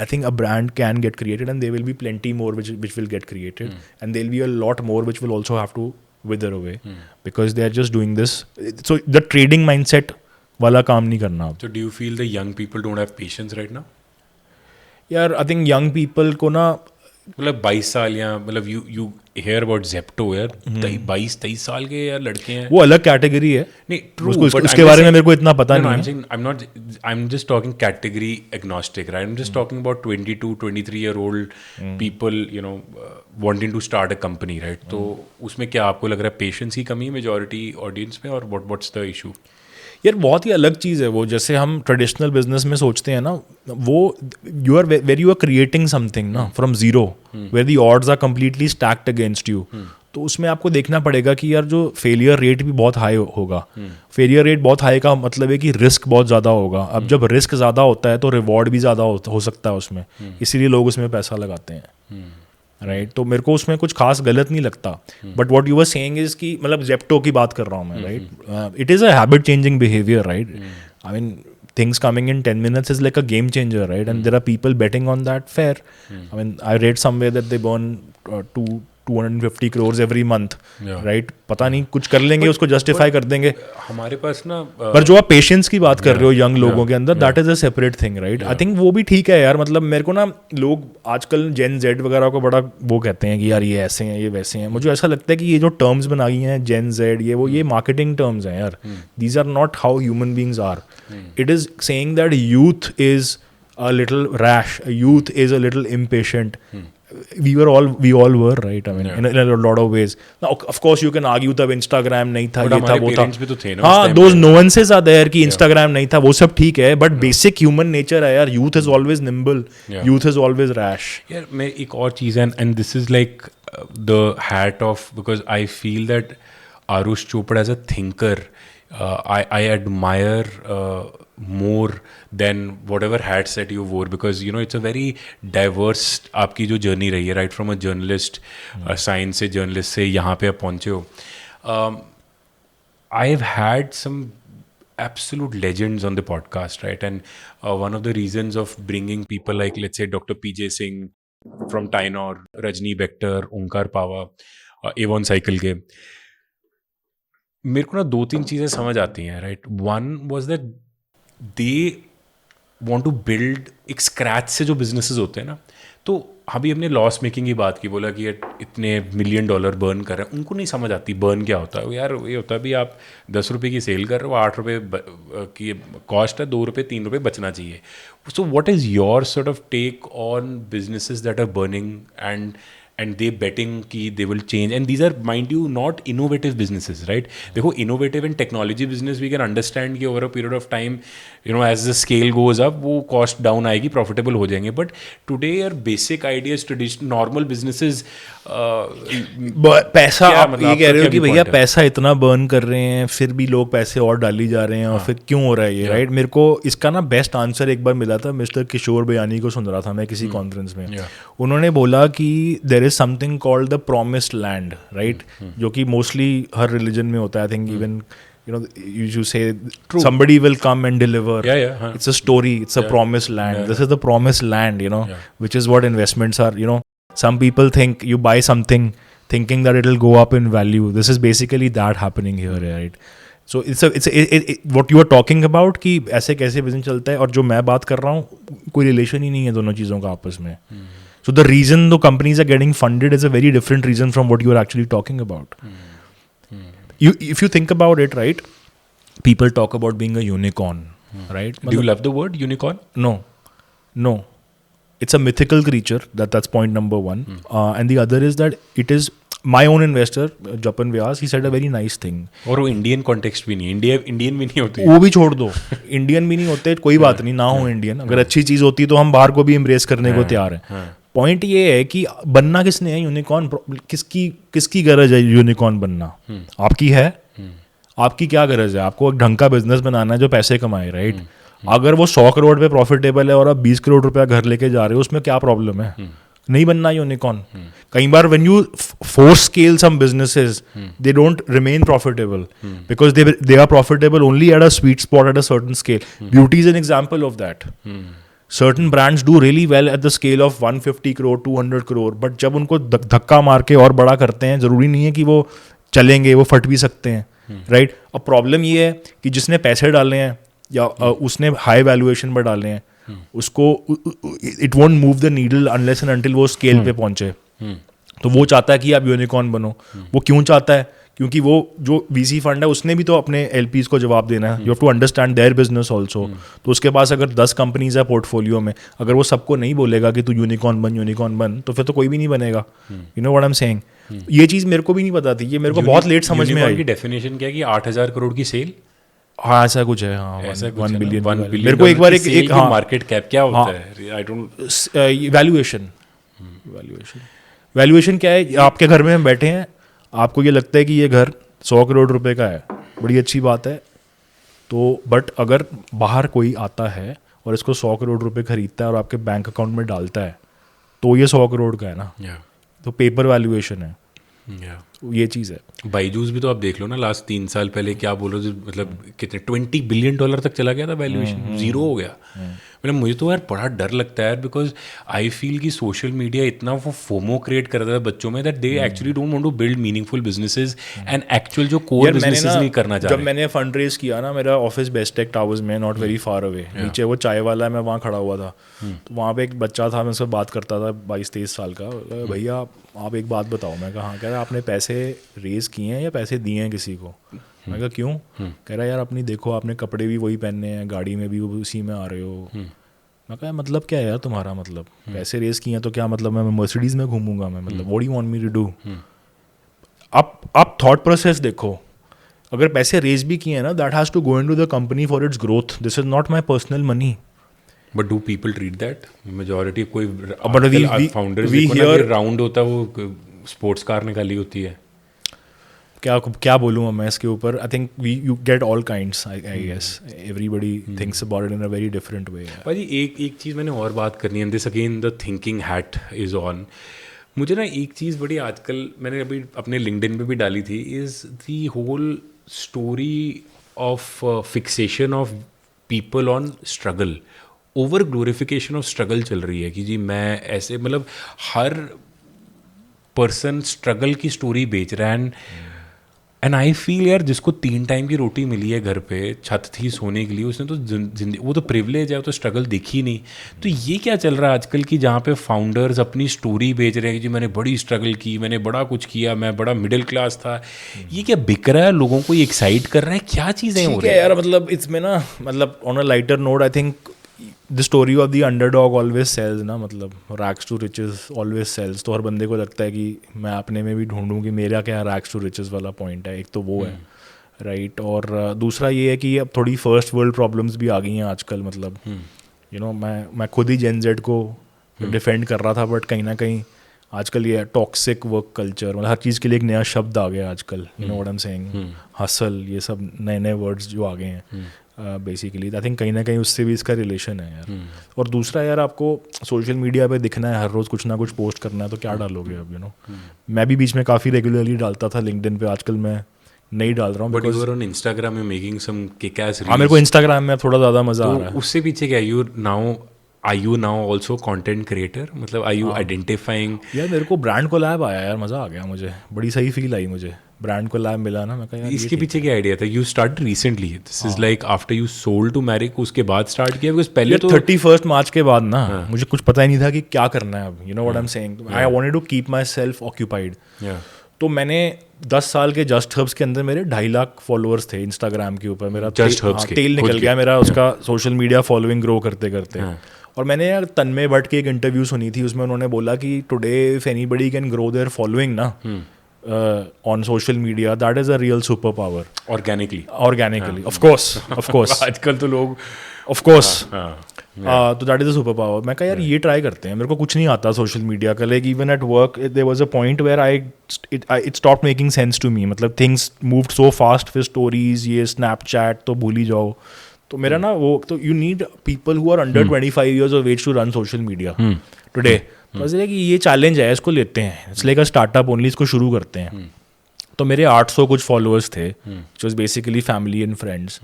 I think a brand can get created, and there will be plenty more which will get created, and there'll be a lot more which will also have to wither away because they are just doing this. So the trading mindset wala kaam nahi karna ab. So do you feel the young people don't have patience right now? यार I think young people को ना मतलब 22 साल या मतलब you hair about Zepto यार 22-23 साल के यार लड़के हैं. वो अलग कैटेगरी है. नहीं ट्रू उसके बारे में मेरे को इतना पता नहीं है. I'm just talking category agnostic, right? I'm just talking about 22-23-year-old people, wanting to start a company, right? तो उसमें क्या आपको लग रहा है पेशेंस की कमी मेजॉरिटी ऑडियंस में, और what's the issue? यार बहुत ही अलग चीज़ है वो. जैसे हम ट्रेडिशनल बिजनेस में सोचते हैं ना, वो you are where you are creating something ना from zero, where the odds are completely stacked against you. तो उसमें आपको देखना पड़ेगा कि यार जो फेलियर रेट भी बहुत हाई होगा. फेलियर रेट बहुत हाई का मतलब है कि रिस्क बहुत ज़्यादा होगा. अब जब रिस्क ज़्यादा होता है तो रिवॉर्ड भी ज़्यादा हो सकता है उसमें, इसीलिए लोग उसमें पैसा लगाते हैं, राइट? तो मेरे को उसमें कुछ खास गलत नहीं लगता. But what you were saying is कि मतलब जेप्टो की बात कर रहा हूँ मैं, right? It is a habit changing behaviour, right? I mean things coming in 10 minutes is like a game changer, right? And there are people betting on that. Fair. I mean, I read somewhere that they burn 250 crores every month, right? पता नहीं कुछ कर लेंगे, उसको justify कर देंगे. हमारे पास ना पर जो आप पेशेंस की बात कर रहे हो यंग लोगों के अंदर, that is a separate thing, right? I think वो भी ठीक है यार. मतलब मेरे को ना लोग आजकल जेन जेड वगैरह को बड़ा वो कहते हैं कि यार ये ऐसे हैं, ये वैसे हैं. मुझे ऐसा लगता है कि ये जो टर्म्स बना गई हैं जेन जेड, ये मार्केटिंग टर्म्स हैं यार. These are not how human beings are. It is saying that youth is a little rash, youth is a little impatient. We all were, right? I mean, in a lot of ways. Now, of course, you can argue तब Instagram नहीं था, ये था, वो था. भी तो थे ना. हाँ, those nuances are there कि Instagram नहीं था, वो सब ठीक है. But basic human nature है यार. Youth is always nimble. Youth is always rash. यार मैं एक और चीज़ है, and this is like the hat of, because I feel that Arush Chopra as a thinker, I admire more than whatever hats that you wore, because it's a very diverse आपकी जो journey रही है, right from a journalist, science से journalist से यहाँ पे आप पहुँचे हो. I have had some absolute legends on the podcast, right? And one of the reasons of bringing people like, let's say, Dr. PJ Singh from Tainor, Rajni Bector, Onkar Pava, Avon Cycle के, मेरे को ना 2-3 चीज़ें समझ आती हैं, right? One was that they want to build एक scratch से जो बिजनेसेस होते हैं ना. तो अभी हमने लॉस मेकिंग की बात की, बोला कि यार इतने $1 मिलियन बर्न कर रहे हैं. उनको नहीं समझ आती बर्न क्या होता है. यार ये होता है भी आप 10 रुपये की सेल कर रहे हो, 8 रुपये की कॉस्ट है, 2 रुपये 3 रुपये बचना चाहिए. So what is your sort of take on businesses that are burning and they betting कि they will change, and these are, mind you, not innovative businesses, right? देखो innovative and technology business we can understand कि over a period of time, as the scale goes up, वो cost down आएगी, profitable हो जाएंगे. But today your basic ideas, traditional normal businesses, पैसा आप ये कह रहे हो कि भैया पैसा इतना बर्न कर रहे हैं, फिर भी लोग पैसे और डाली जा रहे हैं, और फिर क्यों हो रहा है ये, राइट? मेरे को इसका ना बेस्ट आंसर एक बार मिला था, मिस्टर किशोर बयानी को सुन रहा था मैं किसी कॉन्फ्रेंस में. उन्होंने बोला कि there is something called the promised land, right? जो कि मोस्टली हर रिलीजन में होता है. I think even you say somebody will come and deliver. It's a story, it's a promised land. This is the promised land, which is what investments are. Some people think you buy something thinking that it will go up in value. This is basically that happening here, right? So it's what you are talking about कि ऐसे कैसे business चलता है, और जो मैं बात कर रहा हूँ कोई रिलेशन ही नहीं है दोनों चीज़ों का आपस में. So the reason the companies are getting funded is a very different reason from what you are actually talking about. If you think about it, right, people talk about being a unicorn, right? Do you love the word unicorn? No. It's a mythical creature. That's point number one. And the other is that it is my own investor Japan Vyas, he said a very nice thing. और वो Indian context भी नहीं, Indian भी नहीं होती. वो भी छोड़ दो, इंडियन भी नहीं होते, कोई बात नहीं, ना हो इंडियन, अगर अच्छी चीज़ होती तो हम बाहर को भी एम्ब्रेस करने को तैयार हैं. पॉइंट ये है कि बनना किसने है यूनिकॉर्न, किसकी गरज है यूनिकॉर्न बनना? आपकी है? आपकी क्या गरज है? आपको एक ढंग का बिजनेस बनाना है जो पैसे कमाए, राइट? अगर वो 100 करोड़ पे प्रॉफिटेबल है और आप 20 करोड़ रुपया घर लेके जा रहे हो, उसमें क्या प्रॉब्लम है? नहीं बनना यूनिकॉर्न. कई बार when you force scale some businesses, they don't remain profitable because they are profitable only at a sweet spot at a certain scale. Beauty is an example of that. Certain brands do really well at the scale of 150 crore, 200 crore, but जब उनको धक्का मार के और बड़ा करते हैं, ज़रूरी नहीं है कि वो चलेंगे, वो फट भी सकते हैं, राइट? अब प्रॉब्लम ये है कि जिसने पैसे डाले हैं या उसने हाई वैल्यूएशन पर डाले हैं, उसको it won't move the needle unless and until वो स्केल पे पहुंचे. तो वो चाहता है कि आप यूनिकॉर्न बनो. वो क्यों चाहता है? क्योंकि वो जो वीसी फंड है उसने भी तो अपने एलपीज को जवाब देना है. You have to understand their business also. तो उसके पास अगर 10 कंपनीज है पोर्टफोलियो में, अगर वो सबको नहीं बोलेगा कि तू यूनिकॉर्न बन, तो फिर तो कोई भी नहीं बनेगा. You know what I am saying? ये चीज़ मेरे को भी नहीं पता थी, ये मेरे को बहुत लेट समझ में आई. की डेफिनेशन क्या है कि 8,000 करोड़ की सेल? हाँ ऐसा कुछ है. हाँ, 1 बिलियन. मेरे को एक बार एक मार्केट कैप क्या होता है? I don't. वैल्यूएशन क्या है? आपके घर में हम बैठे हैं, आपको ये लगता है कि ये घर 100 करोड़ रुपए का है, बड़ी अच्छी बात है. तो बट अगर बाहर कोई आता है और इसको 100 करोड़ रुपए खरीदता है और आपके बैंक अकाउंट में डालता है, तो ये 100 करोड़ का है ना. तो पेपर वैल्यूएशन है. ये चीज़ है. बाईजूस भी तो आप देख लो ना, लास्ट 3 साल पहले क्या बोलो, मतलब कितने $20 बिलियन तक चला गया था वैल्यूएशन, जीरो हो गया. मतलब मुझे तो यार बड़ा डर लगता है, बिकॉज आई फील कि सोशल मीडिया इतना वो फोमो क्रिएट कर रहा है बच्चों में, that they actually don't want to build meaningful businesses and actual जो कोर बिजनेसेस नहीं करना चाह रहे. जब मैंने फंड रेज किया ना, मेरा ऑफिस बेस्टेक टावर्स में, नॉट वेरी फार अवे, नीचे वो चाय वाला है, मैं वहाँ खड़ा हुआ था. तो वहाँ पे एक बच्चा था, मैं उससे बात करता था, 22-23 साल का. भैया आप एक बात बताओ. मैं कहा हाँ. कह रहा आपने पैसे रेज किए हैं या पैसे दिए हैं किसी को? मैं कहा क्यों? कह रहा यार अपनी देखो, आपने कपड़े भी वही पहनने हैं, गाड़ी में भी उसी में आ रहे हो. मैं कहा मतलब क्या है यार तुम्हारा, मतलब पैसे रेस किए हैं तो क्या मतलब मैं मर्सिडीज में घूमूंगा मैं, मतलब what do you want me to do? आप थॉट प्रोसेस देखो. अगर पैसे रेज भी किए हैं ना, that has to go into the company for its growth. This is not my personal money. But do people treat that? Majority कोई founders round होता है, वो स्पोर्ट्स कार निकाली होती है. क्या बोलूँ मैं इसके ऊपर? I think you get all kinds, I guess everybody thinks about it in a very different way. भाई एक चीज़ मैंने और बात करनी है, this again the thinking hat is on. मुझे ना एक चीज़ बड़ी आजकल, मैंने अभी अपने लिंक्डइन पे भी डाली थी, is the whole story of fixation of people on struggle. Over glorification of struggle चल रही है कि जी मैं ऐसे, मतलब हर पर्सन स्ट्रगल की स्टोरी बेच रहा है. एंड आई फील यार, जिसको 3 टाइम की रोटी मिली है घर पे, छत थी सोने के लिए, उसने तो जिंदगी, वो तो प्रिविलेज है, वो तो स्ट्रगल देखी नहीं. तो ये क्या चल रहा है आजकल की, जहाँ पे फाउंडर्स अपनी स्टोरी बेच रहे हैं कि जी मैंने बड़ी स्ट्रगल की, मैंने बड़ा कुछ किया, मैं बड़ा मिडिल क्लास था. ये क्या बिक रहा है? लोगों को ये एक्साइट कर रहा है? क्या चीज़ें हो रही है यार? मतलब इसमें ना, मतलब on a lighter note, I think the story of the underdog always sells ना. मतलब rags to riches always sells. तो हर बंदे को लगता है कि मैं अपने में भी ढूंढूं कि मेरा क्या रैग्स टू रिचेस वाला पॉइंट है. एक तो वो है, राइट. और दूसरा ये है कि अब थोड़ी फर्स्ट वर्ल्ड प्रॉब्लम्स भी आ गई हैं आजकल. मतलब यू नो, मैं खुद ही जेन जेड को डिफेंड कर रहा था, बट कहीं ना कहीं आजकल ये टॉक्सिक वर्क कल्चर, मतलब हर चीज़ के लिए एक नया शब्द आ गया आजकल. You know what I am saying? Hustle, ये सब नए नए वर्ड्स जो आ गए हैं बेसिकली. आई थिंक कहीं ना कहीं उससे भी इसका रिलेशन है यार. और दूसरा यार, आपको सोशल मीडिया पे दिखना है, हर रोज़ कुछ ना कुछ पोस्ट करना है, तो क्या डालोगे अब? यू नो, मैं भी बीच में काफ़ी रेगुलरली डालता था लिंक्डइन पे, आजकल मैं नहीं डाल रहा हूँ. But you are on Instagram में मेकिंग सम किक-एस रील्स. हाँ, मेरे को इंस्टाग्राम में थोड़ा ज़्यादा मज़ा आ रहा है. उससे पीछे क्या, are you now also content creator? मतलब are you identifying? यार मेरे को ब्रांड कोलैब आया यार, मज़ा आ गया मुझे, बड़ी सही फील आई मुझे. ब्रांड कोलैब मिला ना, मैं कहा यार इसके पीछे क्या आइडिया था? You start recently, this is like after you sold to Marico, उसके बाद स्टार्ट किया? बिकॉज पहले तो 31 मार्च के बाद ना मुझे कुछ पता ही नहीं था कि क्या करना है अब. You know what I am saying? I wanted to keep myself occupied. तो मैंने 10 साल के जस्ट हर्ब्स के अंदर मेरे 2.5 लाख फॉलोअर्स थे इंस्टाग्राम के ऊपर. मेरा जस्ट हर्ब्स के तेल निकल गया मेरा उसका सोशल मीडिया फॉलोइंग ग्रो करते करते. और मैंने यार तन्मय भट्ट की एक इंटरव्यू सुनी थी, उसमें उन्होंने बोला कि today if anybody can grow there following ना, on social media, that is a real superpower. Organically. Organically, of course. आजकल तो लोग of course. हाँ, तो that is a super power. मैं कहा यार ये ट्राई करते हैं, मेरे को कुछ नहीं आता सोशल मीडिया का. Like even at work there was a point where it stop making sense to me. मतलब थिंग्स मूव्ड सो फास्ट, फिर स्टोरीज, ये स्नैपचैट तो भूल ही जाओ. तो मेरा ना वो तो you need people who are under 25 years of age to run social media today. तो कि ये चैलेंज है, इसको लेते हैं. It's like a startup only, इसको शुरू करते हैं. तो मेरे 800 कुछ फॉलोअर्स थे, which was basically family and friends.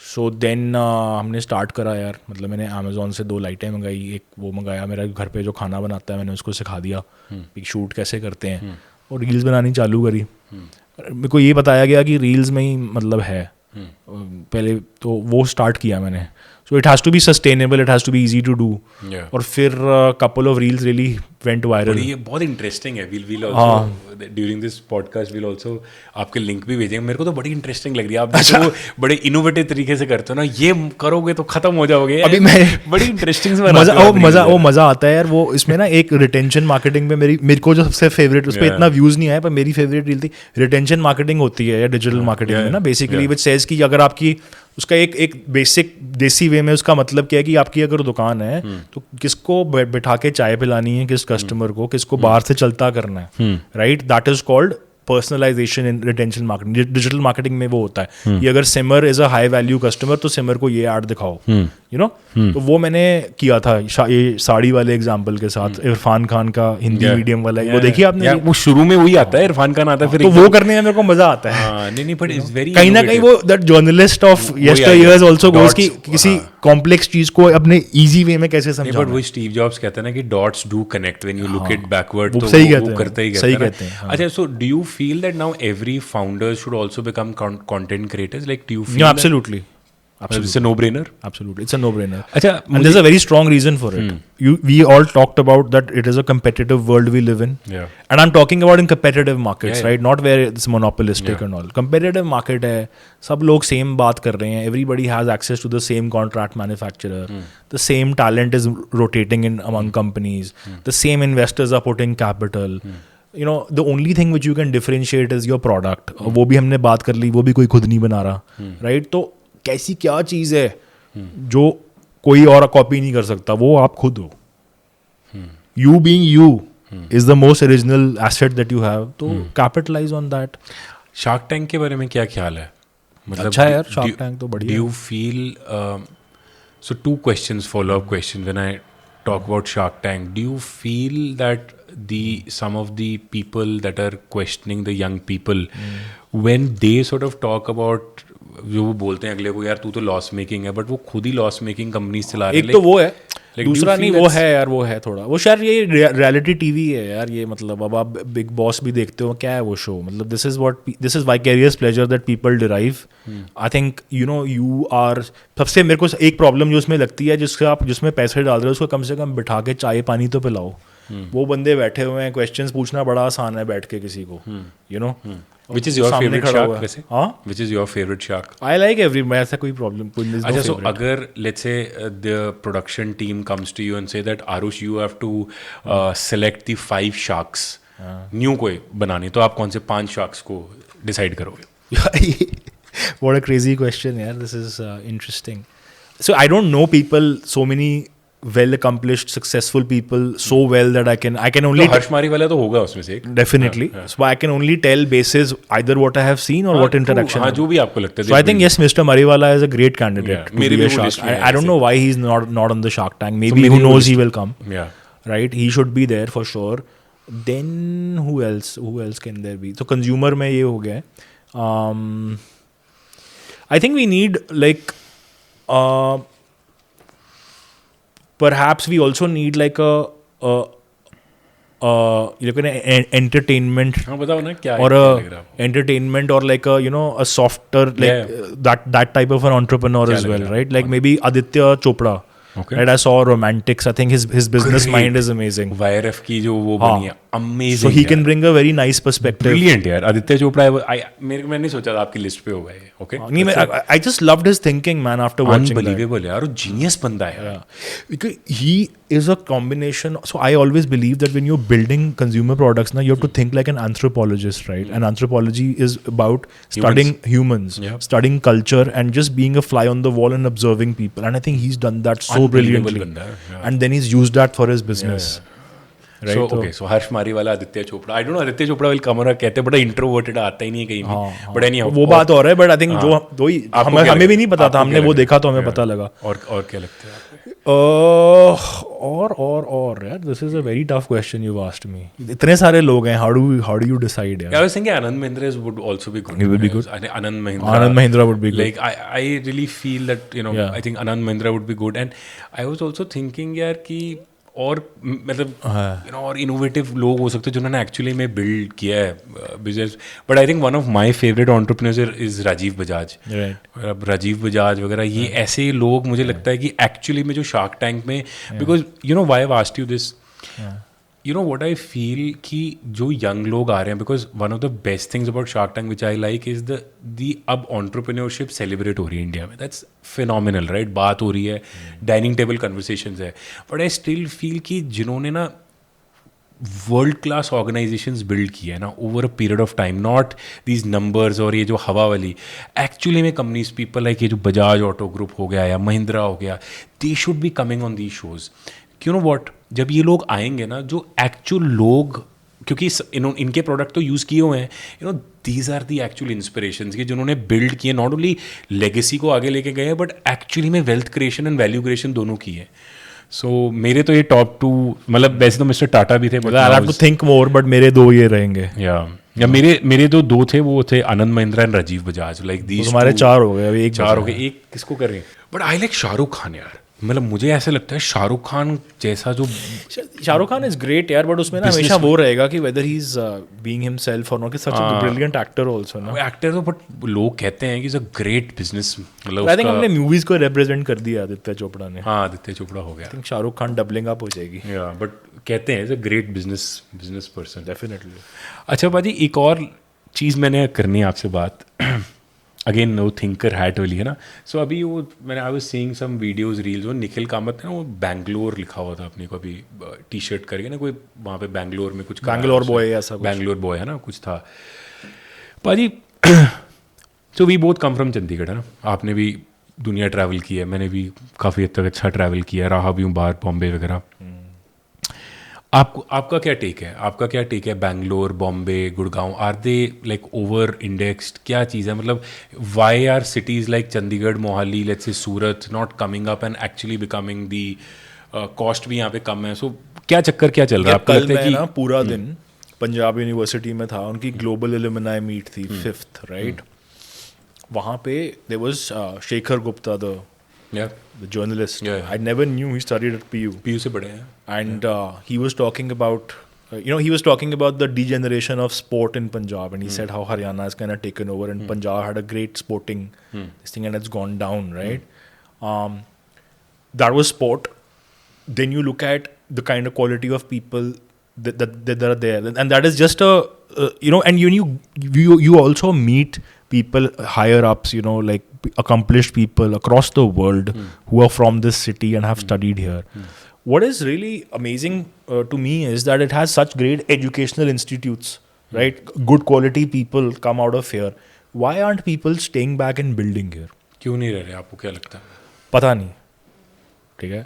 So then हमने स्टार्ट करा यार. मतलब मैंने अमेजोन से 2 लाइटें मंगाई, एक वो मंगाया, मेरा घर पे जो खाना बनाता है मैंने उसको सिखा दिया कि शूट कैसे करते हैं, और रील्स बनानी चालू करी. मेरे को ये बताया गया कि रील्स में ही मतलब है पहले, तो वो स्टार्ट किया मैंने. So it has to be sustainable, it has to be easy to do. और फिर couple of reels really went viral. ये बहुत इंटरेस्टिंग है. Will also during this podcast will also आपके लिंक भी भेजेंगे. मेरे को तो बड़ी इंटरेस्टिंग लग रही है. आप तो बड़े इनोवेटिव तरीके से करते हो ना, ये करोगे तो खत्म हो जाओगे. अभी मैं बड़ी इंटरेस्टिंग मजा आता है यार. वो इसमें ना एक रिटेंशन मार्केटिंग में मेरे को जो सबसे फेवरेट, उस पर इतना व्यूज नहीं आया, पर मेरी फेवरेट रील थी. रिटेंशन मार्केटिंग होती है डिजिटल मार्केटिंग में ना, बेसिकली विच सेज कि अगर आपकी उसका एक बेसिक देसी वे में उसका मतलब क्या है कि आपकी अगर दुकान है तो किसको बैठा के चाय पिलानी है, किस कस्टमर को, किसको बाहर से चलता करना है, right. That is called personalisation in retention marketing. Digital marketing में वो होता है कि अगर Simar is a high value customer तो सिमर को ये ऐड दिखाओ, यू नो. तो वो मैंने किया था ये साड़ी वाले एग्जांपल के साथ. इरफान खान का हिंदी मीडियम वाला, वो देखिए आपने. वो शुरू में वही आता है, इरफान खान आता है, फिर तो वो करने में मेरे को मजा आता है. नहीं बट इट्स वेरी कहीं ना कहीं वो दैट जर्नलिस्ट ऑफ यस्टरइयर्स आल्सो गोस कि किसी कॉम्प्लेक्स चीज को अपने इजी वे में कैसे समझाना. बट वो स्टीव जॉब्स कहते हैं ना कि dots do connect when you look it backward. तो सही वो करते ही कहते हैं. अच्छा, so do you feel that now every founder should also become content creators? Like do you feel? Absolutely. It's a no-brainer. Absolutely, it's a no-brainer. अच्छा, and there's a very strong reason for it. We all talked about that it is a competitive world we live in. Yeah. And I'm talking about in competitive markets, Yeah. right? Not where it's monopolistic and all. Competitive market है, सब लोग same बात कर रहे हैं. Everybody has access to the same contract manufacturer. The same talent is rotating in among companies. The same investors are putting capital. You know, the only thing which you can differentiate is your product. वो भी हमने बात कर ली, वो भी कोई खुद नहीं बना रहा, right? तो कैसी क्या चीज़ है जो कोई और कॉपी नहीं कर सकता, वो आप खुद हो. You being you is the most original asset that you have. तो capitalise on that. Shark Tank के बारे में क्या ख्याल है? मतलब अच्छा यार, शार्क टैंक तो बढ़िया. Do you feel so 2 questions, follow-up questions when I talk about Shark Tank. Do you feel that some of the people that are questioning the young people, when they sort of talk about, जो वो बोलते हैं अगले को यार तू तो loss making है, बट वो खुद ही लॉस मेकिंग कंपनीज चला रहे हैं. एक तो वो है, दूसरा नहीं वो है यार, वो है थोड़ा वो शायद ये रियलिटी टीवी है यार. ये मतलब अब आप बिग बॉस भी देखते हो, क्या है वो शो, मतलब this is vicarious pleasure that people derive. I think you know you are सबसे, मेरे को एक प्रॉब्लम जो उसमें लगती है, जिसमें पैसे डाल रहे हो उसको कम से कम बिठा के चाय पानी तो पिलाओ. वो बंदे बैठे हुए हैं, क्वेश्चंस पूछना बड़ा आसान है बैठ के किसी को, you know. Which is your favorite shark वैसे? हाँ? Which is your favorite shark? I like every, मैं ऐसा कोई प्रॉब्लम कोई नहीं. अच्छा, so अगर let's say the production team comes to you and say that Arush you have to select the 5 sharks, new कोई बनानी, तो आप कौन से 5 sharks को decide करोगे? What a crazy question यार. This is interesting. So I don't know people, so many well accomplished successful people so well that I can only तो हर्ष मारी वाला तो होगा उसमें से एक. Definitely. So I can only tell basis either what I have seen or what interaction. हाँ, जो भी आपको लगता है. So I think yes, Mr. Mariwala is a great candidate. Yeah. मेरे भी वो list में है. I don't know why he's not on the Shark Tank. Maybe who knows he will come. Yeah. Right? He should be there for sure. Then who else can there be? So consumer में ये हो गया है. I think we need like perhaps we also need like entertainment. हाँ, बताओ ना क्या or क्या लग रहा है आपको? entertainment or like a, you know, a softer like that type of an entrepreneur as well, right? Like maybe Aditya Chopra. Okay. Right, I saw Romantics. I think his business mind is amazing. YRF की जो वो बनी है, amazing. So he यार. can bring a very nice perspective. Brilliant यार. आदित्य चोपड़ा मैंने नहीं सोचा था आपकी लिस्ट पे होगा ये. Okay. नहीं, I just loved his thinking, man, after watching that. Unbelievable यार. वो genius बंदा है. Yeah. Because he is a combination. So I always believe that when you're building consumer products, now you have to think like an anthropologist, right? And anthropology is about studying humans, Yeah. studying culture, and just being a fly on the wall and observing people. And I think he's done that so brilliantly. बंदा है. Yeah. And then he's used that for his business. Right? So Harsh Mariwala, Aditya Chopra. I don't know, Aditya Chopra will come, कहते हैं बड़ा introverted, आता ही नहीं है कहीं भी. But anyhow, वो बात और है, but I think जो ही हमें भी नहीं पता था, हमने वो देखा तो हमें पता लगा. और क्या लगता है? और यार, this is a very tough question you've asked me. इतने सारे लोग हैं, how do you decide? I was thinking Anand Mahindra would also be good. He would be good. Anand Mahindra would be good. Like I really feel that I think Anand Mahindra would be good. And I was also thinking यार कि और मतलब और innovative लोग हो सकते हैं जिन्होंने एक्चुअली में बिल्ड किया है business. But I think one of my favourite entrepreneurs is Rajiv Bajaj. अब राजीव बजाज वगैरह ये ऐसे लोग मुझे लगता है कि एक्चुअली में जो शार्क टैंक में, because why I asked you this, what I feel कि जो यंग लोग आ रहे हैं, because one of the best things about shark tank which I like is the अब एंटरप्रेन्योरशिप सेलिब्रेट हो रही है इंडिया में. That's phenomenal, right? बात हो रही है, डाइनिंग टेबल कन्वर्सेशंस है. बट आई स्टिल फील कि जिन्होंने ना वर्ल्ड क्लास ऑर्गेनाइजेशंस बिल्ड किए हैं ना over a period of time, not these numbers और ये जो हवा वाली, एक्चुअली में कंपनीज, पीपल लाइक ये जो बजाज ऑटो ग्रुप हो गया या महिंद्रा हो गया, they should be coming on these shows. What, जब ये लोग आएंगे ना, जो एक्चुअल लोग, क्योंकि इनके प्रोडक्ट तो यूज़ किए हुए हैं, these are the actual inspirations के जिन्होंने बिल्ड किए, नॉट ओनली लेगेसी को आगे लेके गए हैं बट एक्चुअली में wealth creation and value creation दोनों की है. सो मेरे तो ये टॉप 2, मतलब वैसे तो मिस्टर टाटा भी थे, I have to think more, but मेरे 2 ये रहेंगे. या मेरे तो 2 थे, वो थे Anand Mahindra and Rajiv Bajaj. Like these हमारे 4 हो गए, अभी 4 हो गए. एक किसको कर रहे हैं? But I like Shahrukh Khan यार. मतलब मुझे ऐसा लगता है शाहरुख खान जैसा जो, शाहरुख खान इज ग्रेट यार, बट उसमें ना हमेशा वो रहेगा कि weather he is being himself और नॉट, कि सच अ ब्रिलियंट एक्टर आल्सो ना. एक्टर तो, बट लोग कहते हैं कि इज अ ग्रेट बिजनेस. मतलब आई थिंक हमने मूवीज को रिप्रेजेंट कर दिया आदित्य चोपड़ा ने. हाँ, आदित्य चोपड़ा हो गया. I think Shahrukh Khan doubling up हो जाएगी. या बट कहते हैं is a great business person. Definitely. अच्छा भाजी, एक और चीज़ मैंने करनी है आपसे बात. अगेन वो थिंकर हैट वाली है ना. सो अभी वो मैंने I was seeing some videos reels, वो निखिल कामत है ना, वो बैंगलोर लिखा हुआ था अपने को अभी टी शर्ट करके ना, कोई वहाँ पे बैंगलोर में कुछ बैंगलोर बॉय ऐसा, बैंगलोर बॉय है ना कुछ था paaji. So we both come from Chandigarh है ना. आपने भी दुनिया ट्रैवल की है, मैंने भी काफ़ी हद तक अच्छा ट्रैवल किया, रहा भी हूँ बाहर, बॉम्बे वगैरह. आपका क्या टेक है Bangalore, Bombay, Gurgaon, are they like over indexed? क्या चीज़ है, मतलब why are cities like Chandigarh, Mohali, let's say Surat not coming up and actually becoming the, cost भी यहाँ पे कम है. सो क्या चक्कर, क्या चल रहा है? कल मैं ना पूरा दिन पंजाब यूनिवर्सिटी में था, उनकी ग्लोबल एलुमनाई मीट थी 5th, राइट? वहाँ पे there was Shekhar Gupta, the journalist. I never knew he studied at PU से बड़े हैं. And he was talking about the degeneration of sport in Punjab, and he said how Haryana has kind of taken over and Punjab had a great sporting this thing and it's gone down, right? That was sport. Then you look at the kind of quality of people that are there, and that is just and you also meet people higher ups, like accomplished people across the world who are from this city and have studied here. What is really amazing to me is that it has such great educational institutes, right? Good quality people come out of here. Why aren't people staying back and building here? क्यों नहीं रह रहे, आपको क्या लगता है? पता नहीं, ठीक है,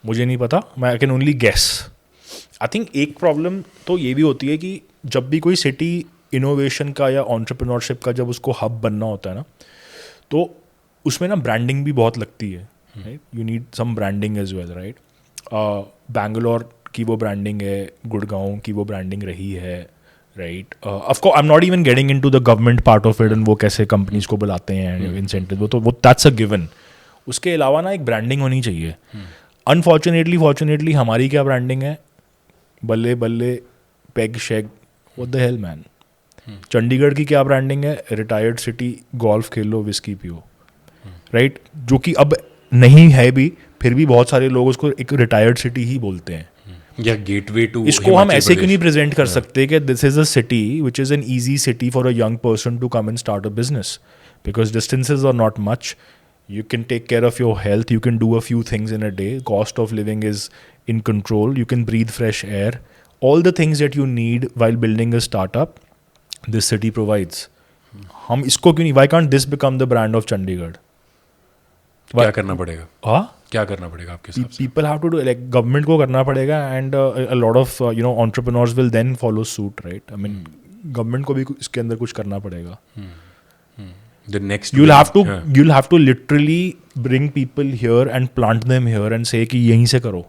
मुझे नहीं पता, मैं I can only guess. I think एक प्रॉब्लम तो ये भी होती है कि जब भी कोई सिटी इनोवेशन का या एंटरप्रेन्योरशिप का जब उसको हब बनना होता है ना, तो उसमें ना ब्रांडिंग भी बहुत लगती है, right? You need some branding as well, right? Bangalore की वो ब्रांडिंग है, गुड़गांव की वो ब्रांडिंग रही है, right? Of course I am not even getting into the government part of it and वो कैसे कंपनीज को बुलाते हैं, इंसेंटिव, वो दैट्स अ गिवन. उसके अलावा ना एक ब्रांडिंग होनी चाहिए. अनफॉर्चुनेटली हमारी क्या ब्रांडिंग है? बल्ले बल्ले, पेग शेग, what the hell man. Chandigarh की क्या ब्रांडिंग है? रिटायर्ड सिटी, गोल्फ खेलो, विस्की पियो, राइट? जो कि अब नहीं है भी, फिर भी बहुत सारे लोग उसको एक रिटायर्ड सिटी ही बोलते हैं. या गेटवे टू इसको हम ऐसे क्यों नहीं प्रेजेंट कर सकते कि this is a city which is an easy city for a young person to come and start a business, because distances are not much, you can take care of your health, you can do a few things in a day, cost of living is in control, you can breathe fresh air, all the things that you need while building a startup this city provides. हम इसको क्यों नहीं, why can't this become the brand of Chandigarh? क्या करना पड़ेगा, हाँ, क्या करना पड़ेगा आपके हिसाब से? people have to do, like government को करना पड़ेगा, and a lot of entrepreneurs will then follow suit, right? I mean government को भी इसके अंदर कुछ करना पड़ेगा. The next You'll have to literally bring people here and plant them here and say कि यहीं से करो.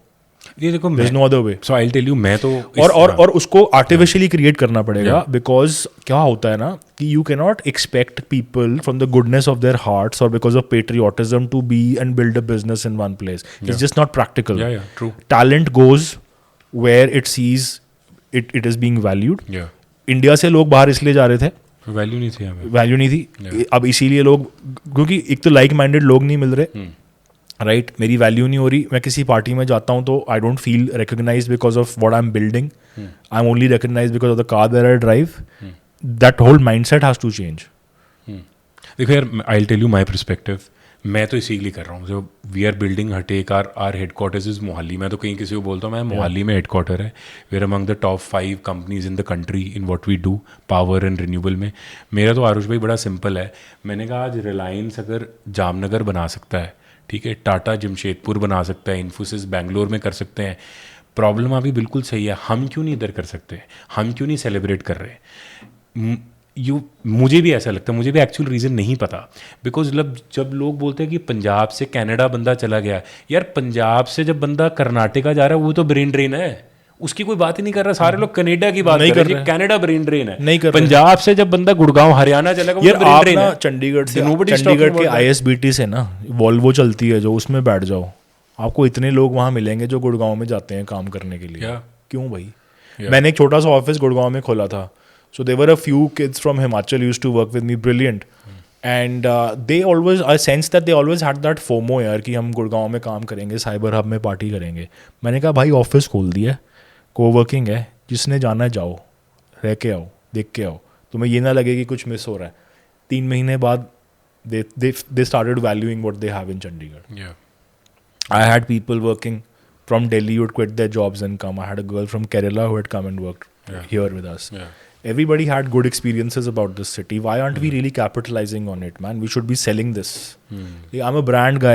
ये देखो, There's no other way. So I'll tell you, मैं तो और उसको artificially create करना पड़ेगा, because क्या होता है ना कि you cannot expect people from the goodness of their hearts or because of patriotism to be and build a business in one place. It's just not practical. Yeah, true. Talent goes where it sees it is being valued. Yeah. India से लोग बाहर इसलिए जा रहे थे, value नहीं थी हमें, वैल्यू नहीं थी. अब इसीलिए लोग, क्योंकि एक तो लाइक माइंडेड लोग नहीं मिल रहे, राइट? मेरी वैल्यू नहीं हो रही, मैं किसी पार्टी में जाता हूँ तो I don't feel recognise because of what I am building, I am only recognise because of the car that I drive. That whole mindset has to change. देखो यार, I will tell you my perspective. मैं तो इसीलिए कर रहा हूँ. जो we are building हटेक, आर हेडक्वार्टर्स इज मोहाली. मैं तो कहीं किसी को बोलता हूँ मैं मोहाली में हेडक्वार्टर है. We are among the top 5 companies in the country in what we do, power and renewable में. मेरा तो आरुष भाई बड़ा सिंपल है. मैंने कहा आज रिलायंस अगर जामनगर बना सकता है, ठीक है, टाटा जमशेदपुर बना सकता है, इन्फोसिस बैंगलोर में कर सकते हैं. प्रॉब्लम अभी बिल्कुल सही है, हम क्यों नहीं इधर कर सकते? हम क्यों नहीं सेलिब्रेट कर रहे? मुझे भी ऐसा लगता है, मुझे भी एक्चुअल रीज़न नहीं पता. बिकॉज जब लोग बोलते हैं कि पंजाब से कनाडा बंदा चला गया, यार पंजाब से जब बंदा कर्नाटका जा रहा है वो तो ब्रेन ड्रेन है, उसकी कोई बात ही नहीं कर रहा. सारे लोग कनाडा की बात कर रहे हैं, कनाडा ब्रेन ड्रेन है. नहीं कर पंजाब से जब बंदा गुड़गांव हरियाणा चला गया, यार आप ना चंडीगढ़ के ISBT से ना वॉल्वो चलती है जो, उसमें बैठ जाओ, आपको इतने लोग वहाँ मिलेंगे जो गुड़गांव में जाते हैं काम करने के लिए. क्यों भाई? मैंने एक छोटा सा ऑफिस गुड़गांव में खोला था. So there were a few kids from Himachal used to work with me, brilliant. And they always, I sense that they always had that FOMO यार कि हम गुड़गांव में काम करेंगे, साइबर हब में पार्टी करेंगे. मैंने कहा भाई ऑफिस खोल दिया, कोवर्किंग है, जिसने जाना है जाओ, रह के आओ, देख के आओ, तुम्हें ये ना लगे कि कुछ मिस हो रहा है. 3 महीने बाद they started valuing what they have in Chandigarh. Yeah. I had people working from Delhi who had quit their jobs and come. I had a girl from Kerala who had come and worked here with us. Yeah. Everybody had good experiences about this city. Why aren't we really capitalizing on it, man? We should be selling this. I'm a brand guy.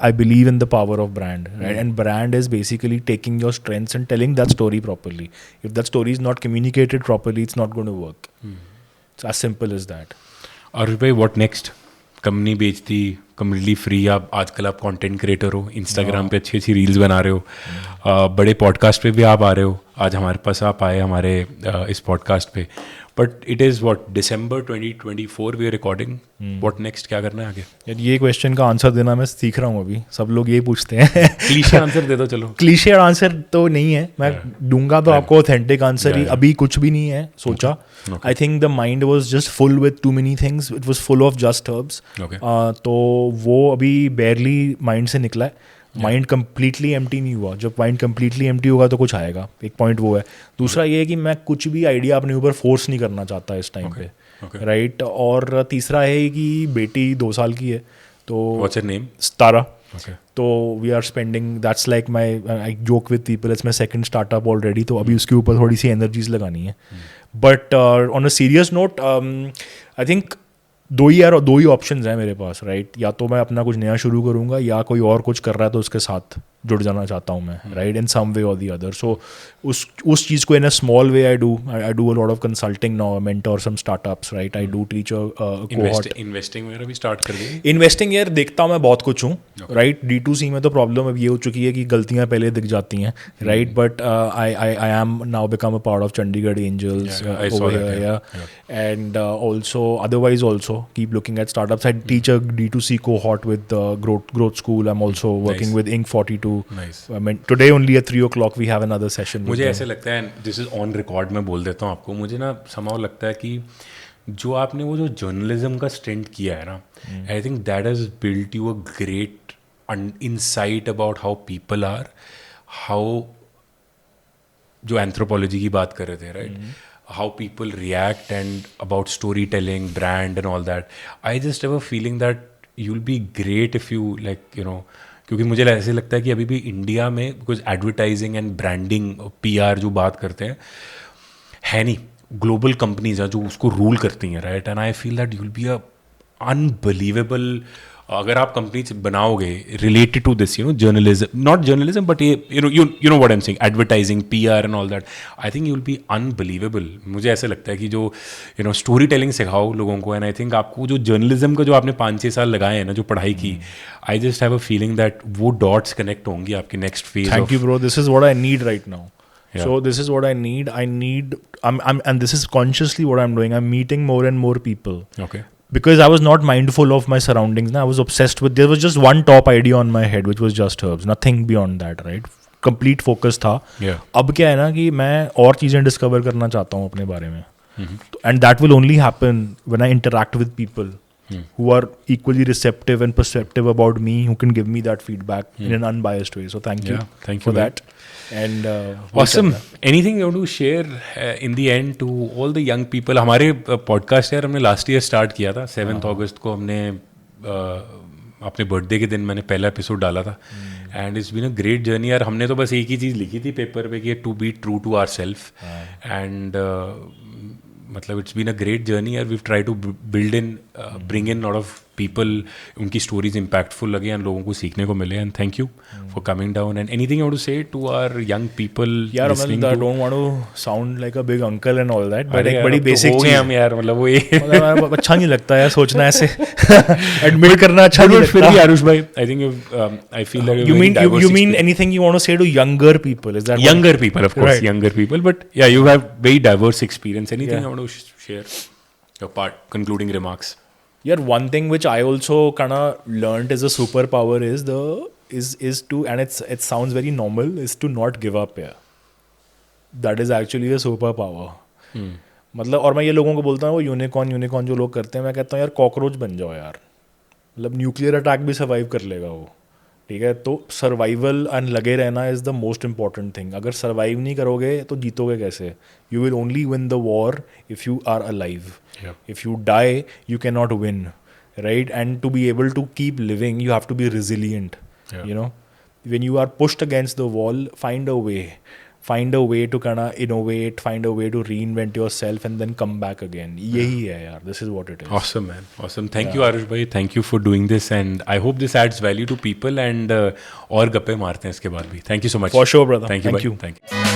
I believe in the power of brand, right? And brand is basically taking your strengths and telling that story properly. If that story is not communicated properly, it's not going to work. It's as simple as that. और भाई what next? Company बेचती, completely free. आप आजकल आप content creator हो, Instagram पे अच्छी अच्छी रील्स बना रहे हो, बड़े पॉडकास्ट पे भी आप आ रहे हो. आज हमारे पास आप आए हमारे इस पॉडकास्ट पे. But it is what December 2024 we are recording. What next, क्या करना है आगे? यार ये क्वेश्चन का आंसर देना मैं सीख रहा हूँ अभी. सब लोग ये पूछते हैं. क्लीशे आंसर दे दो. चलो क्लीशे आंसर तो नहीं है, मैं दूंगा तो आपको ऑथेंटिक आंसर ही. अभी कुछ भी नहीं है सोचा. आई think the mind was just full with to many things. It was full of Just herbs. तो वो अभी बेयरली माइंड से निकला है. माइंड कम्प्लीटली एम्प्टी नहीं हुआ. जब माइंड कम्प्लीटली एम्प्टी होगा तो कुछ आएगा. एक पॉइंट वो है. दूसरा ये है कि मैं कुछ भी आइडिया अपने ऊपर फोर्स नहीं करना चाहता इस टाइम पे, राइट? और तीसरा है कि बेटी 2 साल की है, तो व्हाट्स हर नेम? Stara. तो we are spending, that's like my, I joke with people, it's my second startup already. तो अभी उसके ऊपर थोड़ी सी एनर्जीज लगानी है. But on a serious note, I think 2 ही ऑप्शंस हैं मेरे पास, राइट? या तो मैं अपना कुछ नया शुरू करूँगा, या कोई और कुछ कर रहा है तो उसके साथ जुड़ जाना चाहता हूँ मैं, राइट? इन सम वे और दी अदर. सो उस चीज़ को in a small way I do a lot of consulting now, mentor some startups, right? I do teach cohort. Investing वगैरह भी स्टार्ट कर दी? इन्वेस्टिंग यार देखता हूँ मैं बहुत कुछ हूँ, राइट? D2C में तो प्रॉब्लम अब ये हो चुकी है कि गलतियाँ पहले दिख जाती हैं, right? But I am now become a part of Chandigarh angels over here, and also otherwise also keep looking at startups. I teach a D2C cohort with the growth school. I'm also working with Inc 42. Nice. I mean, today only at 3 o'clock we have another session. मुझे ऐसे लगता है, this is on record, मैं बोल देता हूँ आपको, मुझे ना somehow लगता है कि जो आपने वो जो जर्नलिज्म का स्टेंट किया है ना, आई think that has built you a great insight about how people are, how जो एंथ्रोपोलॉजी की बात कर रहे थे, right, how people react and about story telling, brand and all that, I just have a feeling that you will be great if you like you no, क्योंकि मुझे ऐसे लगता है कि अभी भी इंडिया में because advertising and branding PR जो बात करते हैं है नहीं, ग्लोबल कंपनीज हैं जो उसको रूल करती हैं, right, and I feel that you will be a unbelievable, अगर आप कंपनी बनाओगे related to this, you know, journalism, not journalism but ये you know what I am saying, advertising, PR and all that, I think you will be unbelievable. मुझे ऐसा लगता है कि जो यू नो स्टोरी टेलिंग सिखाओ लोगों को, एंड आई थिंक आपको जो जर्नलिज्म का जो आपने 5-6 साल लगाए हैं ना, जो पढ़ाई की, I just have a feeling that वो डॉट्स कनेक्ट होंगी आपकी next phase. Thank you, bro. This is what I need right now. Yeah. So this is what I need. And this is consciously what I'm doing. I'm meeting more and more people. Okay. Because I was not mindful of my surroundings. I was obsessed with, there was just one top idea on my head, which was Just Herbs. Nothing beyond that, right? Complete focus था. Yeah. अब क्या है ना कि मैं और चीज़ें discover करना चाहता हूँ अपने बारे में. And that will only happen when I interact with people who are equally receptive and perceptive about me, who can give me that feedback in an unbiased way. So thank you, thank you for that. And awesome. Anything you want to share in the end to all the young people? हमारे podcast यार हमने last year start किया था, 7 अगस्त को हमने अपने birthday के दिन मैंने पहला एपिसोड डाला था, and it's been a great journey यार. हमने तो बस एक ही चीज़ लिखी थी पेपर पे कि to be true to our self, and मतलब it's been a great journey यार. We try to build in bring in lot of people, उनकी स्टोरीज इम्पैक्टफुल लगे एंड लोगों को सीखने को मिले, and thank you for coming down. And anything you want to say to our young people? यार I don't want to sound like a big uncle and all that, but एक बड़ी basic चीज़ हम यार, मतलब वो ये मतलब अच्छा नहीं लगता यार सोचना ऐसे, एडमिट करना अच्छा नहीं लगता. फिर भी आरुष भाई, आई think I feel that you mean anything you want to say to younger people? Is that younger people, of course, younger people, but yeah, you have very diverse experience. Anything you want to share, your part, concluding remarks? Yeah, one thing which I also kind of learned as a superpower is to, and it sounds very normal, is to not give up. Yeah, that is actually a superpower. मतलब, और मैं ये लोगों को बोलता हूँ वो unicorn जो लोग करते हैं, मैं कहता हूँ यार कॉकरोच बन जाओ यार, मतलब न्यूक्लियर अटैक भी सर्वाइव कर लेगा वो, ठीक है. तो सर्वाइवल एंड लगे रहना is the most important thing. अगर सर्वाइव नहीं करोगे तो जीतोगे कैसे? You will only win the war if you are alive. If you die you can not win, right? And to be able to keep living you have to be resilient. You know, when you are pushed against the wall, find a way to kind of innovate, find a way to reinvent yourself and then come back again. Yahi hai yaar, this is what it is. Awesome, man, awesome. Thank you Arush bhai, thank you for doing this, and I hope this adds value to people, and और गप्पे मारते हैं इसके बाद भी. Thank you so much. For sure brother. Thank you. Thank you.